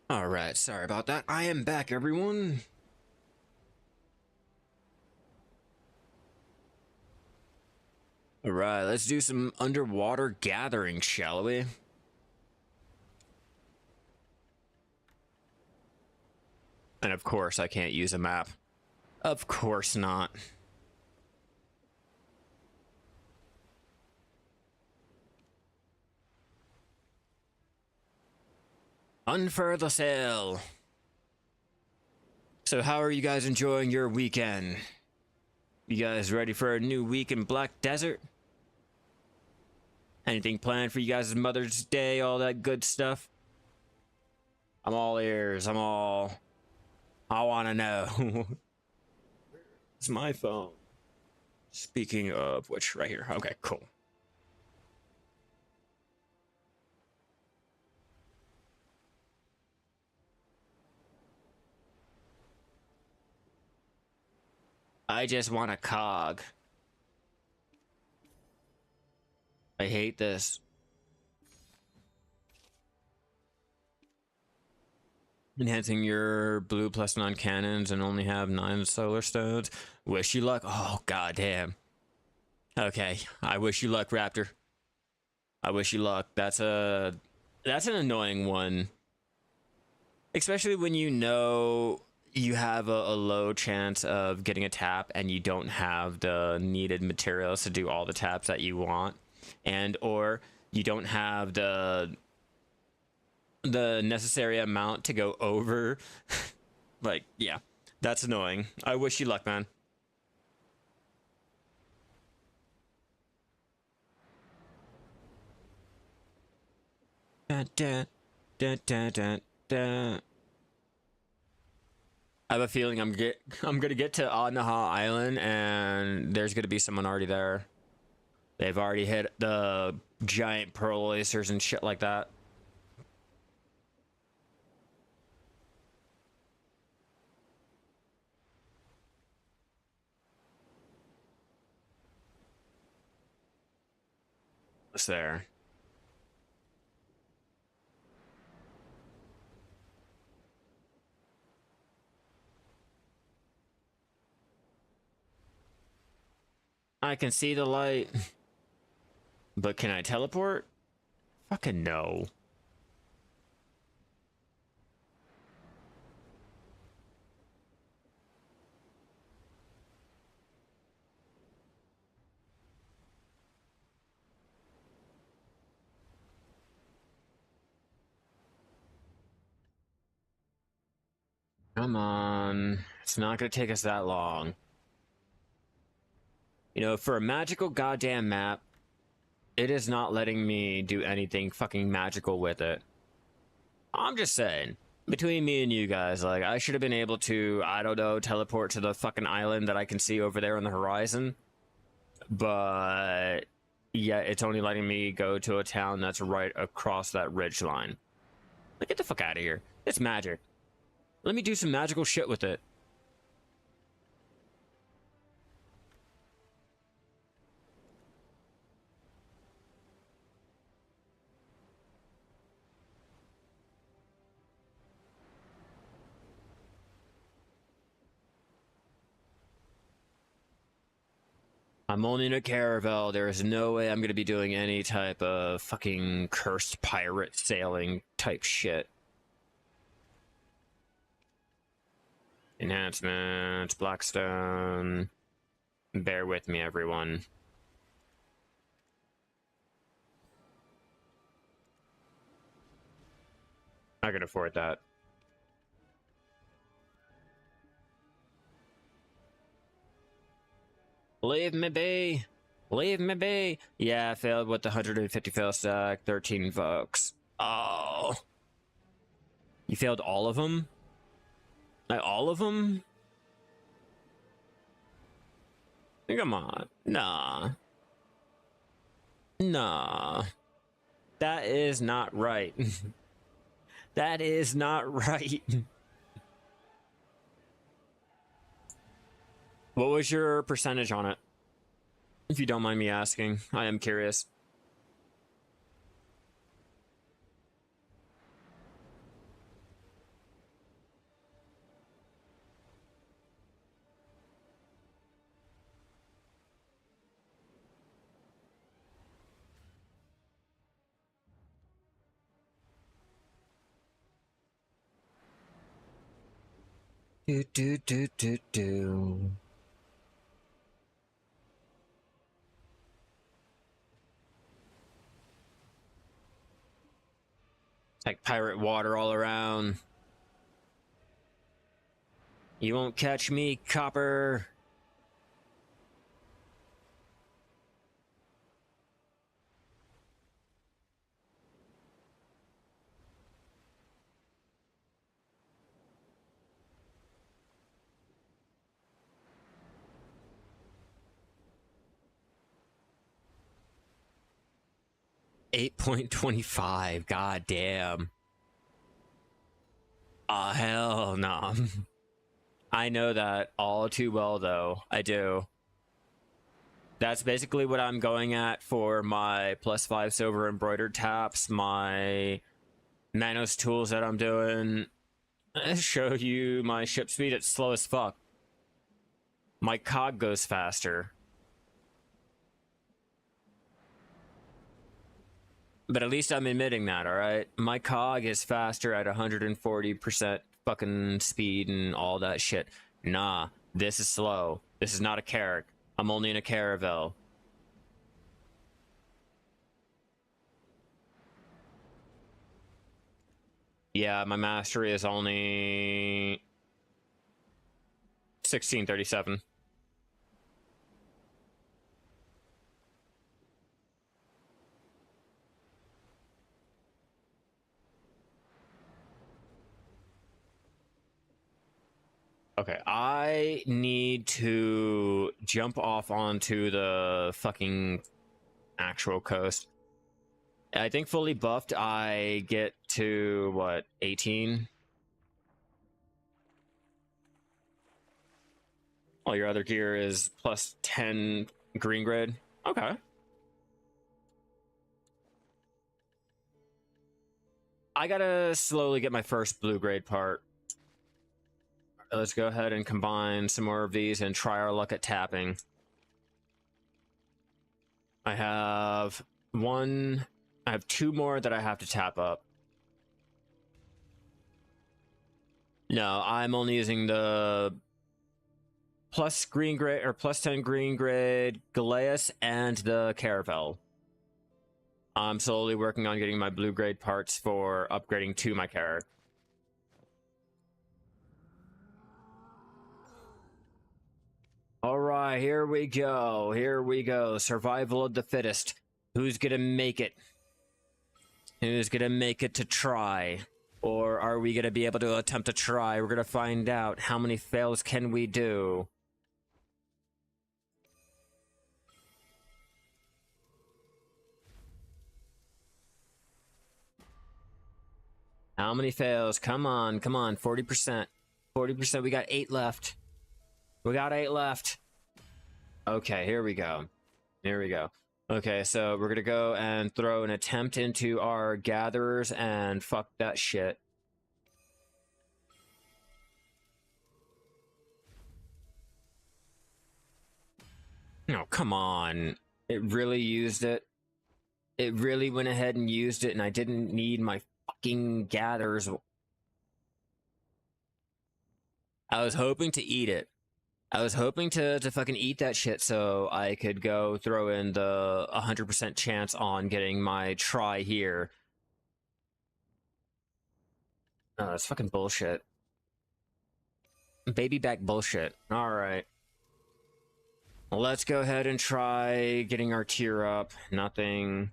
All right, sorry about that. I am back, everyone. All right, let's do some underwater gathering, shall we? And of course, I can't use a map. Of course not. Unfurl the sail. So how are you guys enjoying your weekend? You guys ready for a new week in Black Desert? Anything planned for you guys' Mother's Day, all that good stuff? I'm all ears. I want to know. It's my phone. Speaking of which, right here. Okay, cool. I just want a cog. I hate this. Enhancing your blue +9 cannons and only have 9 solar stones. Wish you luck. Oh, goddamn. Okay, I wish you luck, Raptor. I wish you luck. That's an annoying one. Especially when you know you have a low chance of getting a tap and you don't have the needed materials to do all the taps that you want. And or you don't have the necessary amount to go over. Like, yeah, that's annoying. I wish you luck, man. Dun, dun, dun, dun, dun, dun. I have a feeling I'm gonna get to Anaha Island and there's gonna be someone already there. They've already hit the giant pearl oysters and shit like that. What's there? I can see the light. But can I teleport? Fucking no. Come on. It's not gonna take us that long. You know, for a magical goddamn map, it is not letting me do anything fucking magical with it. I'm just saying. Between me and you guys, like, I should have been able to, I don't know, teleport to the fucking island that I can see over there on the horizon. But yeah, it's only letting me go to a town that's right across that ridge line. Like, get the fuck out of here. It's magic. Let me do some magical shit with it. I'm only in a Caravel. There is no way I'm going to be doing any type of fucking cursed pirate sailing type shit. Enhancements, Blackstone. Bear with me, everyone. I can afford that. Leave me be. Leave me be. Yeah, I failed with the 150 fail stack. 13 folks. Oh. You failed all of them? Like, all of them? Come on. Nah. Nah. That is not right. That is not right. What was your percentage on it? If you don't mind me asking, I am curious. Do do do do do. It's like pirate water all around. You won't catch me, copper. $8.25. God damn. Ah, hell no. I know that all too well, though. I do. That's basically what I'm going at for my +5 silver embroidered taps, my Manos tools that I'm doing. I show you my ship speed. It's slow as fuck. My cog goes faster. But at least I'm admitting that, alright? My cog is faster at 140% fucking speed and all that shit. Nah, this is slow. This is not a Carrack. I'm only in a Caravel. Yeah, my mastery is only 1637. Okay, I need to jump off onto the fucking actual coast. I think fully buffed, I get to, what, 18? All your other gear is plus 10 green grid. Okay. I gotta slowly get my first blue grade part. Let's go ahead and combine some more of these and try our luck at tapping. I have two more that I have to tap up. No, I'm only using the plus green grade or plus 10 green grade Galeas and the Caravel. I'm slowly working on getting my blue grade parts for upgrading to my Carrack. All right, here we go. Here we go. Survival of the fittest. Who's gonna make it? Who's gonna make it to try? Or are we gonna be able to attempt to try? We're gonna find out. How many fails can we do? How many fails? Come on, come on. 40%. 40%. We got 8 left. We got 8 left. Okay, here we go. Here we go. Okay, so we're gonna go and throw an attempt into our gatherers and fuck that shit. No, come on. It really used it. It really went ahead and used it, and I didn't need my fucking gatherers. I was hoping to eat it. I was hoping to fucking eat that shit so I could go throw in the 100% chance on getting my try here. Oh, that's fucking bullshit. Baby back bullshit. Alright. Let's go ahead and try getting our tier up. Nothing.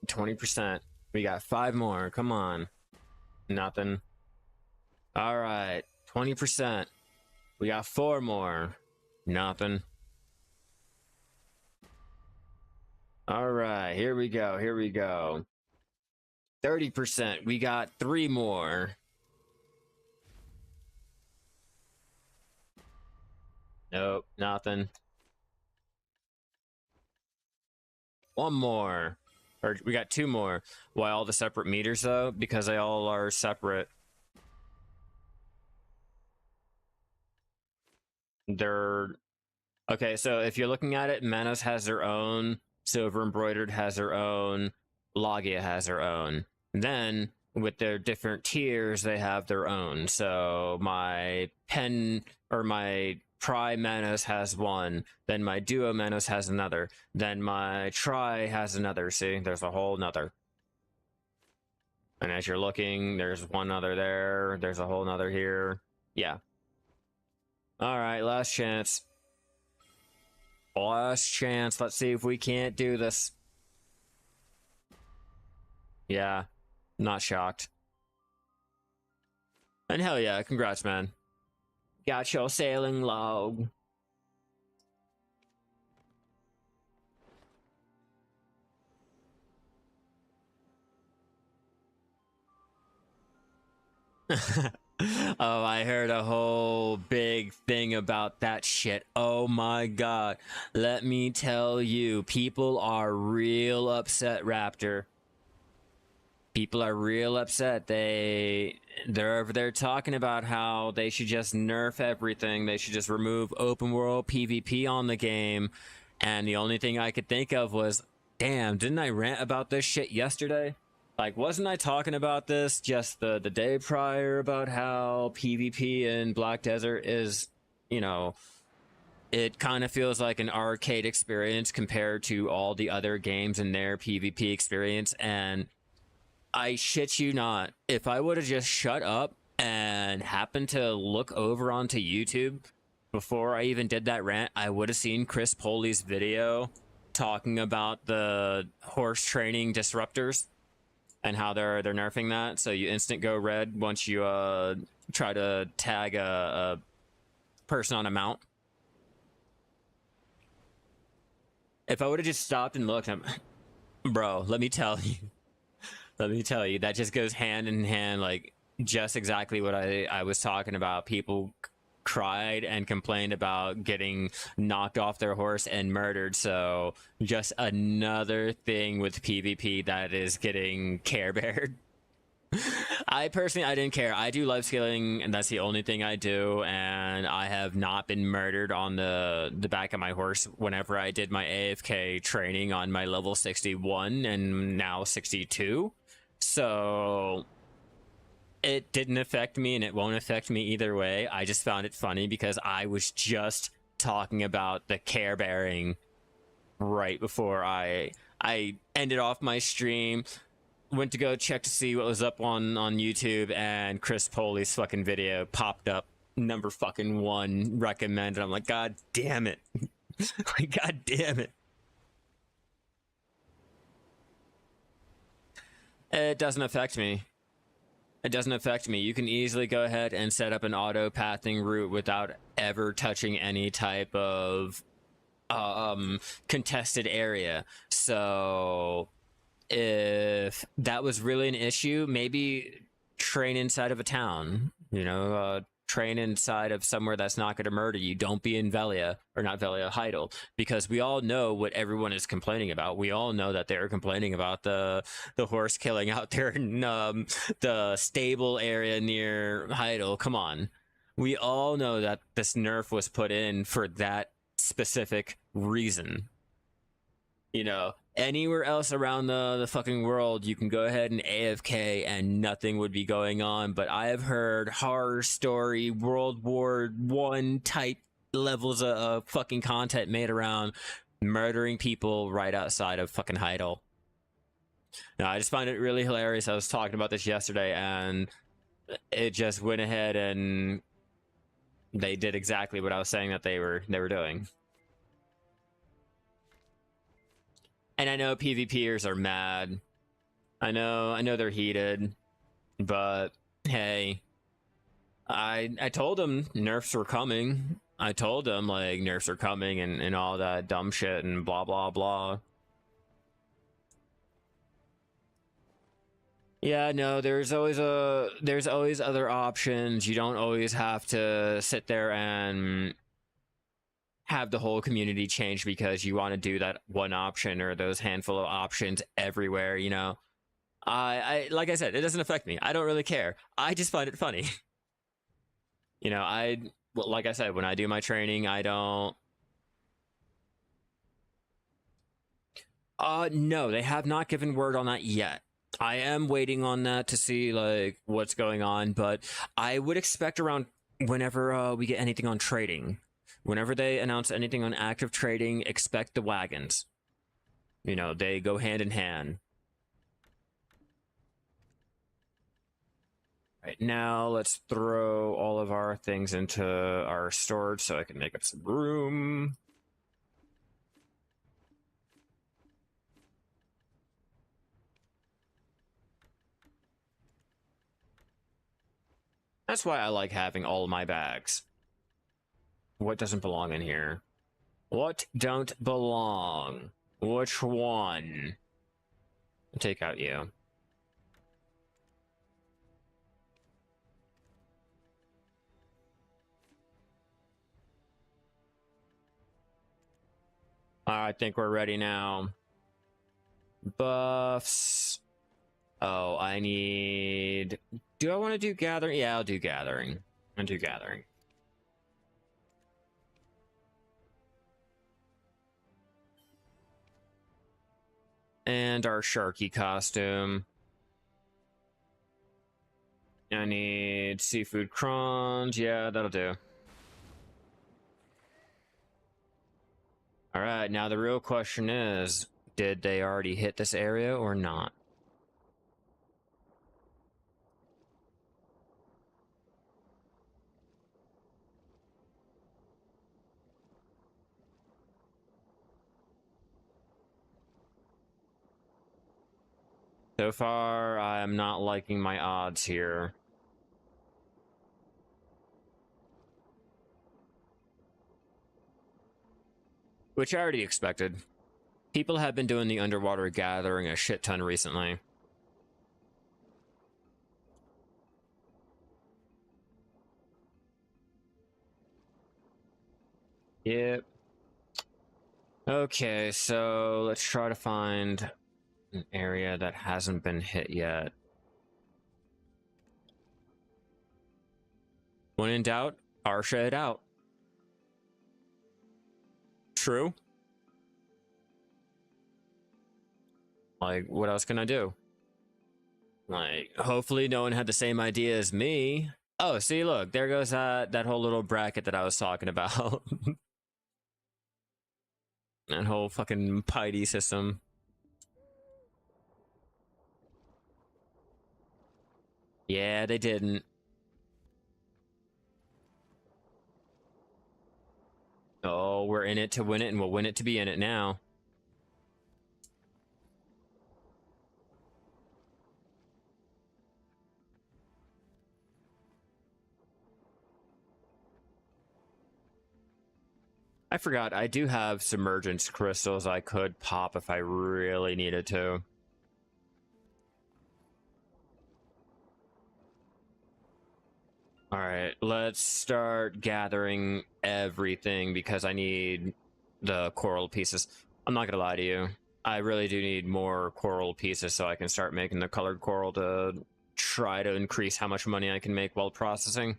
20%. We got 5 more. Come on. Nothing. Alright. 20%. We got 4 more. Nothing. Alright. Here we go. Here we go. 30%. We got 3 more. Nope. Nothing. 1 more. Or we got 2 more. Why all the separate meters though? Because they all are separate. They're okay, so if you're looking at it, Manos has their own, Silver Embroidered has their own, Logia has their own. Then with their different tiers, they have their own. So my pen or my Tri Manos has one, then my Duo Manos has another, then my Tri has another. See, there's a whole nother. And as you're looking, there's one other there, there's a whole nother here. Yeah. Alright, last chance. Last chance. Let's see if we can't do this. Yeah, not shocked. And hell yeah, congrats, man. Got your sailing log. Oh, I heard a whole big thing about that shit. Oh my god. Let me tell you, people are real upset, Raptor. People are real upset. They're over there talking about how they should just nerf everything. They should just remove open world PvP on the game. And the only thing I could think of was, damn, didn't I rant about this shit yesterday? Like, wasn't I talking about this just the day prior about how PvP in Black Desert is, you know, it kind of feels like an arcade experience compared to all the other games in their PvP experience. And I shit you not, if I would have just shut up and happened to look over onto YouTube before I even did that rant, I would have seen Chris Poley's video talking about the horse training disruptors and how they're nerfing that. So you instant go red once you try to tag a person on a mount. If I would have just stopped and looked, bro, let me tell you. Let me tell you, that just goes hand in hand, like, just exactly what I was talking about. People cried and complained about getting knocked off their horse and murdered, so just another thing with PvP that is getting care beared. I didn't care. I do life scaling, and that's the only thing I do, and I have not been murdered on the back of my horse whenever I did my AFK training on my level 61 and now 62. So it didn't affect me, and it won't affect me either way. I just found it funny because I was just talking about the care bearing right before I ended off my stream, went to go check to see what was up on YouTube, and Chris Poley's fucking video popped up, number fucking 1 recommended. I'm like, god damn it. Like, god damn it. It doesn't affect me. It doesn't affect me. You can easily go ahead and set up an auto pathing route without ever touching any type of contested area. So if that was really an issue, maybe train inside of a town, you know, train inside of somewhere that's not going to murder you. Don't be in Velia, or not Velia, Heidel, because we all know what everyone is complaining about. We all know that they're complaining about the horse killing out there in the stable area near Heidel. Come on. We all know that this nerf was put in for that specific reason. You know, anywhere else around the fucking world, you can go ahead and AFK and nothing would be going on. But I have heard horror story, World War I type levels of fucking content made around murdering people right outside of fucking Heidel. Now, I just find it really hilarious. I was talking about this yesterday, and it just went ahead and they did exactly what I was saying that they were doing. And I know PvPers are mad. I know they're heated, but hey, I told them nerfs were coming. I told them, like, nerfs are coming and all that dumb shit and blah blah blah. Yeah, no, there's always other options. You don't always have to sit there and have the whole community change because you want to do that one option or those handful of options everywhere, you know. I like I said, it doesn't affect me. I don't really care. I just find it funny. You know, well, like I said, when I do my training, I don't. No, they have not given word on that yet. I am waiting on that to see like what's going on, but I would expect around whenever we get anything on trading, whenever they announce anything on active trading, expect the wagons. You know, they go hand in hand. Right now, let's throw all of our things into our storage so I can make up some room. That's why I like having all of my bags. What doesn't belong in here? What don't belong? Which one? I'll take out you. I think we're ready now. Buffs. Oh, I need... Do I want to do gathering? Yeah, I'll do gathering. I'll do gathering. And our Sharky costume. I need seafood crunch. Yeah, that'll do. Alright, now the real question is, did they already hit this area or not? So far, I'm not liking my odds here. Which I already expected. People have been doing the underwater gathering a shit ton recently. Yep. Okay, so let's try to find an area that hasn't been hit yet. When in doubt, Arsha it out. True. Like, what else can I do? Like, hopefully no one had the same idea as me. Oh, see, look, there goes that whole little bracket that I was talking about. That whole fucking piety system. Yeah, they didn't. Oh, we're in it to win it, and we'll win it to be in it now. I forgot, I do have submergence crystals I could pop if I really needed to. Alright, let's start gathering everything because I need the coral pieces. I'm not gonna lie to you. I really do need more coral pieces so I can start making the colored coral to try to increase how much money I can make while processing.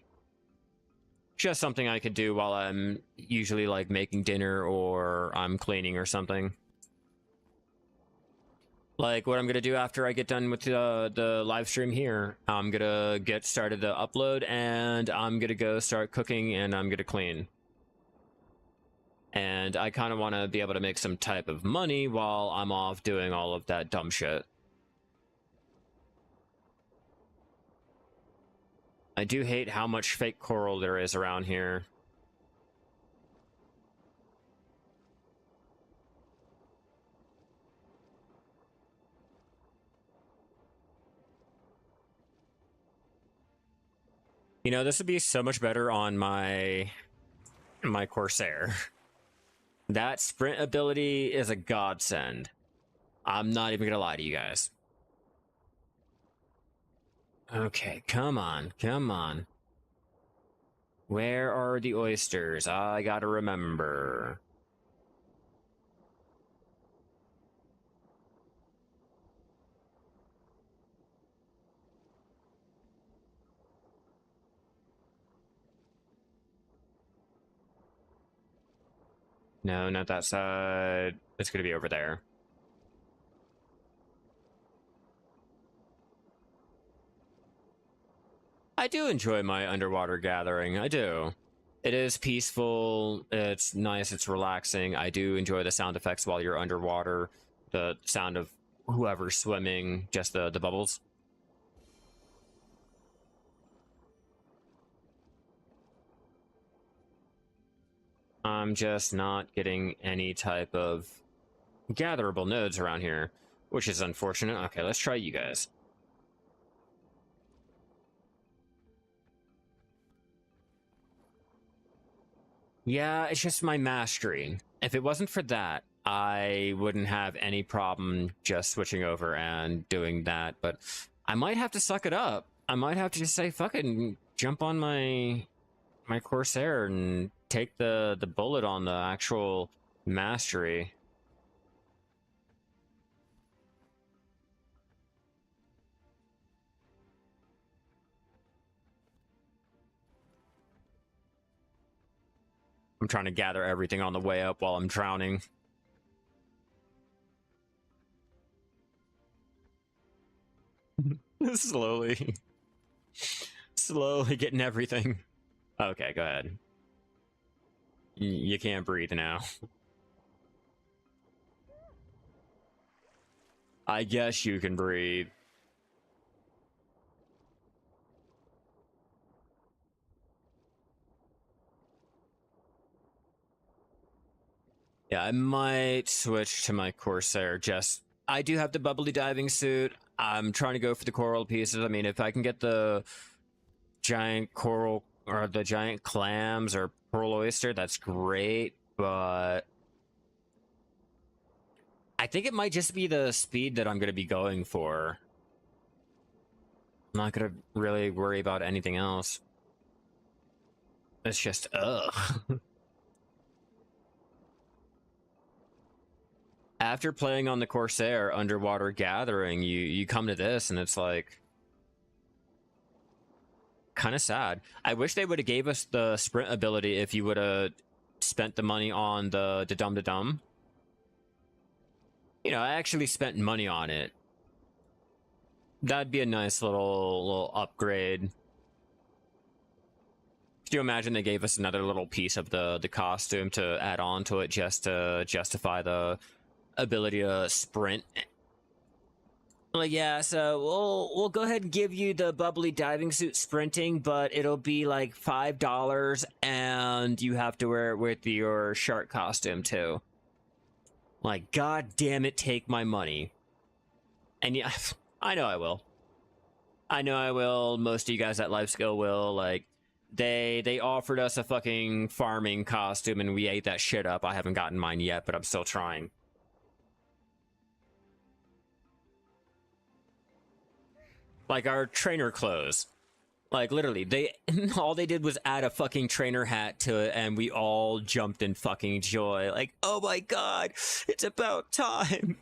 Just something I could do while I'm usually like making dinner or I'm cleaning or something. Like what I'm gonna do after I get done with the live stream here, I'm gonna get started to upload and I'm gonna go start cooking and I'm gonna clean. And I kind of want to be able to make some type of money while I'm off doing all of that dumb shit. I do hate how much fake coral there is around here. You know, this would be so much better on my Corsair. That sprint ability is a godsend. I'm not even gonna lie to you guys. Okay, come on, come on. Where are the oysters? I gotta remember. No, not that side. It's gonna be over there. I do enjoy my underwater gathering. I do. It is peaceful. It's nice. It's relaxing. I do enjoy the sound effects while you're underwater. The sound of whoever's swimming, just the bubbles. I'm just not getting any type of gatherable nodes around here, which is unfortunate. Okay, let's try you guys. Yeah, it's just my mastery. If it wasn't for that, I wouldn't have any problem just switching over and doing that, but I might have to suck it up. I might have to just say, fuck it, and jump on my Corsair and take the bullet on the actual mastery. I'm trying to gather everything on the way up while I'm drowning. Slowly getting everything. Okay, go ahead. You can't breathe now. I guess you can breathe. Yeah, I might switch to my Corsair. I do have the bubbly diving suit. I'm trying to go for the coral pieces. I mean, if I can get the giant coral or the giant clams or pearl oyster, that's great, but I think it might just be the speed that I'm going to be going for. I'm not going to really worry about anything else. It's just, ugh. After playing on the Corsair underwater gathering, you come to this and it's like kind of sad. I wish they would have gave us the sprint ability if you would have spent the money on the dum-da-dum. You know, I actually spent money on it. That'd be a nice little upgrade. Could you imagine they gave us another little piece of the costume to add on to it just to justify the ability to sprint? Like, yeah, so we'll go ahead and give you the bubbly diving suit sprinting, but it'll be like $5 and you have to wear it with your shark costume too. Like, god damn it, take my money. And yeah, I know I will. I know I will. Most of you guys at LifeSkill will. Like, they offered us a fucking farming costume and we ate that shit up. I haven't gotten mine yet, but I'm still trying. Like our trainer clothes. Like literally, all they did was add a fucking trainer hat to it and we all jumped in fucking joy. Like, oh my god, it's about time.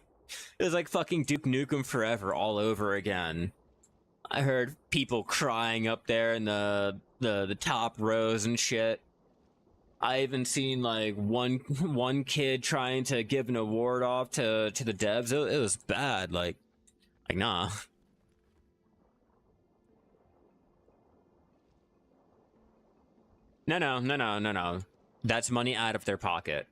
It was like fucking Duke Nukem Forever all over again. I heard people crying up there in the top rows and shit. I even seen like one kid trying to give an award off to the devs. It was bad. Like nah. No. That's money out of their pocket.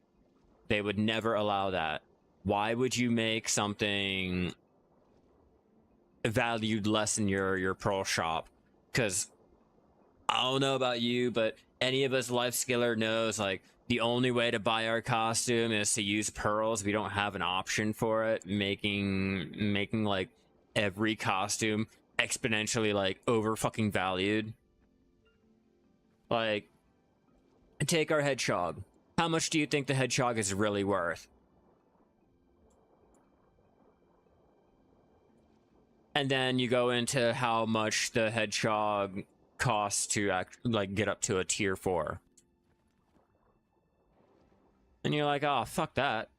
They would never allow that. Why would you make something valued less in your pearl shop? Because I don't know about you, but any of us LifeSkiller knows like the only way to buy our costume is to use pearls. We don't have an option for it, making like every costume exponentially like over fucking valued. Like, take our hedgehog. How much do you think the hedgehog is really worth? And then you go into how much the hedgehog costs to get up to a tier 4. And you're like, oh, fuck that.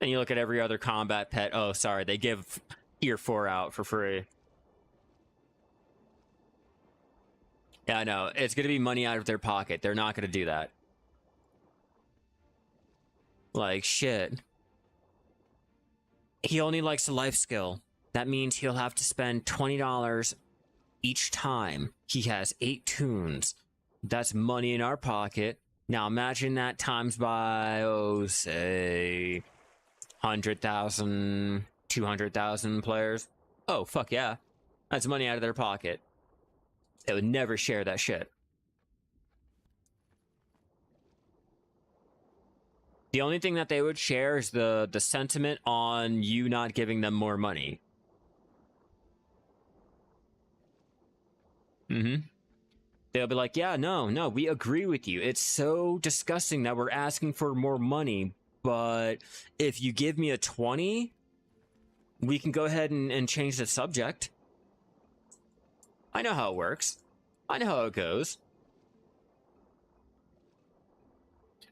And you look at every other combat pet. Oh, sorry, they give tier 4 out for free. Yeah, I know. It's going to be money out of their pocket. They're not going to do that. Like, shit. He only likes a life skill. That means he'll have to spend $20 each time he has 8 tunes. That's money in our pocket. Now imagine that times by, oh, say 100,000, 200,000 players. Oh, fuck yeah. That's money out of their pocket. They would never share that shit. The only thing that they would share is the sentiment on you not giving them more money. Mm-hmm. They'll be like, yeah, no, we agree with you. It's so disgusting that we're asking for more money, but if you give me a 20, we can go ahead and change the subject. I know how it works. I know how it goes.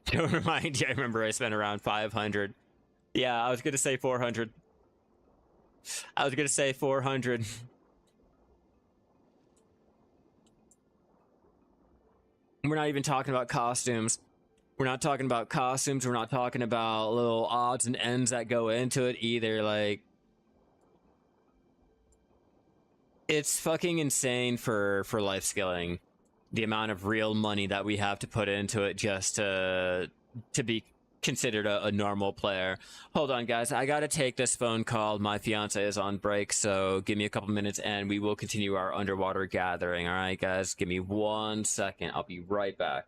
Don't remind you, I remember I spent around 500. Yeah, I was going to say 400. I was going to say 400. We're not even talking about costumes. We're not talking about costumes. We're not talking about little odds and ends that go into it either. Like, it's fucking insane for life skilling, the amount of real money that we have to put into it just to be considered a normal player. Hold on, guys. I gotta take this phone call. My fiance is on break, so give me a couple minutes and we will continue our underwater gathering. All right, guys? Give me 1 second. I'll be right back.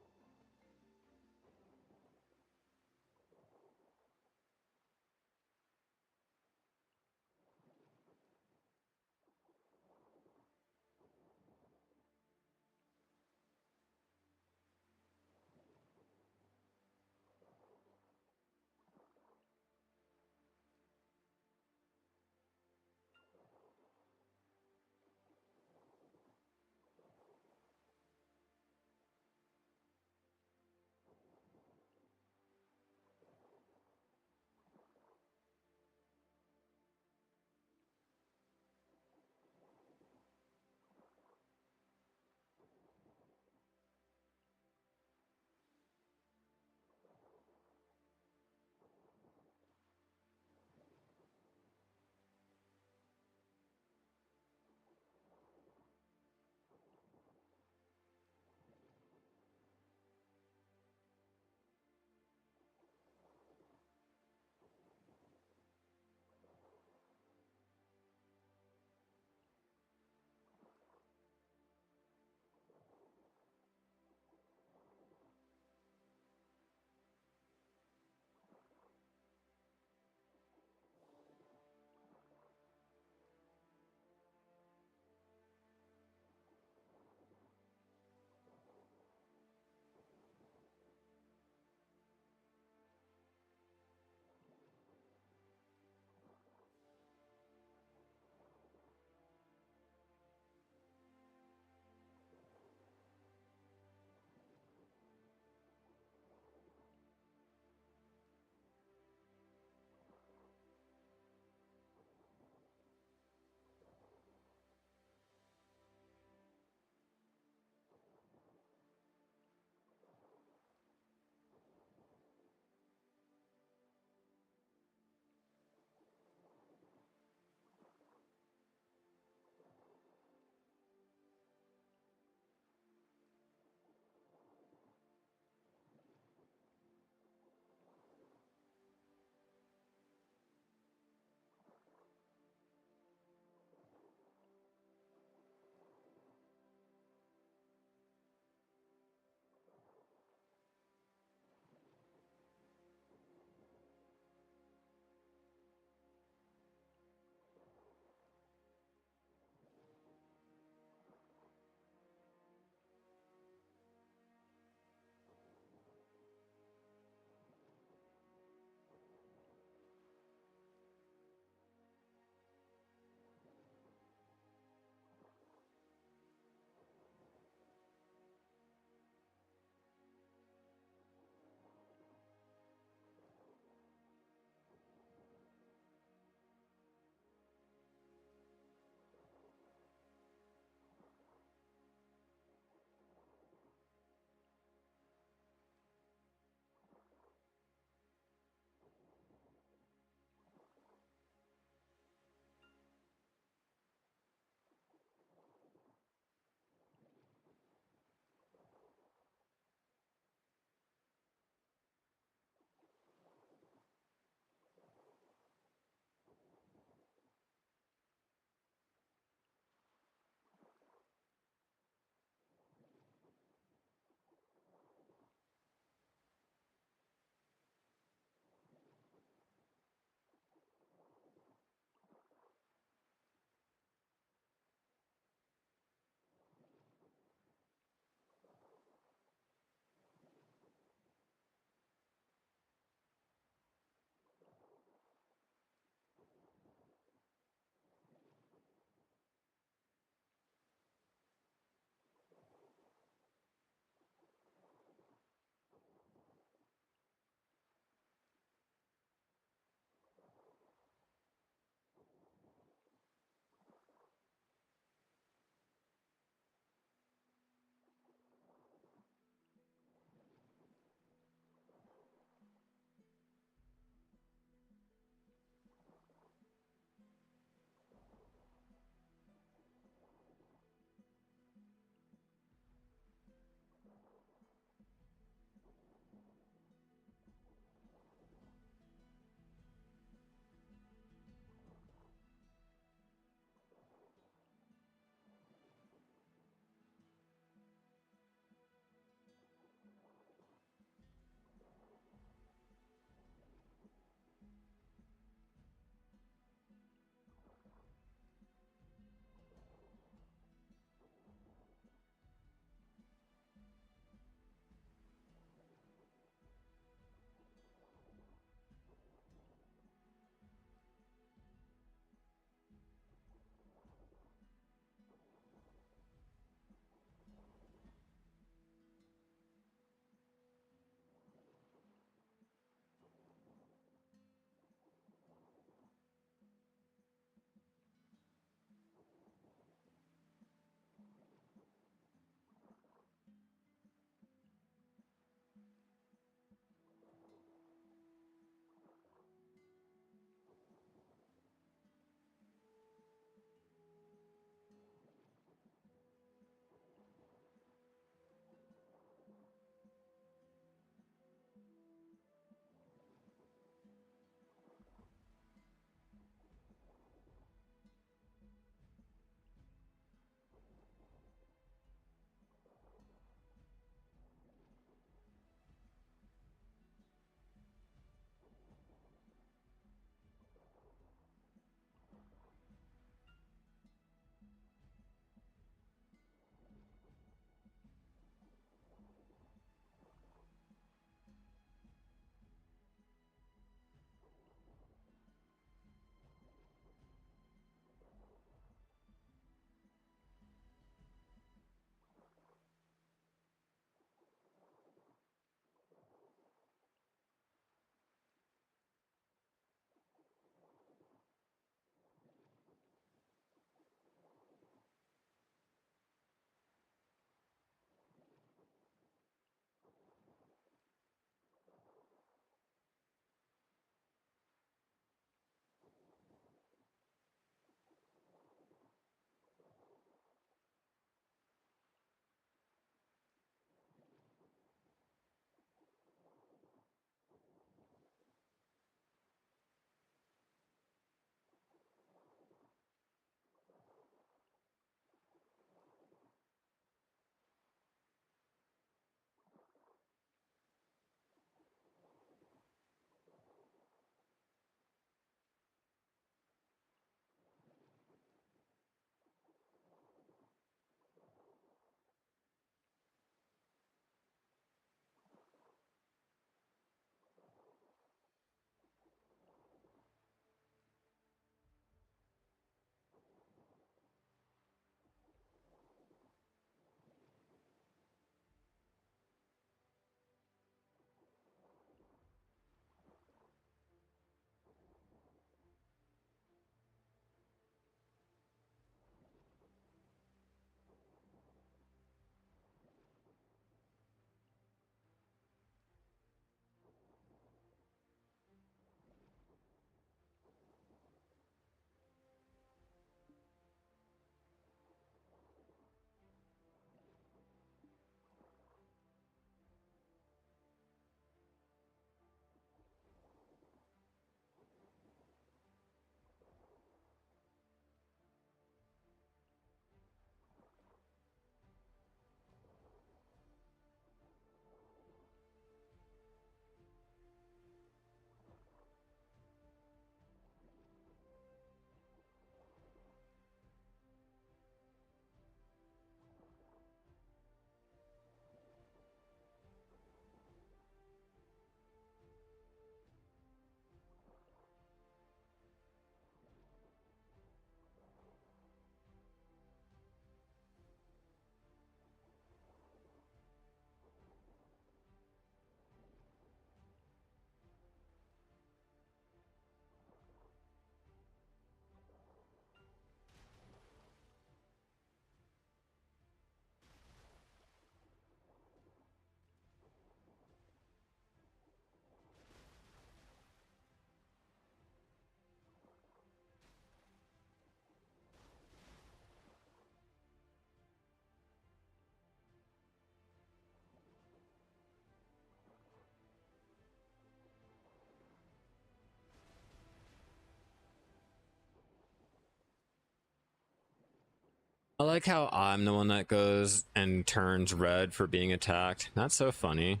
I like how I'm the one that goes and turns red for being attacked. That's so funny.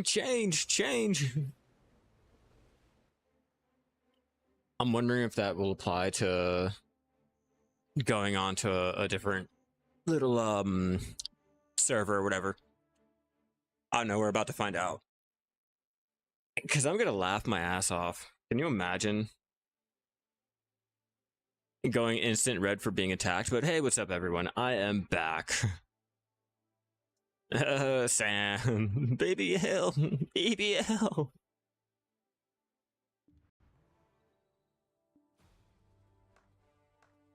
Change, change. I'm wondering if that will apply to going on to a different little server or whatever. I don't know, we're about to find out. Because I'm gonna laugh my ass off. Can you imagine going instant red for being attacked? But hey, what's up, everyone? I am back. Sam, baby hell, baby hell.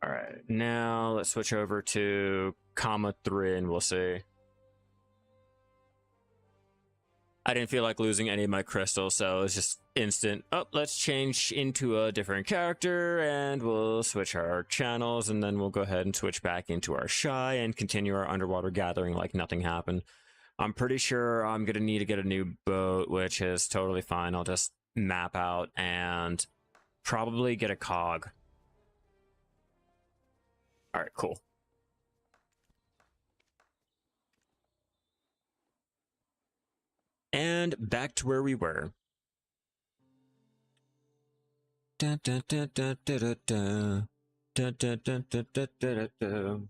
All right, now let's switch over to comma 3 and we'll see. I didn't feel like losing any of my crystals, so it's just instant. Oh, let's change into a different character and we'll switch our channels, and then we'll go ahead and switch back into our Shai and continue our underwater gathering like nothing happened. I'm pretty sure I'm going to need to get a new boat, which is totally fine. I'll just map out and probably get a cog. All right, cool. And back to where we were. Dun, dun, dun, dun, dun, dun, dun. Dun, dun, dun, dun, dun, dun, dun.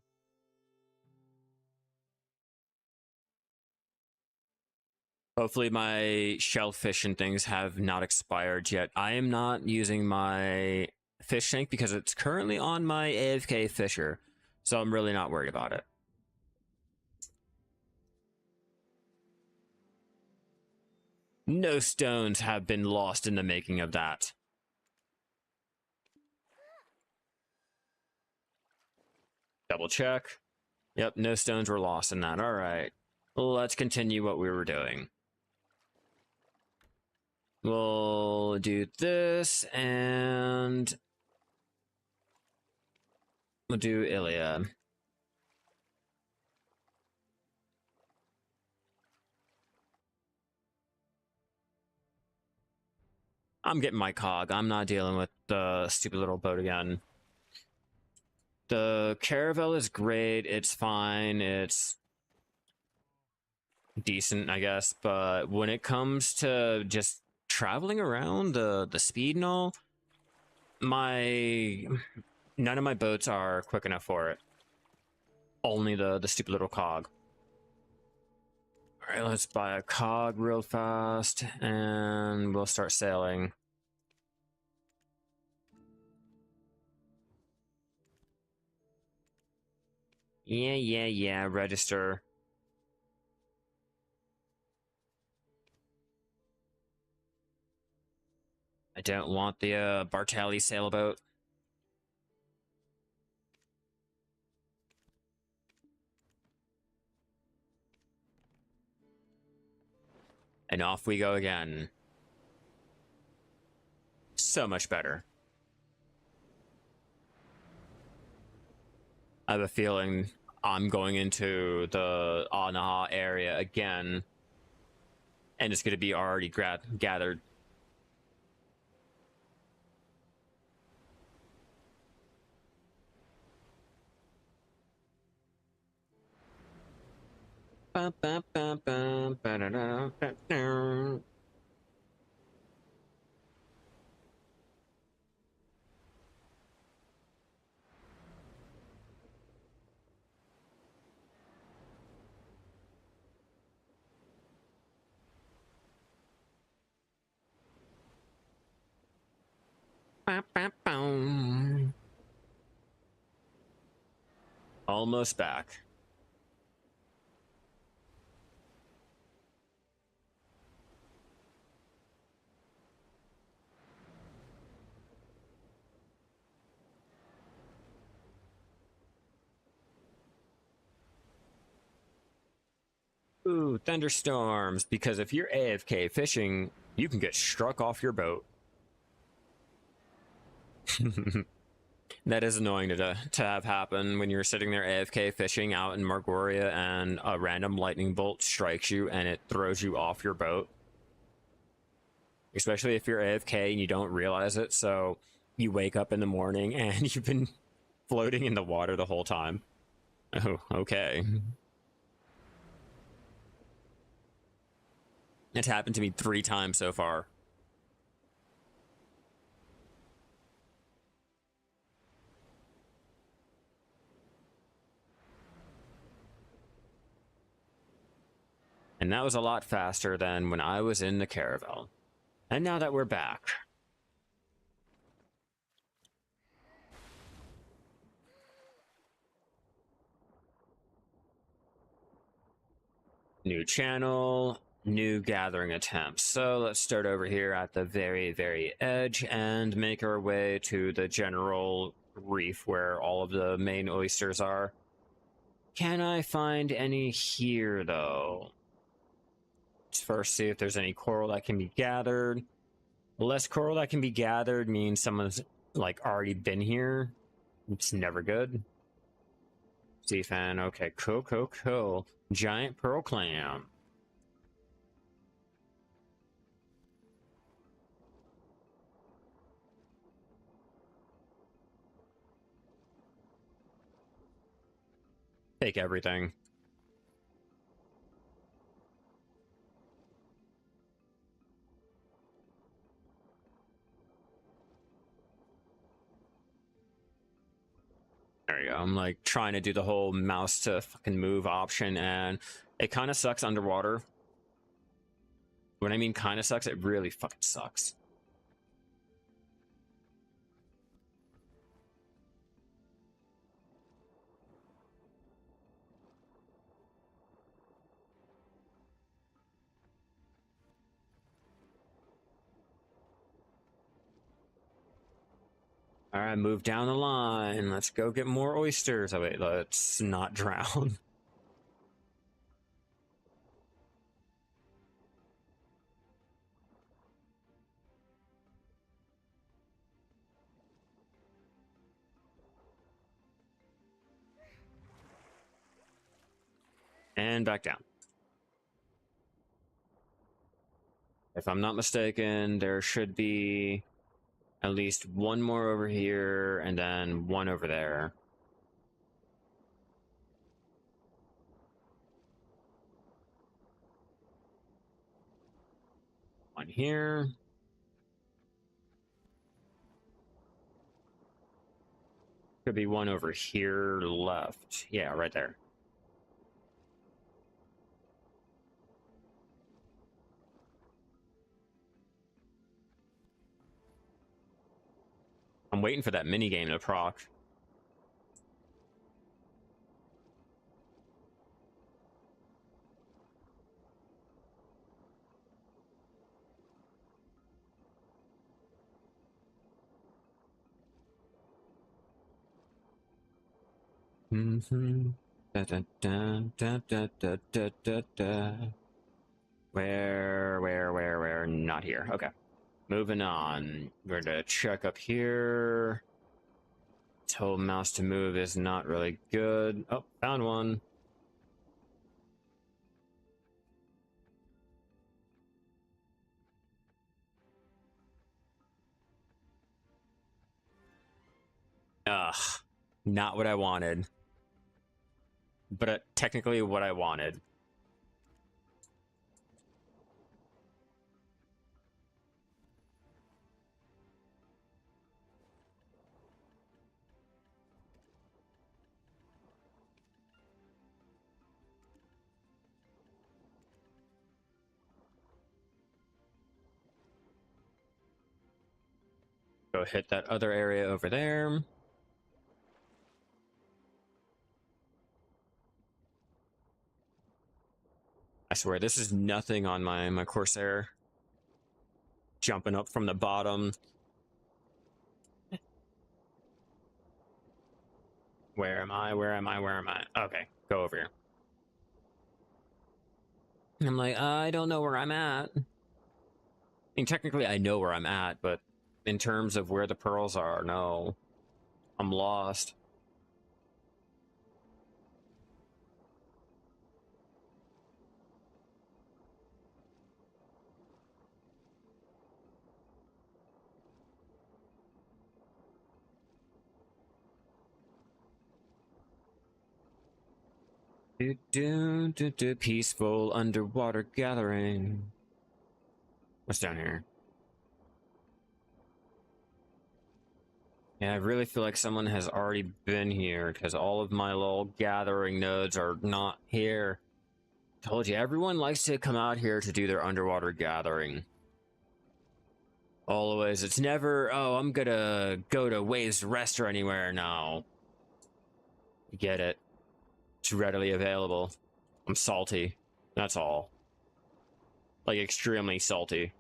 Hopefully my shellfish and things have not expired yet. I am not using my fish tank because it's currently on my AFK fisher, so I'm really not worried about it. No stones have been lost in the making of that. Double check. Yep, no stones were lost in that. All right, let's continue what we were doing. We'll do this, and we'll do Iliad. I'm getting my cog. I'm not dealing with the stupid little boat again. The Caravel is great. It's fine. It's decent, I guess. But when it comes to just traveling around, the speed and all, none of my boats are quick enough for it. Only the stupid little cog. All right, let's buy a cog real fast, and we'll start sailing. Yeah, register. I don't want the Bartali sailboat. And off we go again. So much better. I have a feeling I'm going into the Anaha area again, and it's going to be already gathered. Almost back. Ooh, thunderstorms, because if you're AFK fishing, you can get struck off your boat. That is annoying to have happen when you're sitting there AFK fishing out in Margoria and a random lightning bolt strikes you and it throws you off your boat. Especially if you're AFK and you don't realize it. So You wake up in the morning and you've been floating in the water the whole time. Oh, okay. It's happened to me 3 times so far. And that was a lot faster than when I was in the Caravel. And now that we're back. New channel, new gathering attempts. So let's start over here at the very, very edge and make our way to the general reef where all of the main oysters are. Can I find any here, though? Let's first see if there's any coral that can be gathered. Less coral that can be gathered means someone's, like, already been here. It's never good. Sea fan, okay, cool. Giant pearl clam. Take everything. There you go. I'm like trying to do the whole mouse to fucking move option, and it kind of sucks underwater. When I mean kind of sucks, it really fucking sucks. All right, move down the line. Let's go get more oysters. Oh, wait, let's not drown. And back down. If I'm not mistaken, there should be at least one more over here and then one over there. One here. Could be one over here left. Yeah, right there. I'm waiting for that minigame to proc. Da, da, da, da, da, da, da, da, da. Where? Not here. Okay. Moving on. We're gonna check up here. Tell mouse to move is not really good. Oh, found one. Ugh. Not what I wanted. But technically what I wanted. Go hit that other area over there. I swear, this is nothing on my Corsair. Jumping up from the bottom. Where am I? Okay, go over here. I'm like, I don't know where I'm at. I mean, technically I know where I'm at, but in terms of where the pearls are, no. I'm lost. Peaceful underwater gathering. What's down here? Yeah, I really feel like someone has already been here because all of my little gathering nodes are not here. Told you, everyone likes to come out here to do their underwater gathering. Always, it's never, oh, I'm gonna go to Waves Rest or anywhere. No. You get it. It's readily available. I'm salty. That's all. Like, extremely salty.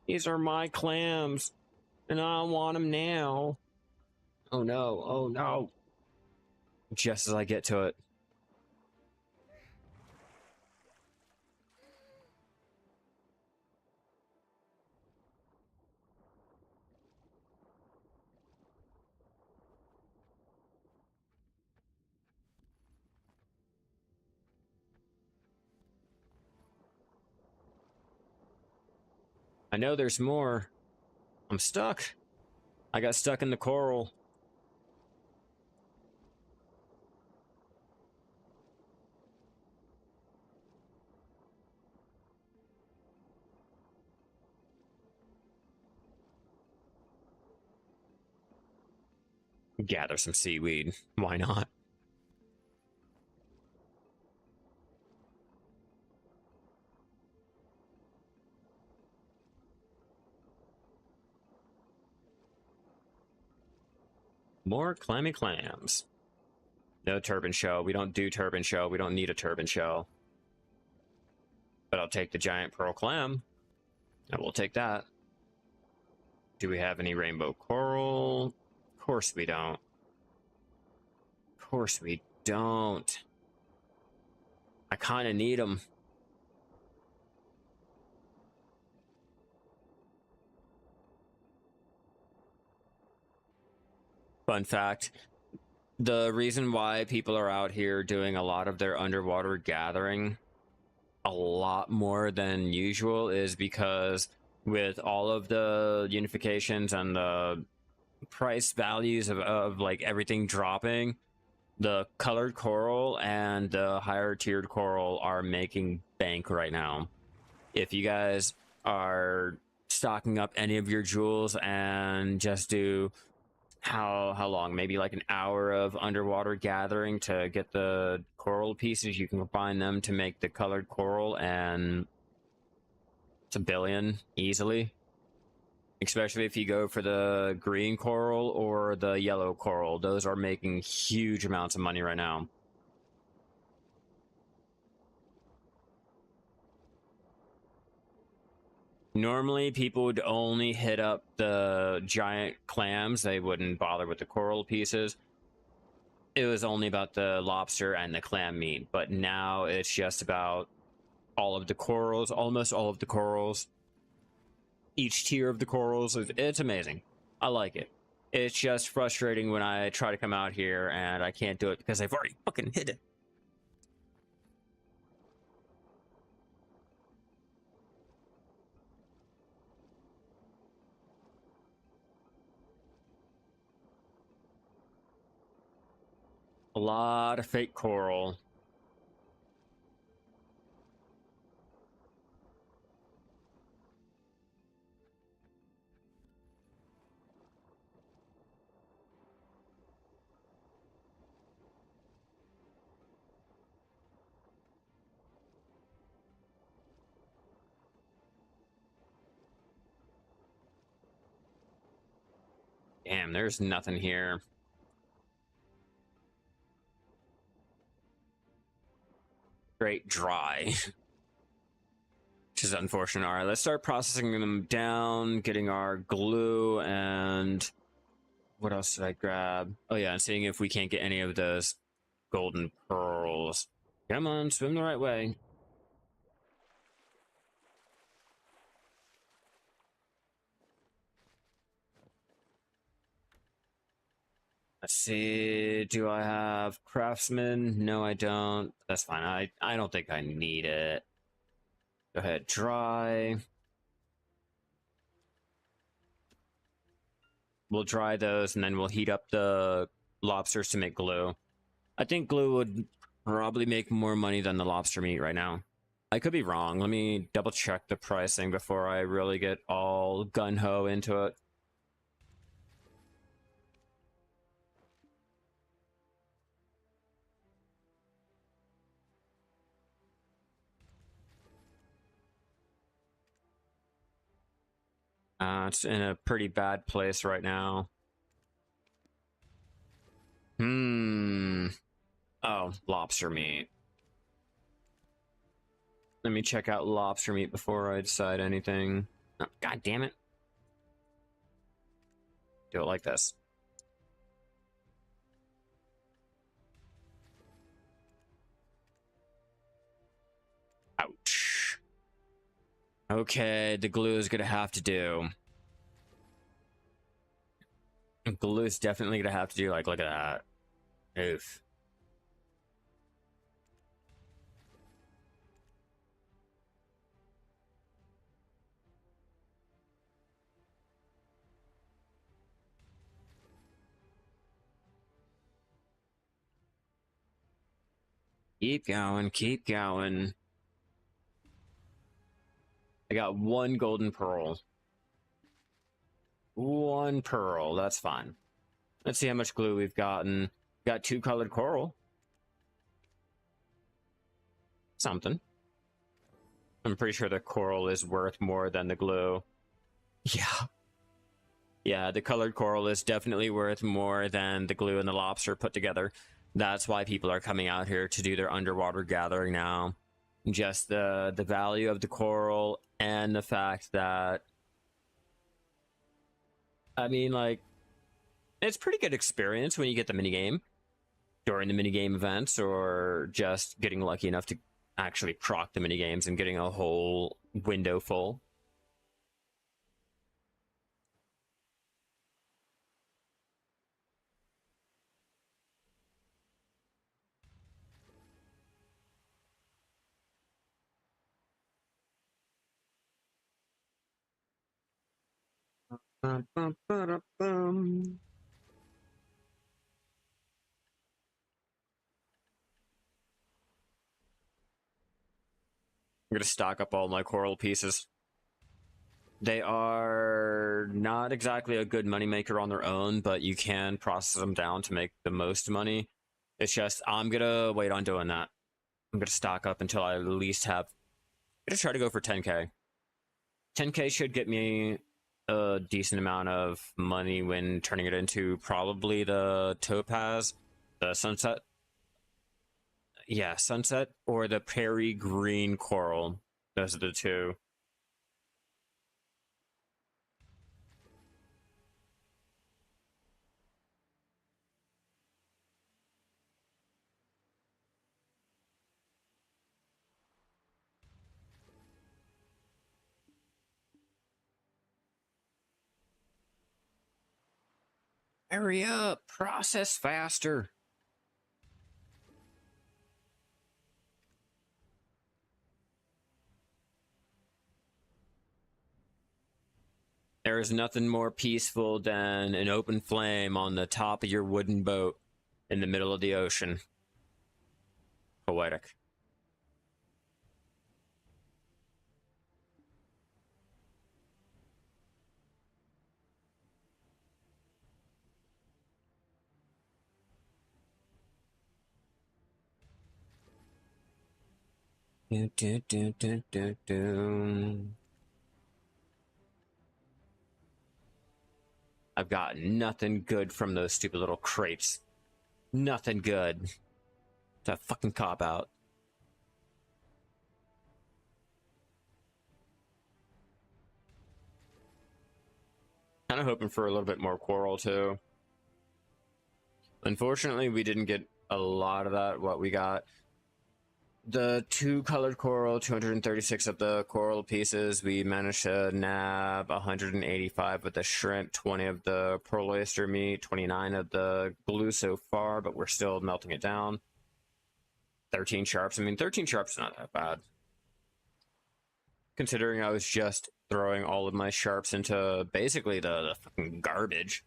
These are my clams, and I want them now. Oh no, oh no. Just as I get to it. I know there's more. I'm stuck. I got stuck in the coral. Gather some seaweed. Why not? More clammy clams. No turban shell. We don't do turban shell. We don't need a turban shell. But I'll take the giant pearl clam. I will take that. Do we have any rainbow coral? Of course we don't. Of course we don't. I kind of need them. Fun fact. The reason why people are out here doing a lot of their underwater gathering a lot more than usual is because with all of the unifications and the price values of like everything dropping, the colored coral and the higher tiered coral are making bank right now. If you guys are stocking up any of your jewels and just do how long, maybe like an hour of underwater gathering to get the coral pieces, you can combine them to make the colored coral, and it's 1 billion easily. Especially if you go for the green coral or the yellow coral. Those are making huge amounts of money right now. Normally, people would only hit up the giant clams. They wouldn't bother with the coral pieces. It was only about the lobster and the clam meat. But now it's just about all of the corals, almost all of the corals. Each tier of the corals. It's amazing. I like it. It's just frustrating when I try to come out here and I can't do it because I've already fucking hit it. A lot of fake coral. Damn, there's nothing here. Straight dry. Which is unfortunate. All right, let's start processing them down, getting our glue, and what else did I grab? Oh yeah, and seeing if we can't get any of those golden pearls. Come on, swim the right way. Let's see, do I have craftsman? No, I don't. That's fine. I don't think I need it. Go ahead, dry. We'll dry those, and then we'll heat up the lobsters to make glue. I think glue would probably make more money than the lobster meat right now. I could be wrong. Let me double check the pricing before I really get all gun-ho into it. It's in a pretty bad place right now. Oh, lobster meat. Let me check out lobster meat before I decide anything. Oh, God damn it. Do it like this. Ouch. Okay, the glue is gonna have to do. Glue is definitely gonna have to do, like, look at that. Oof. Keep going, keep going. I got one golden pearl. One pearl, that's fine. Let's see how much glue we've gotten. Got 2 colored coral. Something. I'm pretty sure the coral is worth more than the glue. Yeah. Yeah, the colored coral is definitely worth more than the glue and the lobster put together. That's why people are coming out here to do their underwater gathering now. Just the value of the coral and the fact that, I mean, like, it's pretty good experience when you get the minigame during the minigame events, or just getting lucky enough to actually proc the minigames and getting a whole window full. I'm gonna stock up all my coral pieces. They are not exactly a good moneymaker on their own, but you can process them down to make the most money. It's just, I'm gonna wait on doing that. I'm gonna stock up until I at least have... I'm gonna try to go for 10k. 10k should get me a decent amount of money when turning it into probably the topaz, the sunset. Yeah, sunset or the prairie green coral. Those are the two. Hurry up! Process faster! There is nothing more peaceful than an open flame on the top of your wooden boat in the middle of the ocean. Poetic. Do, do, do, do, do, do. I've got nothing good from those stupid little crates. Nothing good. It's a fucking cop-out. Kind of hoping for a little bit more coral, too. Unfortunately, we didn't get a lot of that. What we got... The 2 colored coral, 236 of the coral pieces. We managed to nab 185 with the shrimp, 20 of the pearl oyster meat, 29 of the glue so far, but we're still melting it down. 13 sharps. I mean, 13 sharps is not that bad. Considering I was just throwing all of my sharps into basically the fucking garbage.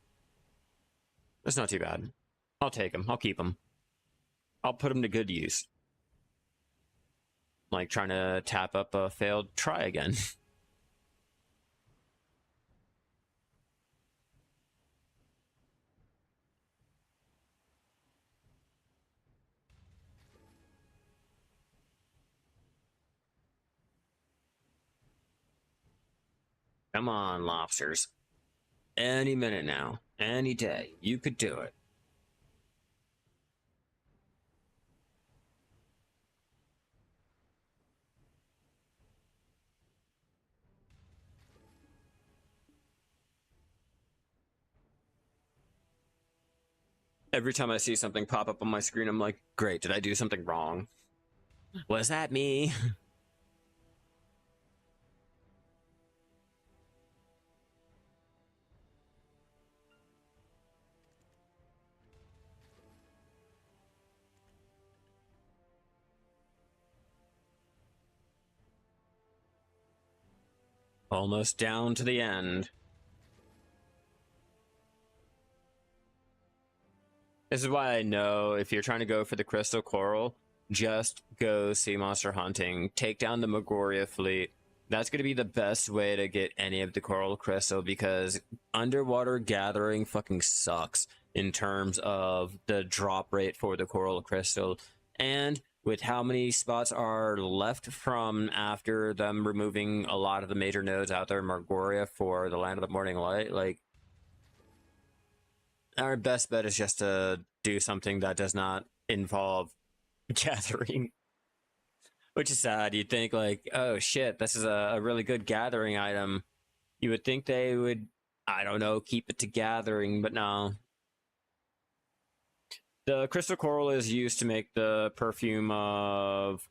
That's not too bad. I'll take them. I'll keep them. I'll put them to good use. Like trying to tap up a failed try again. Come on, lobsters. Any minute now. Any day. You could do it. Every time I see something pop up on my screen, I'm like, great, did I do something wrong? Was that me? Almost down to the end. This is why I know if you're trying to go for the crystal coral, just go sea monster hunting. Take down the Magoria fleet. That's going to be the best way to get any of the coral crystal, because underwater gathering fucking sucks in terms of the drop rate for the coral crystal. And with how many spots are left from after them removing a lot of the major nodes out there in Magoria for the Land of the Morning Light, like, our best bet is just to do something that does not involve gathering. Which is sad. You'd think, like, oh shit, this is a really good gathering item. You would think they would, I don't know, keep it to gathering, but no. The crystal coral is used to make the perfume of,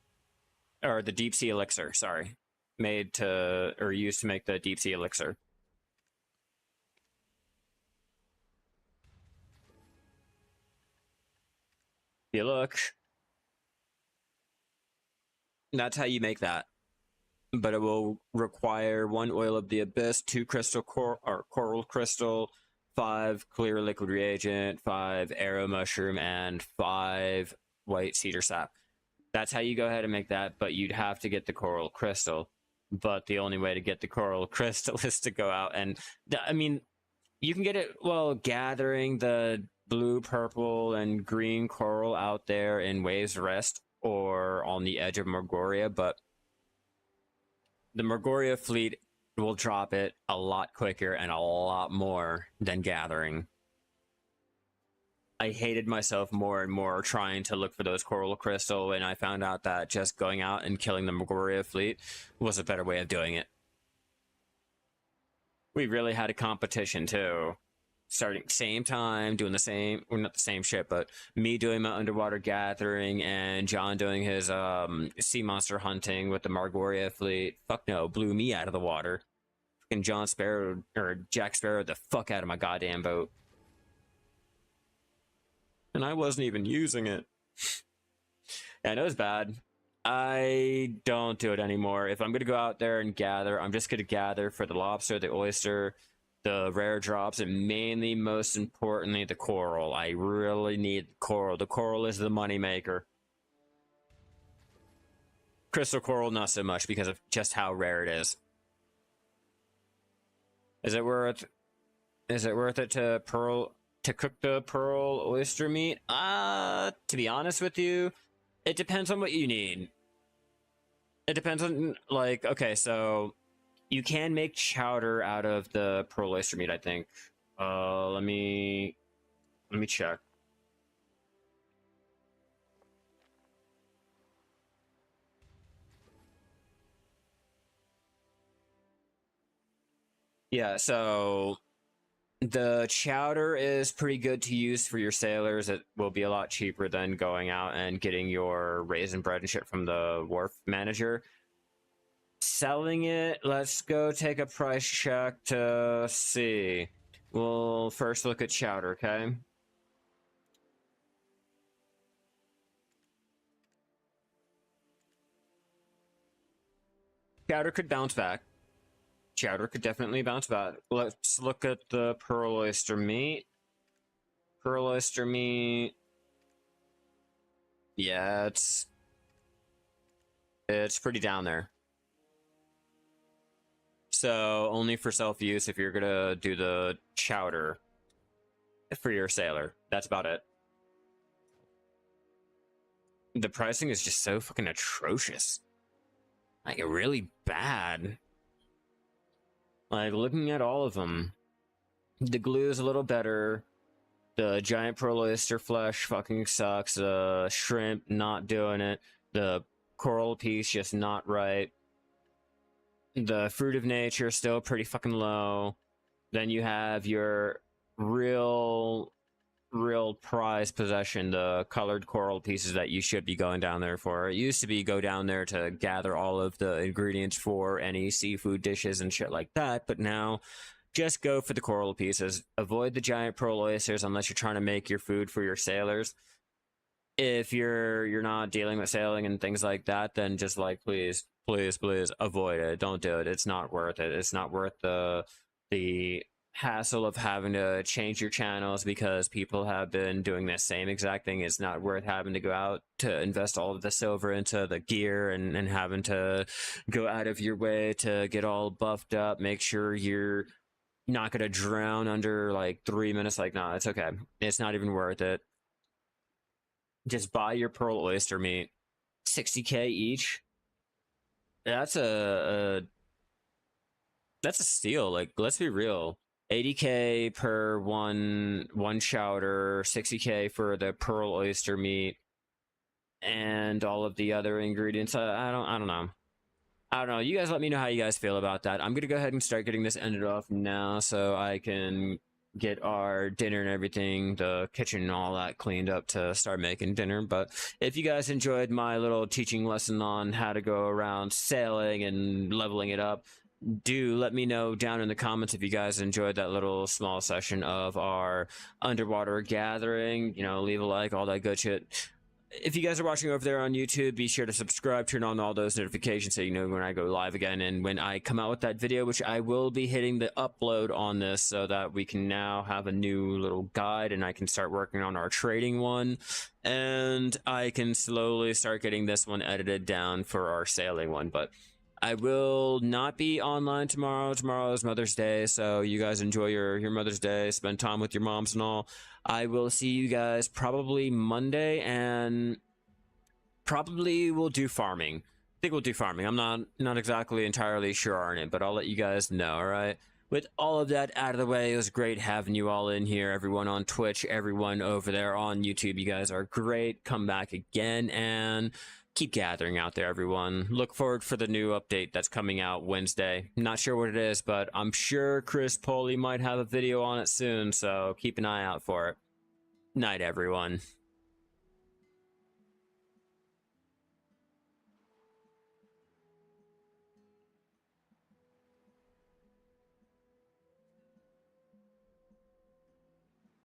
or the deep sea elixir, sorry. Made to, or used to make the deep sea elixir. You look, that's how you make that. But it will require 1 oil of the abyss, 2 crystal coral crystal, 5 clear liquid reagent, 5 arrow mushroom, and 5 white cedar sap. That's how you go ahead and make that, but you'd have to get the coral crystal. But the only way to get the coral crystal is to go out and, I mean, you can get it, well, gathering the blue, purple, and green coral out there in Waves Rest or on the edge of Magoria, but the Magoria fleet will drop it a lot quicker and a lot more than gathering. I hated myself more and more trying to look for those coral crystal, and I found out that just going out and killing the Magoria fleet was a better way of doing it. We really had a competition too. Starting same time, doing the same, or not the same shit, but me doing my underwater gathering and John doing his sea monster hunting with the Magoria fleet. Fuck no, blew me out of the water. Fucking John Sparrow, or Jack Sparrow, the fuck out of my goddamn boat. And I wasn't even using it. And it was bad. I don't do it anymore. If I'm going to go out there and gather, I'm just going to gather for the lobster, the oyster, the rare drops, and mainly, most importantly, the coral. I really need coral. The coral is the moneymaker. Crystal coral, not so much, because of just how rare it is. Is it worth it to cook the pearl oyster meat? To be honest with you, it depends on what you need. It depends on, like, okay, so you can make chowder out of the pearl oyster meat, I think. Let me check. Yeah, so the chowder is pretty good to use for your sailors. It will be a lot cheaper than going out and getting your raisin bread and shit from the wharf manager. Selling it, let's go take a price check to see. We'll first look at chowder, okay? Chowder could bounce back. Chowder could definitely bounce back. Let's look at the pearl oyster meat. Pearl oyster meat. Yeah, it's pretty down there. So only for self-use if you're gonna do the chowder for your sailor. That's about it. The pricing is just so fucking atrocious. Like, really bad. Like, looking at all of them, the glue is a little better. The giant pearl oyster flesh fucking sucks. The shrimp, not doing it. The coral piece, just not right. The fruit of nature, still pretty fucking low. Then you have your real prized possession, the colored coral pieces that you should be going down there for. It used to be go down there to gather all of the ingredients for any seafood dishes and shit like that, but now just go for the coral pieces. Avoid the giant pearl oysters unless you're trying to make your food for your sailors. If you're not dealing with sailing and things like that, then just like please avoid it. Don't do it. It's not worth it. It's not worth the hassle of having to change your channels because people have been doing the same exact thing. It's not worth having to go out to invest all of the silver into the gear and having to go out of your way to get all buffed up. Make sure you're not gonna drown under like 3 minutes. Like, nah, it's okay. It's not even worth it. Just buy your pearl oyster meat. 60k each. That's a steal. Like, let's be real. 80k per one chowder, 60k for the pearl oyster meat, and all of the other ingredients. I don't know. I don't know. You guys let me know how you guys feel about that. I'm gonna go ahead and start getting this ended off now so I can get our dinner and everything, the kitchen and all that cleaned up to start making dinner. But if you guys enjoyed my little teaching lesson on how to go around sailing and leveling it up, do let me know down in the comments if you guys enjoyed that little small session of our underwater gathering. You know, leave a like, all that good shit. If you guys are watching over there on YouTube, be sure to subscribe, turn on all those notifications so you know when I go live again and when I come out with that video, which I will be hitting the upload on this so that we can now have a new little guide and I can start working on our trading one. And I can slowly start getting this one edited down for our sailing one. But I will not be online tomorrow. Tomorrow is Mother's Day, so you guys enjoy your Mother's Day, spend time with your moms and all. I will see you guys probably Monday, and probably we'll do farming. I think we'll do farming. I'm not exactly entirely sure on it, but I'll let you guys know, all right? With all of that out of the way, it was great having you all in here, everyone on Twitch, everyone over there on YouTube. You guys are great. Come back again, and keep gathering out there, everyone. Look forward for the new update that's coming out Wednesday. Not sure what it is, but I'm sure Chris Poley might have a video on it soon, so keep an eye out for it. Night, everyone.